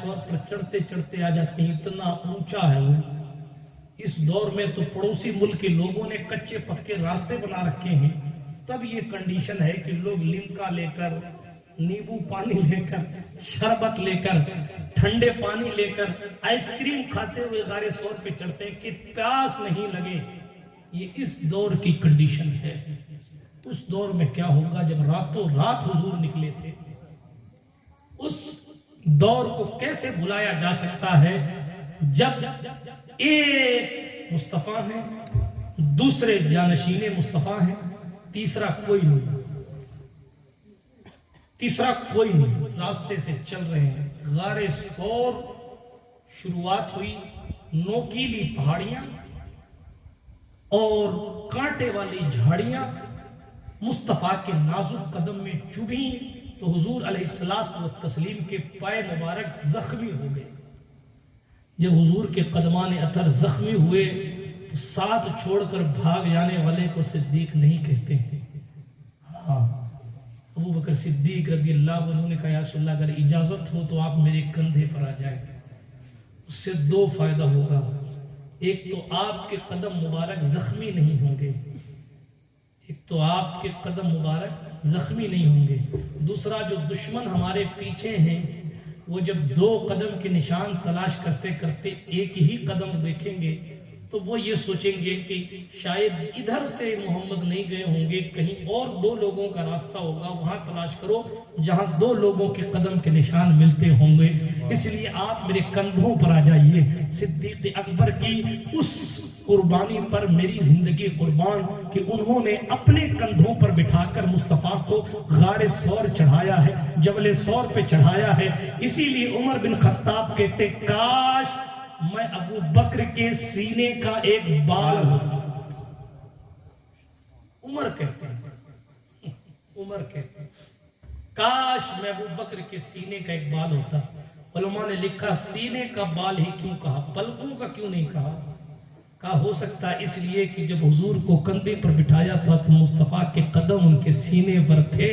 سور پر چڑھتے چڑھتے آ جاتے ہیں، اتنا اونچا ہے وہ۔ اس دور میں تو پڑوسی ملک کے لوگوں نے کچے پکے راستے بنا رکھے ہیں، تب یہ کنڈیشن ہے کہ لوگ لیمکا لے کر، نیبو پانی لے کر، شربت لے کر، ٹھنڈے پانی لے کر، آئس کریم کھاتے ہوئے غار سور پہ چڑھتے ہیں کہ پیاس نہیں لگے۔ یہ اس دور کی کنڈیشن ہے۔ اس دور میں کیا ہوگا جب راتوں رات حضور نکلے تھے؟ اس دور کو کیسے بھلایا جا سکتا ہے جب ایک مصطفیٰ ہیں، دوسرے جانشین مصطفیٰ ہیں، تیسرا کوئی نہیں، تیسرا کوئی نہیں، راستے سے چل رہے ہیں۔ غار سور شروعات ہوئی، نوکیلی پہاڑیاں اور کانٹے والی جھاڑیاں مصطفیٰ کے نازک قدم میں چبھیں تو حضور علیہ الصلوۃ والتسلیم کے پائے مبارک زخمی ہو گئے۔ جب حضور کے قدمان اطہر زخمی ہوئے تو ساتھ چھوڑ کر بھاگ جانے والے کو صدیق نہیں کہتے ہیں۔ ہاں، ابو بکر صدیق رضی اللہ عنہ نے کہا یا رسول اللہ اگر اجازت ہو تو آپ میرے کندھے پر آ جائیں۔ اس سے دو فائدہ ہوگا، ایک تو آپ کے قدم مبارک زخمی نہیں ہوں گے، ایک تو آپ کے قدم مبارک زخمی نہیں ہوں گے، دوسرا جو دشمن ہمارے پیچھے ہیں وہ جب دو قدم کے نشان تلاش کرتے کرتے ایک ہی قدم دیکھیں گے تو وہ یہ سوچیں گے کہ شاید ادھر سے محمد نہیں گئے ہوں گے، کہیں اور دو لوگوں کا راستہ ہوگا، وہاں تلاش کرو جہاں دو لوگوں کے قدم کے نشان ملتے ہوں گے، اس لیے آپ میرے کندھوں پر آ جائیے۔ صدیق اکبر کی اس قربانی پر میری زندگی قربان کہ انہوں نے اپنے کندھوں پر بٹھا کر مصطفیٰ کو غار سور چڑھایا ہے، جبل سور پہ چڑھایا ہے۔ اسی لیے عمر بن خطاب کہتے کاش میں ابو بکر کے سینے کا ایک بال ہوتا۔ عمر کہتے ہیں کاش میں ابو بکر کے سینے کا ایک بال ہوتا۔ علماء نے لکھا سینے کا بال ہی کیوں کہا، پلکوں کا کیوں نہیں کہا؟ کہا ہو سکتا ہے اس لیے کہ جب حضور کو کندھے پر بٹھایا تھا تو مصطفیٰ کے قدم ان کے سینے پر تھے،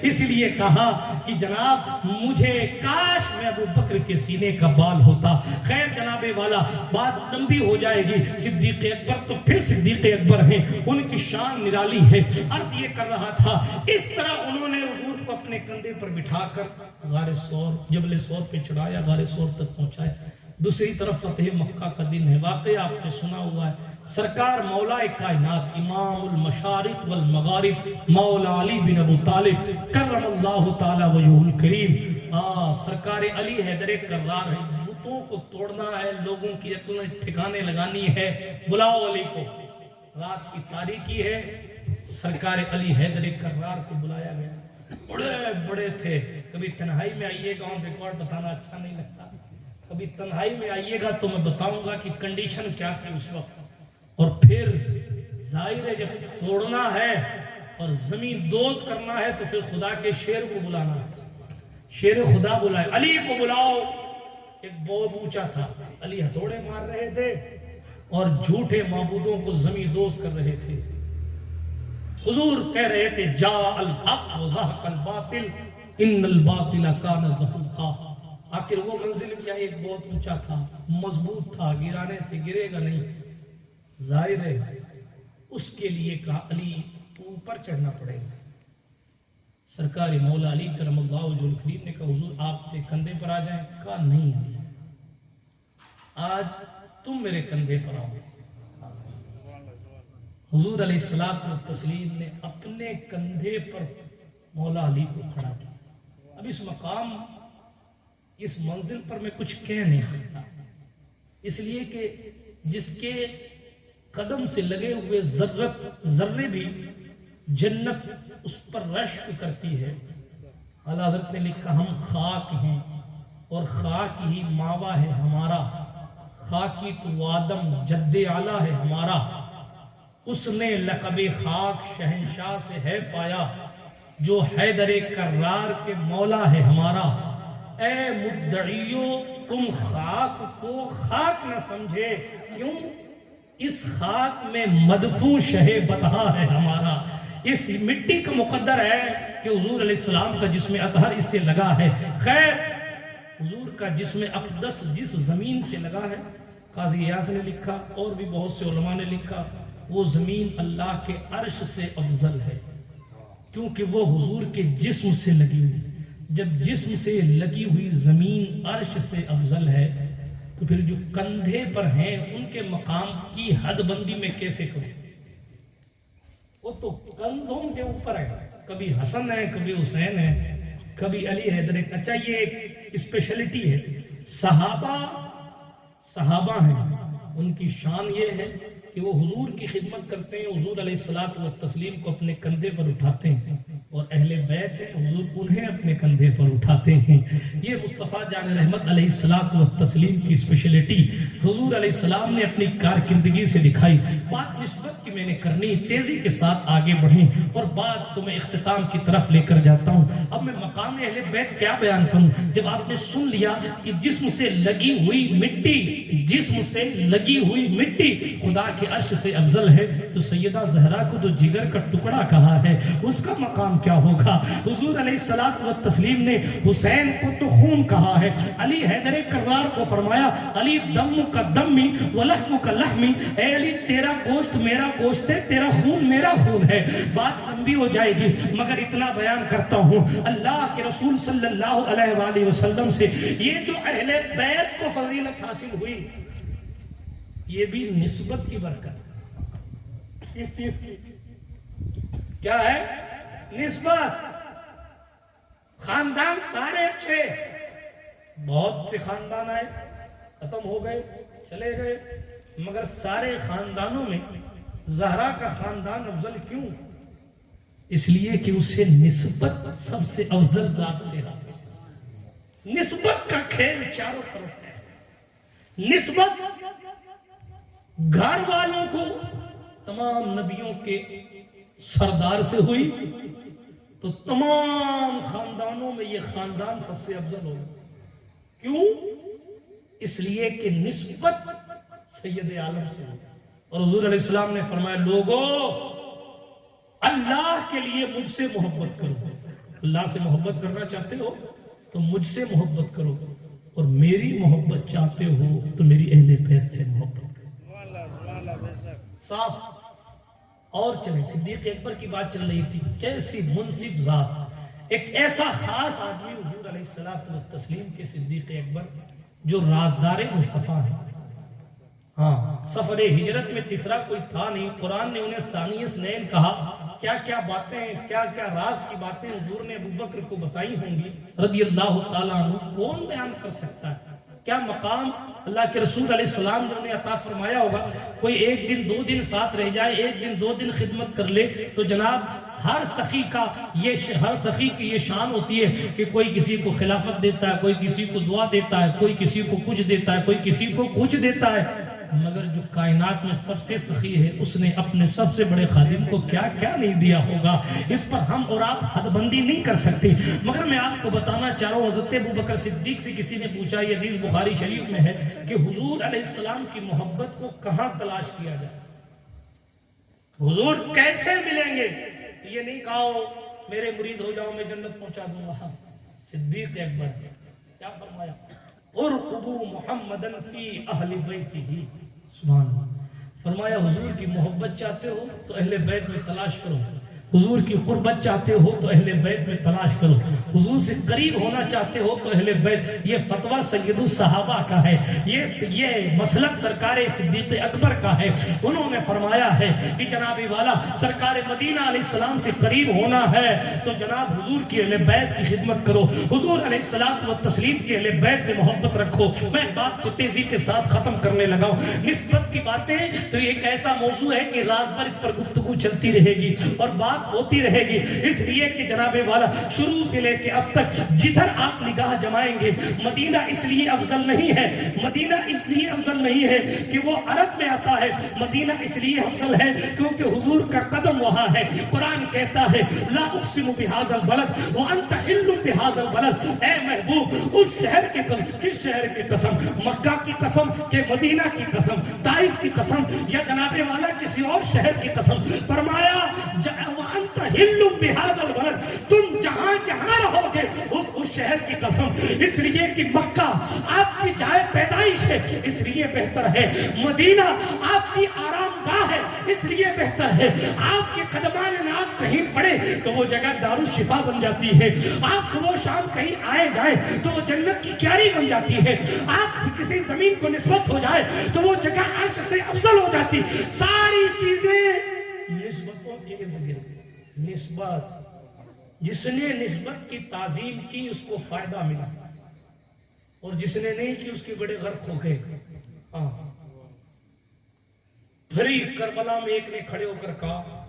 اس لیے کہا کہ جناب مجھے کاش میں ابو بکر کے سینے کا بال ہوتا۔ خیر جناب والا بات لمبی ہو جائے گی، صدیق اکبر تو پھر صدیق اکبر ہیں، ان کی شان نرالی ہے۔ عرض یہ کر رہا تھا اس طرح انہوں نے حضور کو اپنے کندھے پر بٹھا کر غار سور جبل سور پہ چڑھایا، غار سور تک پہنچایا۔ دوسری طرف فتح مکہ کا دن ہے، واقعہ آپ نے سنا ہوا ہے، سرکار مولا کائنات امام المشارق والمغارب مولا علی بن ابو طالب کرم اللہ تعالی وجہہ الکریم، سرکار علی حیدر کرار ہے، بتوں کو توڑنا ہے، لوگوں کی عقلیں ٹھکانے لگانی ہے، بلاؤ علی کو۔ رات کی تاریکی ہے، سرکار علی حیدر کرار کو بلایا گیا، بڑے بڑے تھے۔ کبھی تنہائی میں آئیے گا، آن ریکارڈ بتانا اچھا نہیں لگتا، کبھی تنہائی میں آئیے گا تو میں بتاؤں گا کہ کنڈیشن کیا تھی اس وقت۔ اور پھر ظاہر ہے جب توڑنا ہے اور زمین دوز کرنا ہے تو پھر خدا کے شیر کو بلانا ہے، شیر خدا بلائے، علی کو بلاؤ۔ ایک بہت اونچا تھا، علی ہتھوڑے مار رہے تھے اور جھوٹے معبودوں کو زمین دوز کر رہے تھے۔ حضور کہہ رہے تھے جاء الحق وزهق الباطل ان الباطل کان زهوقا۔ آخر وہ منزل کیا، ایک بہت اونچا تھا، مضبوط تھا، گرانے سے گرے گا نہیں۔ ظاہر ہے اس کے لیے کہا علی اوپر چڑھنا پڑے گا۔ سرکار مولا علی کرم اللہ وجہہ الکریم نے کہا حضور آپ کے کندھے پر آ جائیں؟ کہا نہیں، آج تم میرے کندھے پر آؤ۔ حضور علیہ الصلوۃ والتسلیم نے اپنے کندھے پر مولا علی کو کھڑا کیا۔ اب اس مقام اس منزل پر میں کچھ کہہ نہیں سکتا، اس لیے کہ جس کے قدم سے لگے ہوئے ذرے بھی جنت اس پر رشک کرتی ہے۔ اعلیٰ حضرت نے لکھا ہم خاک ہیں اور خاک ہی ماوا ہے ہمارا، خاکی تو آدم جد اعلیٰ ہے ہمارا، اس نے لقب خاک شہنشاہ سے ہے پایا، جو حیدر کرار کے مولا ہے ہمارا۔ اے مدعیو تم خاک کو خاک نہ سمجھے، کیوں؟ اس خاک میں مدفون شہ بطحا ہے ہمارا۔ اس مٹی کا مقدر ہے کہ حضور علیہ السلام کا جسم اطہر اس سے لگا ہے۔ خیر حضور کا جسم اقدس جس زمین سے لگا ہے، قاضی ایاز نے لکھا اور بھی بہت سے علماء نے لکھا، وہ زمین اللہ کے عرش سے افضل ہے، کیونکہ وہ حضور کے جسم سے لگی ہوئی۔ جب جسم سے لگی ہوئی زمین عرش سے افضل ہے تو پھر جو کندھے پر ہیں ان کے مقام کی حد بندی میں کیسے کروں؟ وہ تو کندھوں کے اوپر ہے، کبھی حسن ہے، کبھی حسین ہے، کبھی علی حیدر ہے۔ اچھا یہ ایک اسپیشلٹی ہے، صحابہ ہیں، ان کی شان یہ ہے کہ وہ حضور کی خدمت کرتے ہیں، حضور علیہ الصلوۃ والتسلیم کو اپنے کندھے پر اٹھاتے ہیں، اور اہل بیت ہیں، حضور انہیں اپنے کندھے پر اٹھاتے ہیں۔ یہ مصطفیٰ جان رحمت علیہ الصلوۃ والتسلیم کی اسپیشلٹی حضور علیہ السلام نے اپنی کارکردگی سے دکھائی۔ بات نسبت کی میں نے کرنی، تیزی کے ساتھ آگے بڑھیں، اور بات کو میں اختتام کی طرف لے کر جاتا ہوں۔ اب میں مقام اہل بیت کیا بیان کروں؟ جب آپ نے سن لیا کہ جسم سے لگی ہوئی مٹی، جسم سے لگی ہوئی مٹی خدا کے عرش سے افضل ہے، تو سیدہ زہرا کو تو جگر کا ٹکڑا کہا ہے، اس کا مقام کیا ہوگا؟ حضور علیہ الصلوۃ والتسلیم نے حسین کو تو خون کہا ہے، علی حیدر کرار کو فرمایا علی دم کا دمی ولحم کا لحمی، اے علی تیرا گوشت میرا گوشت ہے، تیرا خون میرا خون ہے۔ بات لمبی ہو جائے گی مگر اتنا بیان کرتا ہوں، اللہ کے رسول صلی اللہ علیہ وآلہ وسلم سے یہ جو اہل بیت کو فضیلت حاصل ہوئی، یہ بھی نسبت کی برکت۔ اس چیز کی کیا ہے؟ نسبت۔ خاندان سارے اچھے، بہت سے خاندان آئے ختم ہو گئے چلے گئے، مگر سارے خاندانوں میں زہرا کا خاندان افضل کیوں؟ اس لیے کہ اسے نسبت سب سے افضل ذات سے حاصل۔ نسبت کا کھیل چاروں طرف ہے۔ نسبت گھر والوں کو تمام نبیوں کے سردار سے ہوئی تو تمام خاندانوں میں یہ خاندان سب سے افضل ہوگا۔ کیوں؟ اس لیے کہ نسبت سید عالم سے ہوگی۔ اور حضور علیہ السلام نے فرمایا لوگوں اللہ کے لیے مجھ سے محبت کرو۔ اللہ سے محبت کرنا چاہتے ہو تو مجھ سے محبت کرو، اور میری محبت چاہتے ہو تو میری اہل بیت سے محبت کرو۔ صاف۔ اور چلیں، صدیق اکبر کی بات چل رہی تھی، کیسی منصف ذات، ایک ایسا خاص آدمی حضور علیہ الصلوۃ والتسلیم کے صدیق اکبر جو رازدار مصطفیٰ ہیں۔ ہاں، سفر ہجرت میں تیسرا کوئی تھا نہیں، قرآن نے انہیں ثانی اثنین کہا۔ کیا کیا باتیں، کیا کیا راز کی باتیں حضور نے ابوبکر کو بتائی ہوں گی رضی اللہ تعالیٰ عنہ، کون بیان کر سکتا ہے؟ کیا مقام اللہ کے رسول علیہ السلام نے انہیں عطا فرمایا ہوگا؟ کوئی ایک دن دو دن ساتھ رہ جائے، ایک دن دو دن خدمت کر لے تو جناب ہر سخی کی یہ شان ہوتی ہے کہ کوئی کسی کو خلافت دیتا ہے، کوئی کسی کو دعا دیتا ہے، کوئی کسی کو کچھ دیتا ہے، کوئی کسی کو کچھ دیتا ہے، مگر جو کائنات میں سب سے سخی ہے اس نے اپنے سب سے بڑے خادم کو کیا کیا نہیں دیا ہوگا، اس پر ہم اور آپ حد بندی نہیں کر سکتے۔ مگر میں آپ کو بتانا چاہ رہا ہوں، حضرت ابوبکر صدیق سے کسی نے پوچھا، یہ حدیث بخاری شریف میں ہے کہ حضور علیہ السلام کی محبت کو کہاں تلاش کیا جائے، حضور کیسے ملیں گے؟ یہ نہیں کہا میرے مرید ہو جاؤ میں جنت پہنچا دوں گا۔ صدیق اکبر نے کیا فرمایا؟ ارقبوا محمدن فی اہل بیتہ، سبحان اللہ، فرمایا حضور کی محبت چاہتے ہو تو اہل بیت میں تلاش کرو، حضور کی قربت چاہتے ہو تو اہل بیت میں تلاش کرو، حضور سے قریب ہونا چاہتے ہو تو اہل بیت۔ یہ فتویٰ سید الصحابہ کا ہے، یہ مسلک سرکار صدیق اکبر کا ہے۔ انہوں نے فرمایا ہے کہ جناب والا سرکار مدینہ علیہ السلام سے قریب ہونا ہے تو جناب حضور کی اہل بیت کی خدمت کرو، حضور علیہ الصلوۃ والتسلیم کے اہل بیت سے محبت رکھو۔ میں بات کو تیزی کے ساتھ ختم کرنے لگا ہوں۔ نسبت کی باتیں تو ایک ایسا موضوع ہے کہ رات بھر اس پر گفتگو چلتی رہے گی اور بات ہوتی رہے گی، اس لیے کہ جناب والا شروع سے لے کے اب تک جدھر آپ نگاہ جمائیں گے، مدینہ اس لیے افضل نہیں ہے، مدینہ اس لیے افضل نہیں ہے کہ وہ عرب میں آتا ہے، مدینہ اس لیے افضل ہے کیونکہ حضور کا قدم وہاں ہے۔ قرآن کہتا ہے لا اقسم بہذا البلد وانت حل بہذا البلد، اے محبوب اس شہر کے قسم، کس شہر کی قسم؟ مکہ کی قسم کہ مدینہ کی قسم، طائف کی قسم یا جناب والا کسی اور شہر کی قسم؟ فرمایا وانت حل بہذا البلد، تم جہاں جہاں رہو گے اس شہر کی قسم، اس لیے کہ مکہ آپ کی جائے پیدائش ہے اس لیے بہتر ہے، مدینہ آپ کی آرام گاہ ہے اس لیے بہتر ہے، آپ کے قدمان ناز کہیں پڑے تو وہ جگہ دارالشفا بن جاتی ہے، آپ صبح و شام کہیں آئے جائیں تو وہ جنت کی کیاری بن جاتی ہے، آپ کسی زمین کو نسبت ہو جائے تو وہ جگہ عرش سے افضل ہو جاتی، ساری چیزیں نسبتوں کے ارد، نسبت، جس نے نسبت کی تعظیم کی اس کو فائدہ ملا، اور جس نے نہیں کی اس کے بڑے غرق ہو گئے۔ پھری کربلا میں ایک نے کھڑے ہو کر کہا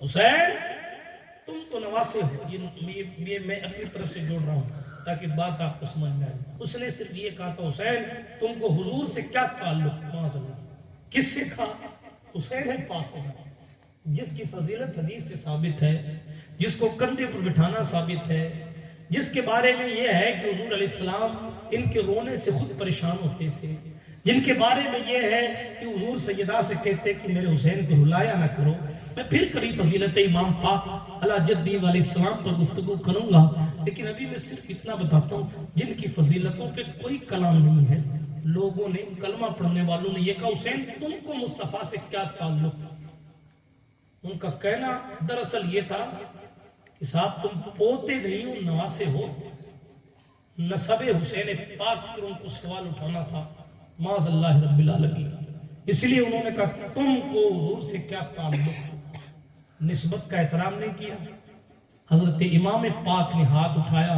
حسین تم تو نواسے ہو، یہ میں اپنی طرف سے جوڑ رہا ہوں تاکہ بات آپ کو سمجھ میں آئے۔ اس نے صرف یہ کہا تھا حسین تم کو حضور سے کیا تعلق؟ کس سے کہا؟ حسین پاک سے، جس کی فضیلت حدیث سے ثابت ہے، جس کو کندھے پر بٹھانا ثابت ہے، جس کے بارے میں یہ ہے کہ حضور علیہ السلام ان کے رونے سے خود پریشان ہوتے تھے، جن کے بارے میں یہ ہے کہ حضور سیدہ سے کہتے کہ میرے حسین کو رلایا نہ کرو۔ میں پھر کبھی فضیلت امام پاک علیہ جدی علیہ السلام پر گفتگو کروں گا، لیکن ابھی میں صرف اتنا بتاتا ہوں جن کی فضیلتوں پہ کوئی کلام نہیں ہے۔ لوگوں نے، کلمہ پڑھنے والوں نے یہ کہا حسین تم کو مصطفیٰ سے کیا تعلق؟ ان کا کہنا دراصل یہ تھا کہ صاحب تم پوتے نہیں ہو، نواسے ہو، نسب حسین پاک پر ان کو سوال اٹھانا تھا، معاذ اللہ رب العالمین۔ اس لیے انہوں نے کہا تم کو حضور سے کیا تعلق؟ نسبت کا احترام نہیں کیا۔ حضرت امام پاک نے ہاتھ اٹھایا،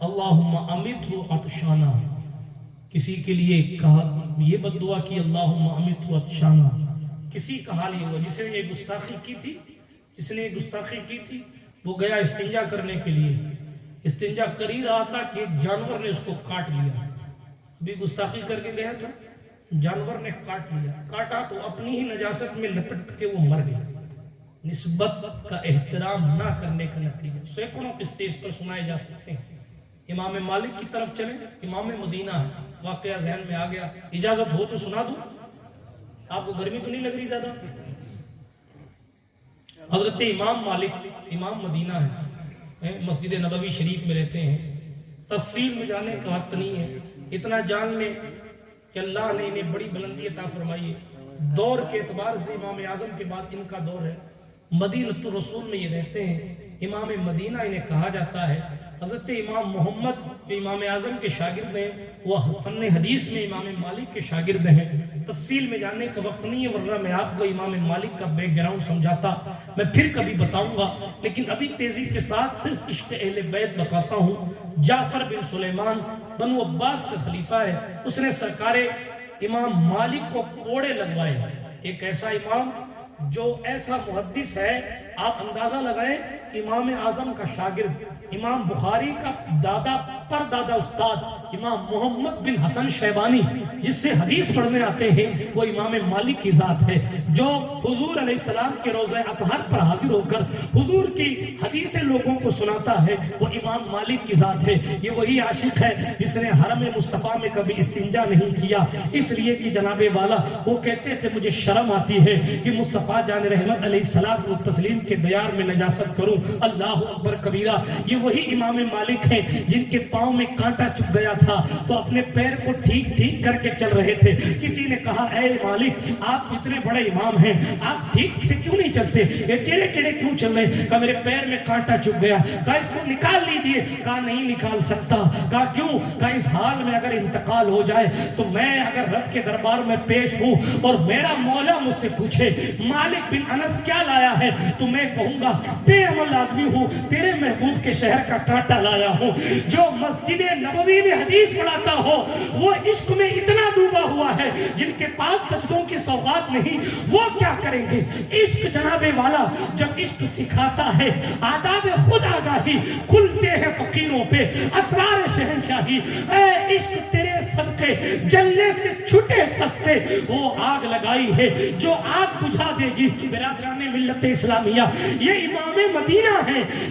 اللہم امیتہ عطشانا، کسی کے لیے کہا یہ بد دعا کی اللہم امیتہ عطشانا، کسی کا حال یہ ہوا جس نے یہ گستاخی کی تھی، وہ گیا استنجا کرنے کے لیے، استنجا کر ہی رہا تھا کہ ایک جانور نے اس کو کاٹ لیا، بھی گستاخی کر کے گیا تھا، جانور نے کاٹ لیا، کاٹا تو اپنی ہی نجاست میں لپٹ کے وہ مر گیا۔ نسبت کا احترام نہ کرنے کا نتیجہ سینکڑوں قصے اس پر سنائے جا سکتے ہیں۔ امام مالک کی طرف چلیں، امام مدینہ ہے، واقعہ ذہن میں آ گیا، اجازت ہو تو سنا دوں، آپ کو گرمی تو نہیں لگ رہی زیادہ؟ حضرت امام مالک امام مدینہ ہے، مسجد نبوی شریف میں رہتے ہیں، تفصیل میں جانے کا وقت نہیں ہے، اتنا جان لیں کہ اللہ نے انہیں بڑی بلندی عطا فرمائی ہے۔ دور کے اعتبار سے امام اعظم کے بعد ان کا دور ہے، مدینۃ الرسول میں یہ رہتے ہیں، امام مدینہ انہیں کہا جاتا ہے۔ حضرت امام محمد جو امام اعظم کے شاگرد ہیں، وہ فن حدیث میں امام مالک کے شاگرد ہیں۔ تفصیل میں جانے کا وقت نہیں ہے، ورنہ میں آپ کو امام مالک کا بیک گراؤنڈ سمجھاتا، میں پھر کبھی بتاؤں گا، لیکن ابھی تیزی کے ساتھ صرف عشق اہل بیت بتاتا ہوں۔ جعفر بن سلیمان بنو عباس کا خلیفہ ہے، اس نے سرکار امام مالک کو کوڑے لگوائے۔ ایک ایسا امام جو ایسا محدث ہے، آپ اندازہ لگائیں، امام اعظم کا شاگرد، امام بخاری کا دادا پر دادا استاد امام محمد بن حسن شیبانی جس سے حدیث پڑھنے آتے ہیں، وہ امام مالک کی ذات ہے، جو حضور علیہ السلام کے روضہ اطہر پر حاضر ہو کر حضور کی حدیثیں لوگوں کو سناتا ہے، وہ امام مالک کی ذات ہے۔ یہ وہی عاشق ہے جس نے حرم مصطفیٰ میں کبھی استنجا نہیں کیا، اس لیے کہ جناب والا وہ کہتے تھے مجھے شرم آتی ہے کہ مصطفیٰ جان رحمت علیہ الصلوۃ والتسلیم کے دیار میں نجاست کروں، اللہ اکبر کبیرہ۔ یہ وہی امام مالک ہیں جن کے پاؤں میں کانٹا چبھ گیا تھا تو اپنے پیر کو ٹھیک کر کے چل رہے تھے۔ کسی نے کہا اے مالک آپ اتنے بڑے امام ہیں، آپ ٹھیک سے کیوں نہیں چلتے، یہ ٹیڑے ٹیڑے کیوں چل رہے؟ کہا میرے پیر میں کانٹا چبھ گیا۔ کہا اس کو نکال لیجئے۔ کہا نہیں نکال سکتا۔ کہا کیوں؟ کہا اس حال میں اگر انتقال ہو جائے تو میں اگر رب کے دربار میں پیش ہوں اور میرا مولا مجھ سے پوچھے مالک بن انس کیا لایا ہے تو میں کہوں گا بے عمل آدمی ہوں، تیرے محبوب کے شہر کا کانٹا لایا ہوں۔ جو مسجد نبوی میں حدیث پڑھاتا ہو وہ عشق میں اتنا ڈوبا ہوا ہے، جن کے پاس سجدوں کی سوغات نہیں وہ کیا کریں گے؟ عشق جناب والا جب عشق سکھاتا ہے، آداب خود آگاہی کھلتے ہیں فقیروں پہ، اسرار شہنشاہی۔ اے عشق تیرے صدقے جلنے سے چھٹے سستے، وہ آگ لگائی ہے جو آگ بجھا دے گی۔ برادران ملت اسلامیہ، یہ امام مدینہ ہیں،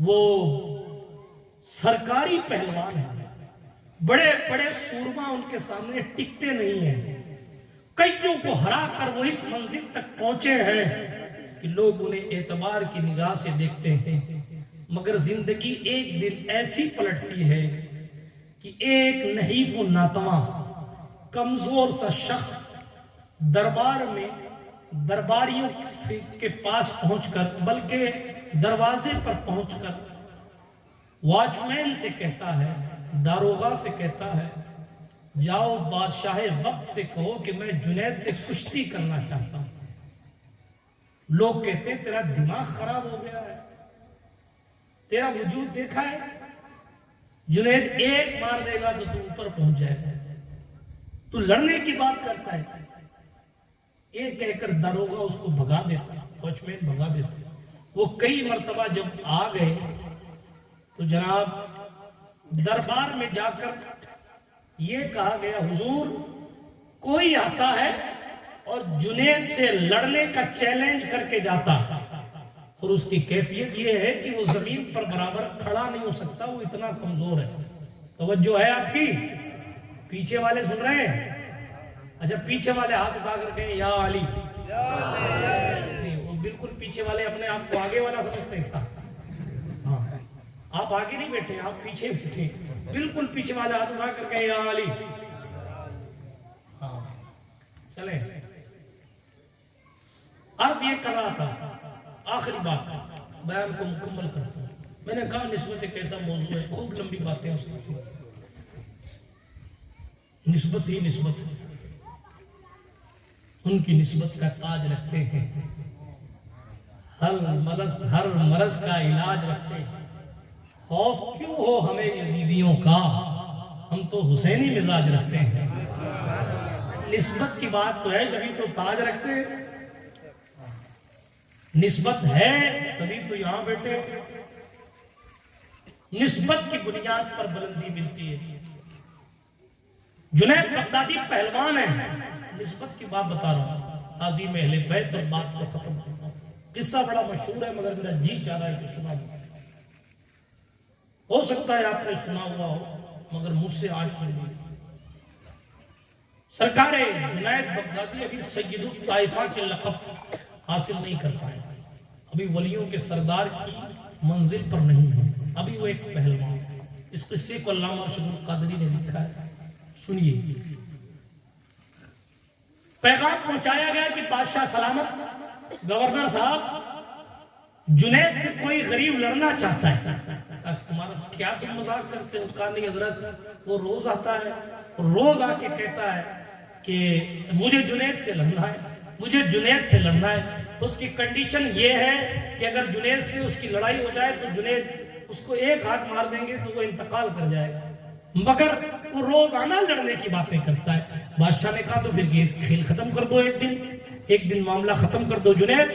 وہ سرکاری پہلوان ہیں، بڑے بڑے سورما ان کے سامنے ٹکتے نہیں ہیں، کئیوں کو ہرا کر وہ اس منزل تک پہنچے ہیں کہ لوگ انہیں اعتبار کی نگاہ سے دیکھتے ہیں، مگر زندگی ایک دن ایسی پلٹتی ہے کہ ایک نحیف و ناتواں کمزور سا شخص دربار میں درباریوں کے پاس پہنچ کر، بلکہ دروازے پر پہنچ کر واچ مین سے کہتا ہے، داروغہ سے کہتا ہے، جاؤ بادشاہ وقت سے کہو کہ میں جنید سے کشتی کرنا چاہتا ہوں۔ لوگ کہتے ہیں تیرا دماغ خراب ہو گیا ہے، تیرا وجود دیکھا ہے، جنید ایک مار دے گا تو تو اوپر پہنچ جائے گا، تو لڑنے کی بات کرتا ہے۔ یہ کہہ کر داروغہ اس کو بھگا دیتا، واچ مین بھگا دیتا۔ وہ کئی مرتبہ جب آ گئے تو جناب دربار میں جا کر یہ کہا گیا، حضور کوئی آتا ہے اور جنید سے لڑنے کا چیلنج کر کے جاتا، اور اس کی کیفیت یہ ہے کہ وہ زمین پر برابر کھڑا نہیں ہو سکتا، وہ اتنا کمزور ہے۔ توجہ ہے آپ کی؟ پیچھے والے سن رہے ہیں؟ اچھا پیچھے والے ہاتھ اٹھا کر کہیں یا علی، نہیں وہ بالکل پیچھے والے اپنے آپ کو آگے والا سمجھتے ہیں کیا؟ ہاں آپ آگے نہیں بیٹھے، آپ پیچھے بیٹھے، بالکل پیچھے والے ہاتھ اٹھا کر کہیں یا علی۔ ہاں چلیں، عرض یہ کر رہا تھا، آخری بات بیان کو مکمل کرتا ہوں۔ میں نے کہا نسبت ایک ایسا موضوع ہے، خوب لمبی باتیں اس کی، نسبت ہی نسبت ہے، ان کی نسبت کا تاج رکھتے ہیں، ہر مرض کا علاج رکھتے ہیں۔ خوف کیوں ہو ہمیں یزیدیوں کا، ہم تو حسینی مزاج رکھتے ہیں۔ نسبت کی بات تو ہے جبھی تو تاج رکھتے ہیں، نسبت ہے تبھی تو یہاں بیٹھے، نسبت کی بنیاد پر بلندی ملتی ہے۔ جنید بغدادی پہلوان ہیں، نسبت کی بات بتا رہا ہوں، عظیم اہل بیت، اور بات کو ختم کرتا ہوں۔ قصہ بڑا مشہور ہے مگر میرا جی چاہ رہا ہے کہ سنا دوں، ہو سکتا ہے آپ نے سنا ہوا ہو مگر مجھ سے آج سن لی۔ سرکار جنید بغدادی ابھی سید الطائفہ کے لقب حاصل نہیں کر پائے، ابھی ولیوں کے سردار کی منزل پر نہیں ہے، ابھی وہ ایک پہلوان۔ اس قصے کو علامہ ارشد القادری نے لکھا ہے، سنیے۔ پیغام پہنچایا گیا کہ بادشاہ سلامت، گورنر صاحب جنید سے کوئی غریب لڑنا چاہتا ہے۔ تمہارا کیا تم مذاق کرتے ہو؟ کہا نہیں حضرت، وہ روز آتا ہے، روز آ کے کہتا ہے کہ مجھے جنید سے لڑنا ہے، مجھے جنید سے لڑنا ہے۔ اس کی کنڈیشن یہ ہے کہ اگر جنید سے اس کی لڑائی ہو جائے تو جنید اس کو ایک ہاتھ مار دیں گے تو وہ انتقال کر جائے گا، مگر وہ روزانہ لڑنے کی باتیں کرتا ہے۔ بادشاہ نے کہا تو پھر یہ کھیل ختم کر دو، ایک دن معاملہ ختم کر دو، جنید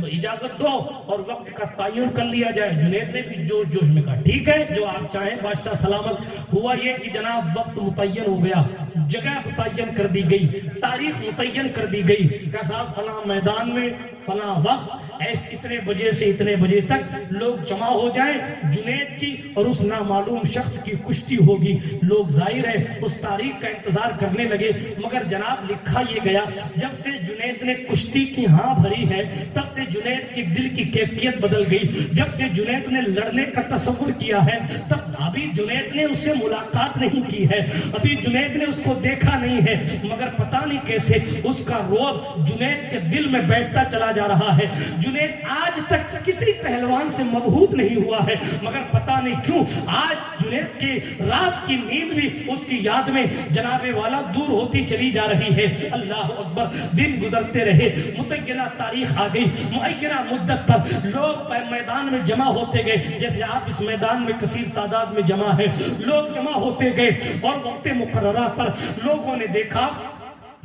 اجازت دو اور وقت کا تعین کر لیا جائے۔ جنید نے بھی جوش میں کہا ٹھیک ہے جو آپ چاہیں بادشاہ سلامت۔ ہوا یہ کہ جناب وقت متعین ہو گیا، جگہ متعین کر دی گئی، تاریخ متعین کر دی گئی کہ صاحب فلاں میدان میں فلاں وقت ایسے اتنے بجے سے اتنے بجے تک لوگ جمع ہو جائیں، جنید کی اور اس نامعلوم شخص کی کشتی ہوگی۔ لوگ ظاہر ہے اس تاریخ کا انتظار کرنے لگے، مگر جناب لکھا یہ گیا جب سے جنید نے کشتی کی ہاں بھری ہے تب سے جنید کی دل کی کیفیت بدل گئی۔ جب سے جنید نے لڑنے کا تصور کیا ہے تب ابھی جنید نے اس سے ملاقات نہیں کی ہے، ابھی جنید نے اس کو دیکھا نہیں ہے، مگر پتہ نہیں کیسے اس کا رعب جنید کے دل میں بیٹھتا چلا جا رہا ہے۔ جنید آج تک کسی پہلوان سے مبہوت نہیں ہوا ہے، مگر پتہ نہیں کیوں آج جنید کے رات کی نیند بھی اس کی یاد میں جناب والا دور ہوتی چلی جا رہی ہے۔ اللہ اکبر، دن گزرتے رہے، متعینہ تاریخ آ گئی، معینہ مدت پر لوگ میدان میں جمع ہوتے گئے، جیسے آپ اس میدان میں کثیر تعداد میں جمع ہیں، لوگ جمع ہوتے گئے اور وقت مقررہ پر لوگوں نے دیکھا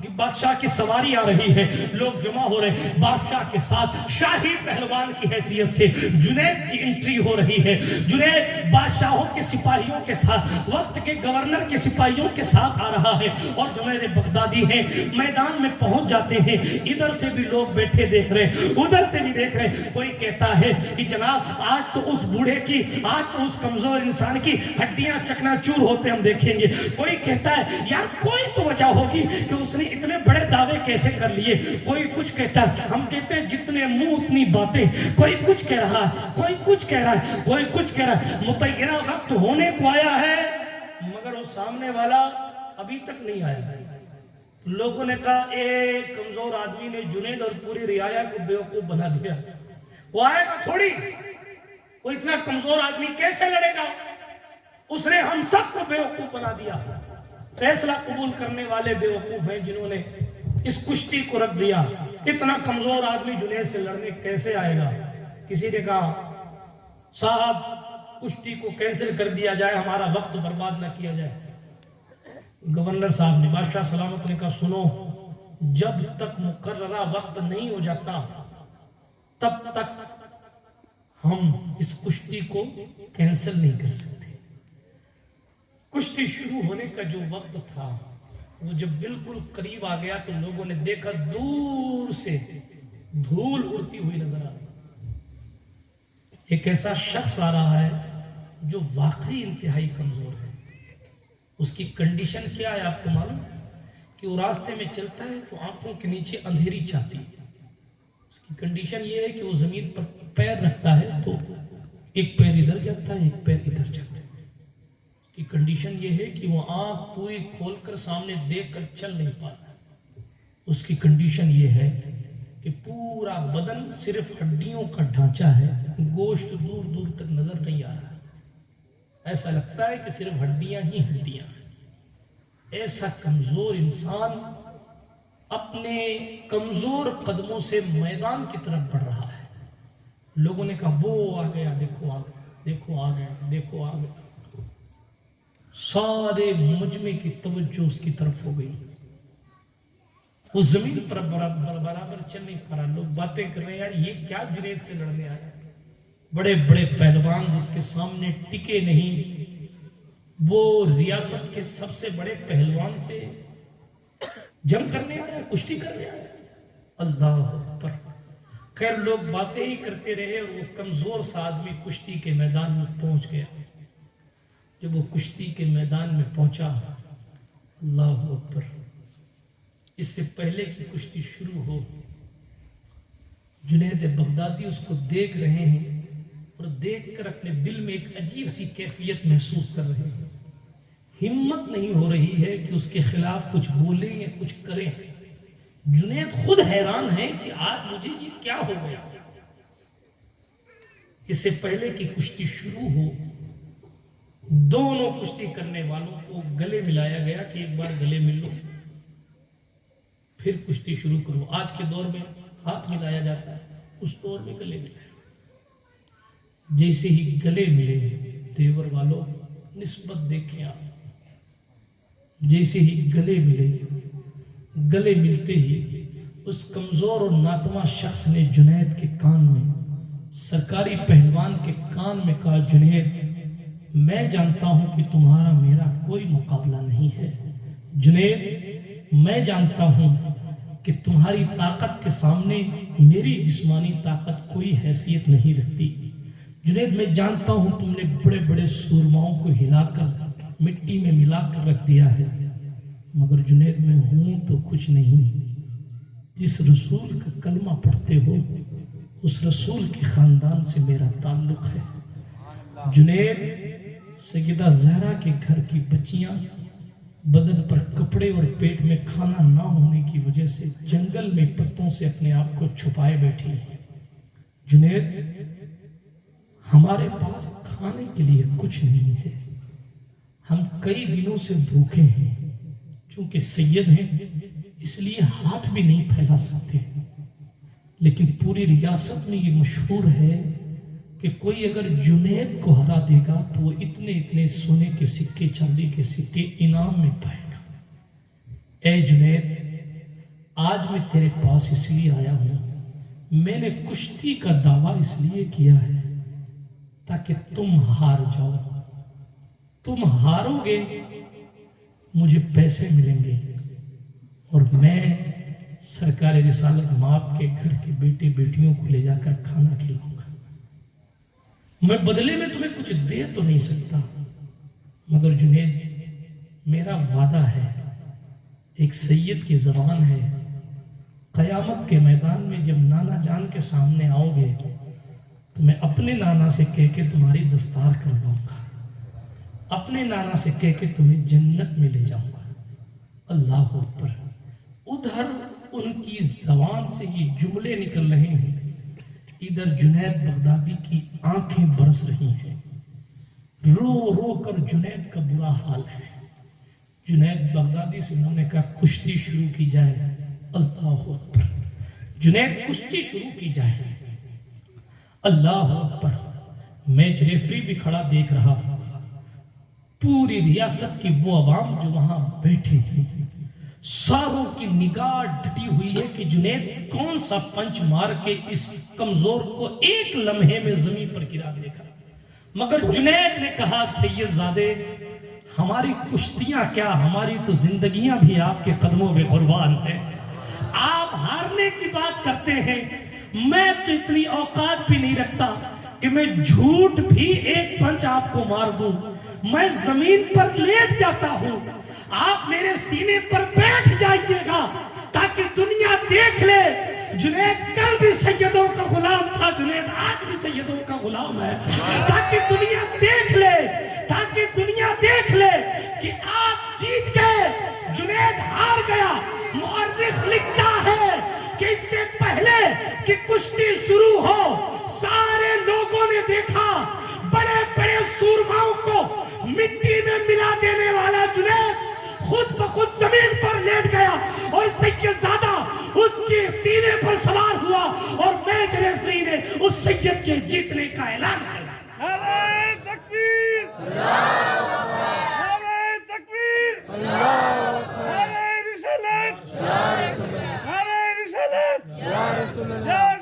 کہ بادشاہ کی سواری آ رہی ہے، لوگ جمع ہو رہے ہیں، بادشاہ کے ساتھ شاہی پہلوان کی حیثیت سے جنید کی انٹری ہو رہی ہے۔ جنید بادشاہوں کے سپاہیوں کے ساتھ، وقت کے گورنر کے سپاہیوں کے ساتھ آ رہا ہے، اور جنید بغدادی ہیں، میدان میں پہنچ جاتے ہیں۔ ادھر سے بھی لوگ بیٹھے دیکھ رہے، ادھر سے بھی دیکھ رہے۔ کوئی کہتا ہے کہ جناب آج تو اس بوڑھے کی، آج تو اس کمزور انسان کی ہڈیاں چکنا چور ہوتے ہم دیکھیں گے۔ کوئی کہتا ہے یار کوئی تو وجہ ہوگی کہ اس نے اتنے بڑے دعوے کیسے کر لیے۔ کوئی کچھ کہتا ہے، ہم کہتے ہیں جتنے منہ اتنی باتیں۔ کوئی کچھ کہہ رہا ہے، کوئی کچھ کہہ رہا ہے، کوئی کچھ کہہ رہا ہے۔ متعینہ وقت ہونے کو آیا ہے مگر وہ سامنے والا ابھی تک نہیں آیا۔ لوگوں نے کہا ایک کمزور آدمی نے جنید اور پوری رعایا کو بیوقوف بنا دیا، وہ آئے گا تھوڑی، وہ اتنا کمزور آدمی کیسے لڑے گا؟ اس نے ہم سب کو بیوقوف بنا دیا۔ فیصلہ قبول کرنے والے بیوقوف ہیں جنہوں نے اس کشتی کو رکھ دیا۔ اتنا کمزور آدمی جنید سے لڑنے کیسے آئے گا؟ کسی نے کہا صاحب کشتی کو کینسل کر دیا جائے، ہمارا وقت برباد نہ کیا جائے۔ گورنر صاحب نے، بادشاہ سلامت نے کہا سنو، جب تک مقررہ وقت نہیں ہو جاتا تب تک ہم اس کشتی کو کینسل نہیں کر سکتے۔ کشتی شروع ہونے کا جو وقت تھا وہ جب بالکل قریب آ گیا تو لوگوں نے دیکھا دور سے دھول اڑتی ہوئی نظر آ رہی۔ ایک ایسا شخص آ رہا ہے جو واقعی انتہائی کمزور ہے۔ اس کی کنڈیشن کیا ہے آپ کو معلوم؟ کہ وہ راستے میں چلتا ہے تو آنکھوں کے نیچے اندھیری چھاتی ہے۔ اس کی کنڈیشن یہ ہے کہ وہ زمین پر پیر رکھتا ہے تو ایک پیر ادھر جاتا ہے، ایک پیر ادھر جاتا ہے۔ اس کی کنڈیشن یہ ہے کہ وہ آنکھ پوری کھول کر سامنے دیکھ کر چل نہیں پاتا۔ اس کی کنڈیشن یہ ہے کہ پورا بدن صرف ہڈیوں کا ڈھانچہ ہے، گوشت دور دور تک نظر نہیں آ رہا ہے، ایسا لگتا ہے کہ صرف ہڈیاں ہی ہڈیاں ہیں۔ ایسا کمزور انسان اپنے کمزور قدموں سے میدان کی طرف بڑھ رہا ہے۔ لوگوں نے کہا وہ آ گیا، دیکھو آ گیا، دیکھو آ گیا، دیکھو آ گیا۔ سارے مجمع کی توجہ اس کی طرف ہو گئی۔ وہ زمین پر برابر چل نہیں پا رہا۔ لوگ باتیں کر رہے ہیں یار یہ کیا جنید سے لڑنے آیا؟ بڑے بڑے پہلوان جس کے سامنے ٹکے نہیں، وہ ریاست کے سب سے بڑے پہلوان سے جنگ کرنے آیا، کشتی کرنے آیا۔ اللہ اکبر۔ خیر لوگ باتیں ہی کرتے رہے اور وہ کمزور سا آدمی کشتی کے میدان میں پہنچ گیا۔ جب وہ کشتی کے میدان میں پہنچا، اللہ اکبر، اس سے پہلے کہ کشتی شروع ہو جنید بغدادی اس کو دیکھ رہے ہیں اور دیکھ کر اپنے دل میں ایک عجیب سی کیفیت محسوس کر رہے ہیں۔ ہمت نہیں ہو رہی ہے کہ اس کے خلاف کچھ بولیں یا کچھ کریں۔ جنید خود حیران ہے کہ آج مجھے یہ کیا ہو گیا۔ اس سے پہلے کہ کشتی شروع ہو دونوں کشتی کرنے والوں کو گلے ملایا گیا کہ ایک بار گلے مل لو پھر کشتی شروع کرو۔ آج کے دور میں ہاتھ ملایا جاتا ہے، اس دور میں گلے ملے۔ جیسے ہی گلے ملے دیور والوں نسبت دیکھیں آپ، جیسے ہی گلے ملے، گلے ملتے ہی اس کمزور اور ناتواں شخص نے جنید کے کان میں، سرکاری پہلوان کے کان میں کہا جنید میں جانتا ہوں کہ تمہارا میرا کوئی مقابلہ نہیں ہے۔ جنید میں جانتا ہوں کہ تمہاری طاقت کے سامنے میری جسمانی طاقت کوئی حیثیت نہیں رکھتی۔ جنید میں جانتا ہوں تم نے بڑے بڑے سورماؤں کو ہلا کر مٹی میں ملا کر رکھ دیا ہے، مگر جنید میں ہوں تو کچھ نہیں۔ جس رسول کا کلمہ پڑھتے ہو اس رسول کے خاندان سے میرا تعلق ہے۔ جنید سیدہ زہرا کے گھر کی بچیاں بدن پر کپڑے اور پیٹ میں کھانا نہ ہونے کی وجہ سے جنگل میں پتوں سے اپنے آپ کو چھپائے بیٹھی ہیں۔ جنید ہمارے پاس کھانے کے لیے کچھ نہیں ہے، ہم کئی دنوں سے بھوکے ہیں، چونکہ سید ہیں اس لیے ہاتھ بھی نہیں پھیلا سکتے، لیکن پوری ریاست میں یہ مشہور ہے کہ کوئی اگر جنید کو ہرا دے گا تو وہ اتنے سونے کے سکے، چاندی کے سکے انعام میں پائے گا۔ اے جنید آج میں تیرے پاس اس لیے آیا ہوں، میں نے کشتی کا دعویٰ اس لیے کیا ہے تاکہ تم ہار جاؤ. تم ہارو گے، مجھے پیسے ملیں گے اور میں سرکار رسالت مآب کے گھر کے بیٹے بیٹیوں کو لے جا کر کھانا کھلاؤں گا. میں بدلے میں تمہیں کچھ دے تو نہیں سکتا، مگر جنید میرا وعدہ ہے، ایک سید کی زبان ہے، قیامت کے میدان میں جب نانا جان کے سامنے آؤ گے تو میں اپنے نانا سے کہہ کے تمہاری دستار کرواؤں گا، اپنے نانا سے کہہ کے تمہیں جنت میں لے جاؤں گا. اللہ اکبر. ادھر ان کی زبان سے یہ جملے نکل رہے ہیں، ادھر جنید بغدادی کی آنکھیں برس رہی ہیں. رو رو کر جنید کا برا حال ہے. جنید بغدادی سے انہوں نے کہا کشتی شروع کی جائے. اللہ اکبر. جنید کشتی شروع کی جائے. اللہ اکبر. میچ ریفری بھی کھڑا دیکھ رہا. پوری ریاست کی وہ عوام جو وہاں بیٹھے ہیں، ساروں کی نگاہ ڈٹی ہوئی ہے کہ جنید کون سا پنچ مار کے اس کمزور کو ایک لمحے میں زمین پر گرا دے گا. مگر جنید نے کہا سید زادے، ہماری کشتیاں کیا، ہماری تو زندگیاں بھی آپ کے قدموں میں قربان ہیں. آپ ہارنے کی بات کرتے ہیں، میں تو اتنی اوقات بھی نہیں رکھتا کہ میں جھوٹ بھی ایک پنچ آپ کو مار دوں. میں زمین پر لیٹ جاتا ہوں، آپ میرے سینے پر بیٹھ جائیے گا تاکہ دنیا دیکھ لے جنید کل بھی سیدوں کا غلام تھا، جنید آج بھی سیدوں کا غلام ہے. تاکہ دنیا دیکھ لے، تاکہ دنیا دیکھ لے کہ آپ جیت گئے، جنید ہار گیا. مورخ لکھتا ہے کہ اس سے پہلے کہ کشتی شروع ہو سارے لوگوں نے دیکھا بڑے بڑے سورماؤں کو مٹی میں ملا دینے والا جنید خود بخود زمین پر لیٹ گیا اور سید زادہ اس کے سینے پر سوار ہوا اور میچ ریفری نے اس سید کے جیتنے کا اعلان کیا. نعرہ تکبیر! اللہ اکبر! نعرہ تکبیر! اللہ اکبر! نعرہ رسالت! نعرہ رسالت! یا رسول اللہ!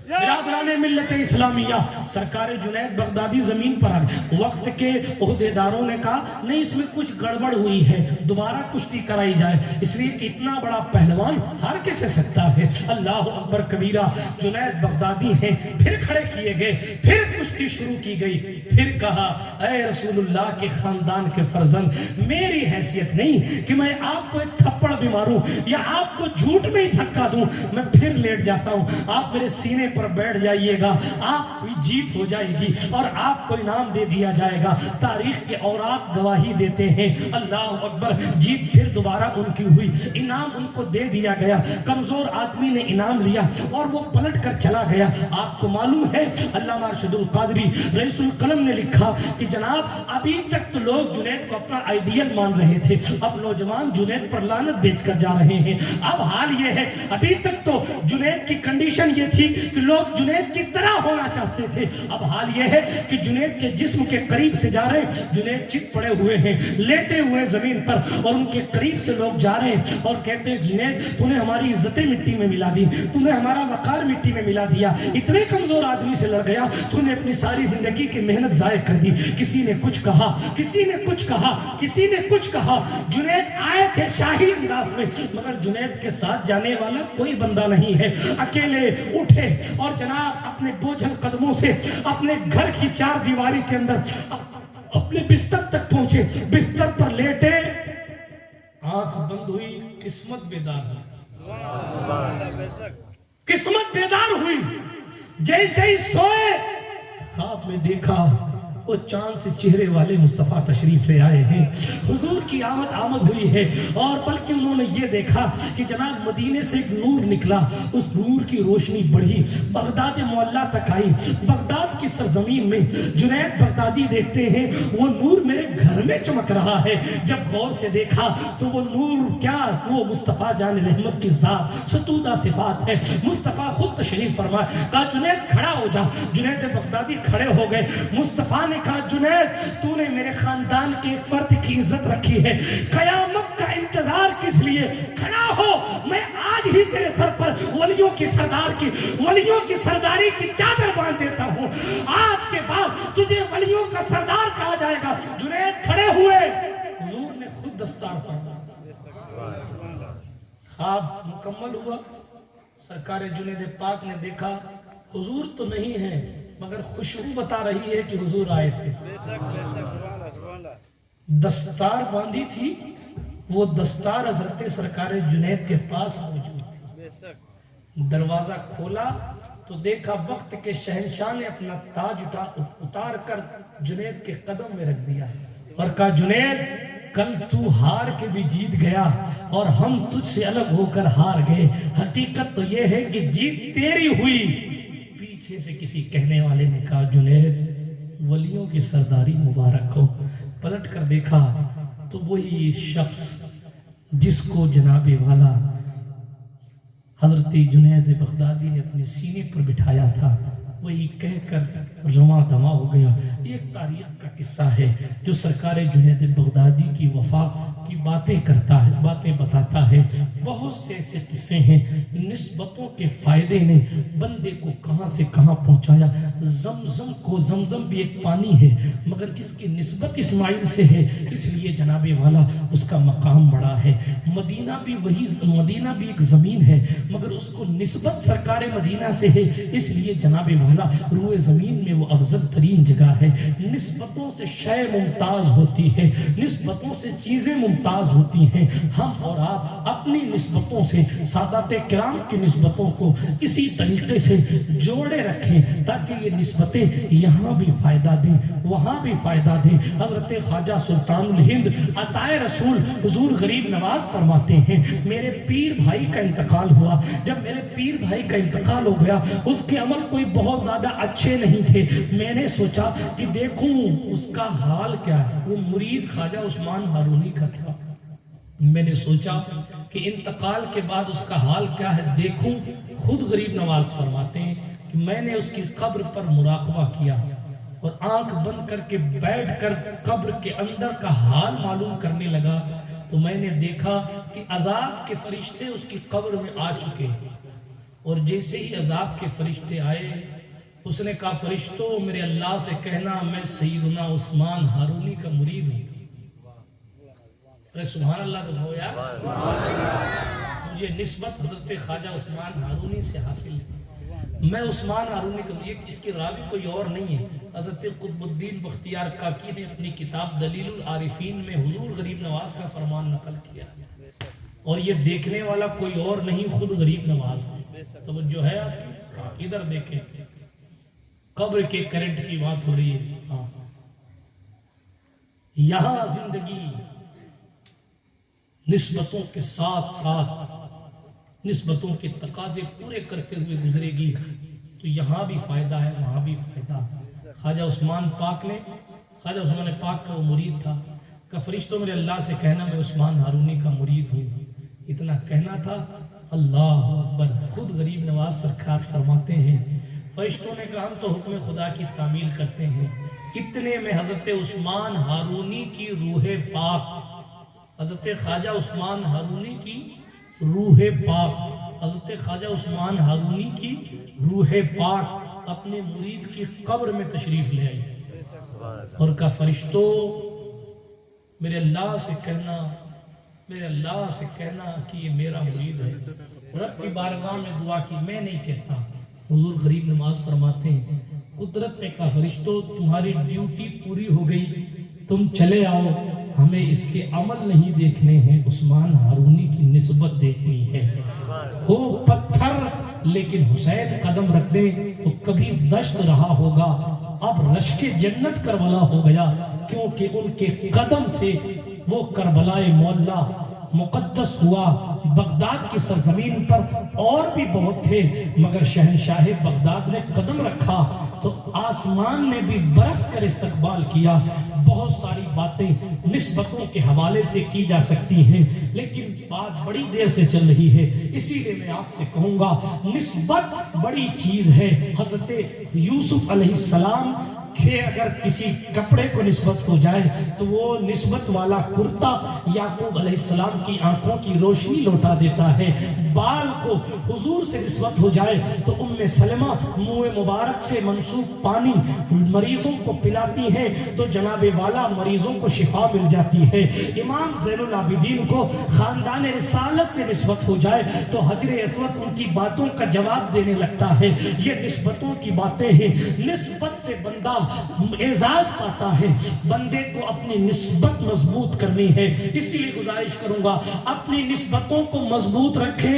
برادران ملت اسلامیہ، سرکار جنید بغدادی زمین پر آ گئے. وقت کے عہدیداروں نے کہا نہیں، اس میں کچھ گڑبڑ ہوئی ہے، دوبارہ کشتی کرائی جائے، اس لیے کہ اتنا بڑا پہلوان ہار کیسے سکتا ہے. اللہ اکبر کبیرہ. جنید بغدادی ہیں، پھر کھڑے کیے گئے، پھر کشتی شروع کی گئی. پھر کہا اے رسول اللہ کے خاندان کے فرزند، میری حیثیت نہیں کہ میں آپ کو ایک تھپڑ بھی ماروں یا آپ کو جھوٹ میں ہی دھکا دوں. میں پھر لیٹ جاتا ہوں، آپ میرے سینے پر بیٹھ جائیے گا، آپ کی جیت ہو جائے گی اور آپ کو انعام دے دیا جائے گا. تاریخ کے اوراق گواہی دیتے ہیں. اللہ اکبر. جیت پھر دوبارہ ان کی ہوئی، انعام ان کو دے دیا گیا. کمزور آدمی نے انعام لیا اور وہ پلٹ کر چلا گیا. آپ کو معلوم ہے علامہ ارشد القادری رئیس القلم نے لکھا کہ جناب ابھی تک تو لوگ جنید کو اپنا آئیڈیل مان رہے تھے، اب نوجوان جنید پر لعنت بیچ کر جا رہے ہیں. اب حال یہ ہے، ابھی تک تو جنید کی کنڈیشن یہ تھی کہ لوگ جنید کی طرح ہونا چاہتے تھے، اب حال یہ ہے کہ جنید کے جسم کے قریب سے جا رہے ہیں. جنید چت پڑے ہوئے ہیں، لیٹے ہوئے زمین پر، اور ان کے قریب سے لوگ جا رہے ہیں اور کہتے ہیں جنید تو نے ہماری عزتیں مٹی میں ملا دی، تو نے ہمارا وقار مٹی میں ملا دیا، اتنے کمزور آدمی سے لڑ گیا، تو نے اپنی ساری زندگی کی محنت ضائع کر دی. کسی نے کچھ کہا، کسی نے کچھ کہا، کسی نے کچھ کہا. جنید آئے تھے شاہی انداز میں، مگر جنید کے ساتھ جانے والا کوئی بندہ نہیں ہے. اکیلے اٹھے اور جناب اپنے بوجھل قدموں سے اپنے گھر کی چار دیواری کے اندر اپنے بستر تک پہنچے. بستر پر لیٹے، آنکھ بند ہوئی، قسمت بیدار ہوئی. قسمت بیدار ہوئی. جیسے ہی سوئے خواب میں دیکھا وہ چاند سے چہرے والے مصطفیٰ تشریف لے آئے ہیں. حضور کی آمد ہوئی ہے، اور بلکہ انہوں نے یہ دیکھا کہ جناب مدینے سے ایک نور نکلا، اس نور کی روشنی بڑھی، بغداد معلیٰ تک آئی. بغداد کی سرزمین میں جنید بغدادی دیکھتے ہیں وہ نور میرے گھر میں چمک رہا ہے. جب غور سے دیکھا تو وہ نور کیا، وہ مصطفیٰ جان رحمت کی ذات ستودہ صفات ہے. مصطفیٰ خود تشریف فرمائے، کہا جنید کھڑا ہو جا. جنید بغدادی کھڑے ہو گئے. مصطفیٰ نے کہا جنید تو نے میرے خاندان کے ایک فرد کی عزت رکھی ہے، قیامت کا انتظار کس لیے؟ کھڑا ہو، میں آج ہی تیرے سر پر ولیوں کی سرداری کی چادر باندھ دیتا ہوں. آج کے بعد تجھے ولیوں کا سردار کہا جائے گا. جنید کھڑے ہوئے، حضور نے خود دستار فرمایا. خواب مکمل ہوا. سرکار جنید پاک نے دیکھا حضور تو نہیں ہے، مگر خوشبو بتا رہی ہے کہ حضور آئے تھے. دستار باندھی تھی، وہ دستار حضرت سرکار جنید کے پاس موجود تھی. دروازہ کھولا تو دیکھا وقت کے شہنشاہ نے اپنا تاج اتار کر جنید کے قدم میں رکھ دیا اور کہا جنید کل تو ہار کے بھی جیت گیا اور ہم تجھ سے الگ ہو کر ہار گئے. حقیقت تو یہ ہے کہ جیت تیری ہوئی. پیچھے سے کسی کہنے والے نے کہا جنید ولیوں کی سرداری مبارک ہو. پلٹ کر دیکھا تو وہی شخص جس کو جناب والا حضرت جنید بغدادی نے اپنے سینے پر بٹھایا تھا، وہی کہہ کر رواں دواں ہو گیا. ایک تاریخ کا قصہ ہے جو سرکار جنید بغدادی کی وفا کی باتیں کرتا ہے، باتیں بتاتا ہے. بہت سے ایسے قصے ہیں. نسبتوں کے فائدے نے بندے کو کہاں سے کہاں پہنچایا. زمزم بھی ایک پانی ہے مگر اس کی نسبت اسماعیل سے ہے، اس لیے جناب والا اس کا مقام بڑا ہے. مدینہ بھی ایک زمین ہے مگر اس کو نسبت سرکار مدینہ سے ہے، اس لیے جناب والا روئے زمین میں وہ افضل ترین جگہ ہے. نسبتوں سے شے ممتاز ہوتی ہے، نسبتوں سے چیزیں ممتاز ہوتی ہیں. ہم اور آپ اپنی نسبتوں سے سادات کرام کی نسبتوں کو اسی طریقے سے جوڑے رکھیں تاکہ یہ نسبتیں یہاں بھی فائدہ دیں وہاں بھی فائدہ دیں. حضرت خواجہ سلطان الہند عطائے رسول حضور غریب نواز فرماتے ہیں میرے پیر بھائی کا انتقال ہوا. جب میرے پیر بھائی کا انتقال ہو گیا اس کے عمل کوئی بہت زیادہ اچھے نہیں تھے. میں نے سوچا کہ دیکھوں اس کا حال کیا ہے. وہ مرید خواجہ عثمان ہارونی کا تھا. میں نے سوچا کہ انتقال کے بعد اس کا حال کیا ہے دیکھوں. خود غریب نواز فرماتے ہیں کہ میں نے اس کی قبر پر مراقبہ کیا اور آنکھ بند کر کے بیٹھ کر قبر کے اندر کا حال معلوم کرنے لگا تو میں نے دیکھا کہ عذاب کے فرشتے اس کی قبر میں آ چکے. اور جیسے ہی عذاب کے فرشتے آئے اس نے کہا فرشتوں میرے اللہ سے کہنا میں سیدنا عثمان ہارونی کا مرید ہوں. سبحان اللہ تو ہو یار. مجھے نسبت حضرت خواجہ عثمان ہارونی سے حاصل ہے. میں عثمان ہارونی کا اس کی راوی کوئی اور نہیں ہے. حضرت قطب الدین بختیار کاکی نے اپنی کتاب دلیل العارفین میں حضور غریب نواز کا فرمان نقل کیا اور یہ دیکھنے والا کوئی اور نہیں خود غریب نواز ہے. توجہ ہے آپ کی؟ ادھر دیکھیں قبر کے کرنٹ کی بات ہو رہی ہے. یہاں زندگی نسبتوں کے ساتھ ساتھ نسبتوں کے تقاضے پورے کرتے ہوئے گزرے گی تو یہاں بھی فائدہ ہے وہاں بھی فائدہ. خواجہ عثمان پاک کا وہ مرید تھا کہ فرشتوں میرے اللہ سے کہنا میں عثمان ہارونی کا مرید ہوں. اتنا کہنا تھا. اللہ اکبر. خود غریب نواز سرکار فرماتے ہیں فرشتوں نے کہا ہم تو حکم خدا کی تعمیل کرتے ہیں. اتنے میں حضرت عثمان ہارونی کی روح پاک حضرت خواجہ عثمان ہارونی کی روح پاک اپنے مرید کی قبر میں تشریف لے آئی اور کہا فرشتوں میرے اللہ سے کہنا کہ یہ میرا مرید ہے. رب کی بارگاہ میں دعا کی میں نہیں کہتا. حضور غریب نواز فرماتے ہیں قدرت نے کہا فرشتوں تمہاری ڈیوٹی پوری ہو گئی تم چلے آؤ. ہمیں اس کے عمل نہیں دیکھنے ہیں عثمان ہارونی کی نسبت دیکھنی ہے. ہو پتھر لیکن حسین قدم رکھ دے تو کبھی دشت رہا ہوگا. اب رشک جنت کربلا ہو گیا کیونکہ ان کے قدم سے وہ کربلائے مولا مقدس ہوا. بغداد کی سرزمین پر اور بھی بہت تھے مگر شہنشاہ بغداد نے قدم رکھا تو آسمان نے بھی برس کر استقبال کیا. بہت ساری باتیں نسبتوں کے حوالے سے کی جا سکتی ہیں لیکن بات بڑی دیر سے چل رہی ہے اسی لیے میں آپ سے کہوں گا نسبت بڑی چیز ہے. حضرت یوسف علیہ السلام کہ اگر کسی کپڑے کو نسبت ہو جائے تو وہ نسبت والا کرتا یعقوب علیہ السلام کی آنکھوں کی روشنی لوٹا دیتا ہے. بال کو حضور سے نسبت ہو جائے تو ام سلمہ منہ مبارک سے منسوب پانی مریضوں کو پلاتی ہیں تو جناب والا مریضوں کو شفا مل جاتی ہے. امام زین العابدین کو خاندان رسالت سے نسبت ہو جائے تو حجر اسود ان کی باتوں کا جواب دینے لگتا ہے. یہ نسبتوں کی باتیں ہیں. نسبت سے بندہ اعزاز پاتا ہے. بندے کو اپنی نسبت مضبوط کرنی ہے. اسی لیے گزارش کروں گا اپنی نسبتوں کو مضبوط رکھیں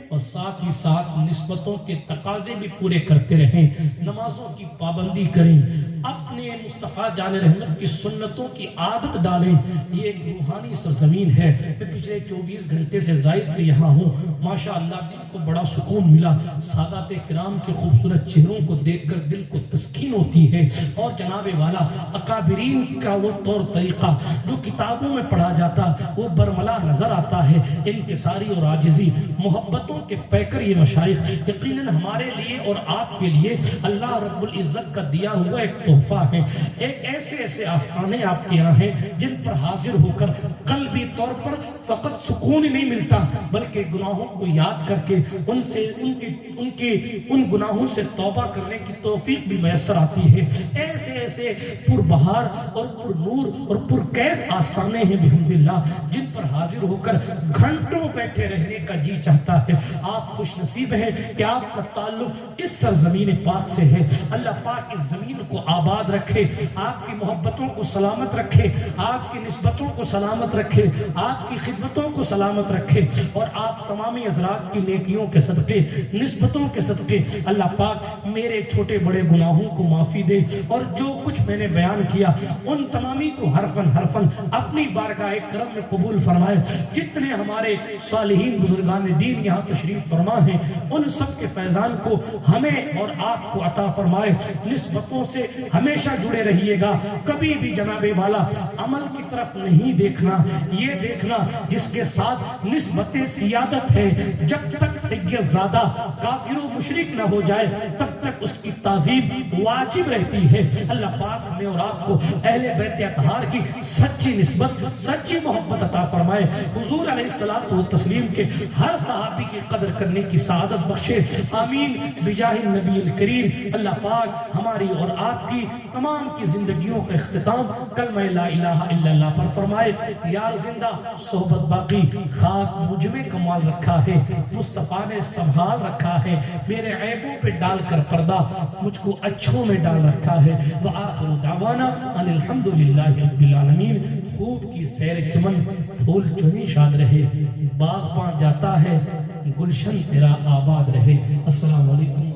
اور ساتھ ہی ساتھ نسبتوں کے تقاضے بھی پورے کرتے رہیں. نمازوں کی پابندی کریں. اپنے مصطفیٰ جان رحمت کی سنتوں کی عادت ڈالیں. یہ ایک روحانی سرزمین ہے. میں پچھلے 24 گھنٹے سے زائد سے یہاں ہوں. ماشاءاللہ دل کو بڑا سکون ملا. سادات کرام کے خوبصورت چہروں کو دیکھ کر دل کو تسکین ہوتی ہے. اور جناب والا اکابرین کا وہ طور طریقہ جو کتابوں میں پڑھا جاتا وہ برملا نظر آتا ہے. انکساری اور عاجزی محبتوں کے پیکر یہ مشائخ یقیناً ہمارے لیے اور آپ کے لیے اللہ رب العزت کا دیا ہوا ایک تحفہ ہے. ایک ایسے آستانے آپ کے یہاں ہیں جن پر حاضر ہو کر قلبی طور پر فقط سکون ہی نہیں ملتا بلکہ گناہوں کو یاد کر کے ان گناہوں سے توبہ کرنے کی توفیق بھی میسر آتی ہے. ایسے پر بہار اور پر نور اور پر کیف آستانے ہیں بحمداللہ جن پر حاضر ہو کر گھنٹوں بیٹھے رہنے کا جی چاہتا ہے. آپ خوش نصیب ہیں کہ آپ کا تعلق اس سرزمین پاک سے ہے. اللہ پاک اس زمین کو آباد رکھے. آپ کی محبتوں کو سلامت رکھے. آپ کی نسبتوں کو سلامت رکھے. آپ کی خدمتوں کو سلامت رکھے. اور آپ تمامی حضرات کی نیکیوں کے صدقے نسبتوں کے صدقے اللہ پاک میرے چھوٹے بڑے گناہوں کو معافی دے. اور جو کچھ میں نے بیان کیا ان تمامی کو حرفاً اپنی بارگاہ کرم میں قبول فرمائے. جتنے ہمارے صالحین بزرگان دین یہاں تشریف فرما ہیں ان سب کے فیضان کو ہمیں اور آپ کو عطا فرمائے. نسبتوں سے ہمیشہ جڑے رہیے گا. کبھی بھی جناب والا عمل کی طرف نہیں دیکھنا. یہ دیکھنا جس کے ساتھ نسبت سیادت ہے جب تک سید زادہ کافر و مشرک نہ ہو جائے تب تک اس کی تعظیم واجب رہتی ہے. اللہ پاک ہمیں اور آپ کو اہل بیت اطہار کی سچی نسبت سچی محبت عطا فرمائے. حضور علیہ الصلوۃ والتسلیم کے ہر صحابی کی قدر کرنے کی سعادت بخشے. آمین بجاہ النبی الکریم. اللہ پاک ہماری اور آپ کی تمام کی زندگیوں کا اختتام کلمہ لا الہ الا اللہ پر فرمائے. یار زندہ صحبت باقی خاک مجھ میں کمال رکھا ہے. مصطفیٰ نے سنبھال رکھا ہے. میرے عیبوں پہ ڈال کر پردہ مجھ کو اچھوں میں ڈال رکھا ہے. وآخر دعوانا ان الحمدللہ رب العالمین. خوب کی سیر چمن پھول چنی شاد رہے. باغ پاں جاتا ہے گلشن تیرا آباد رہے. السلام علیکم.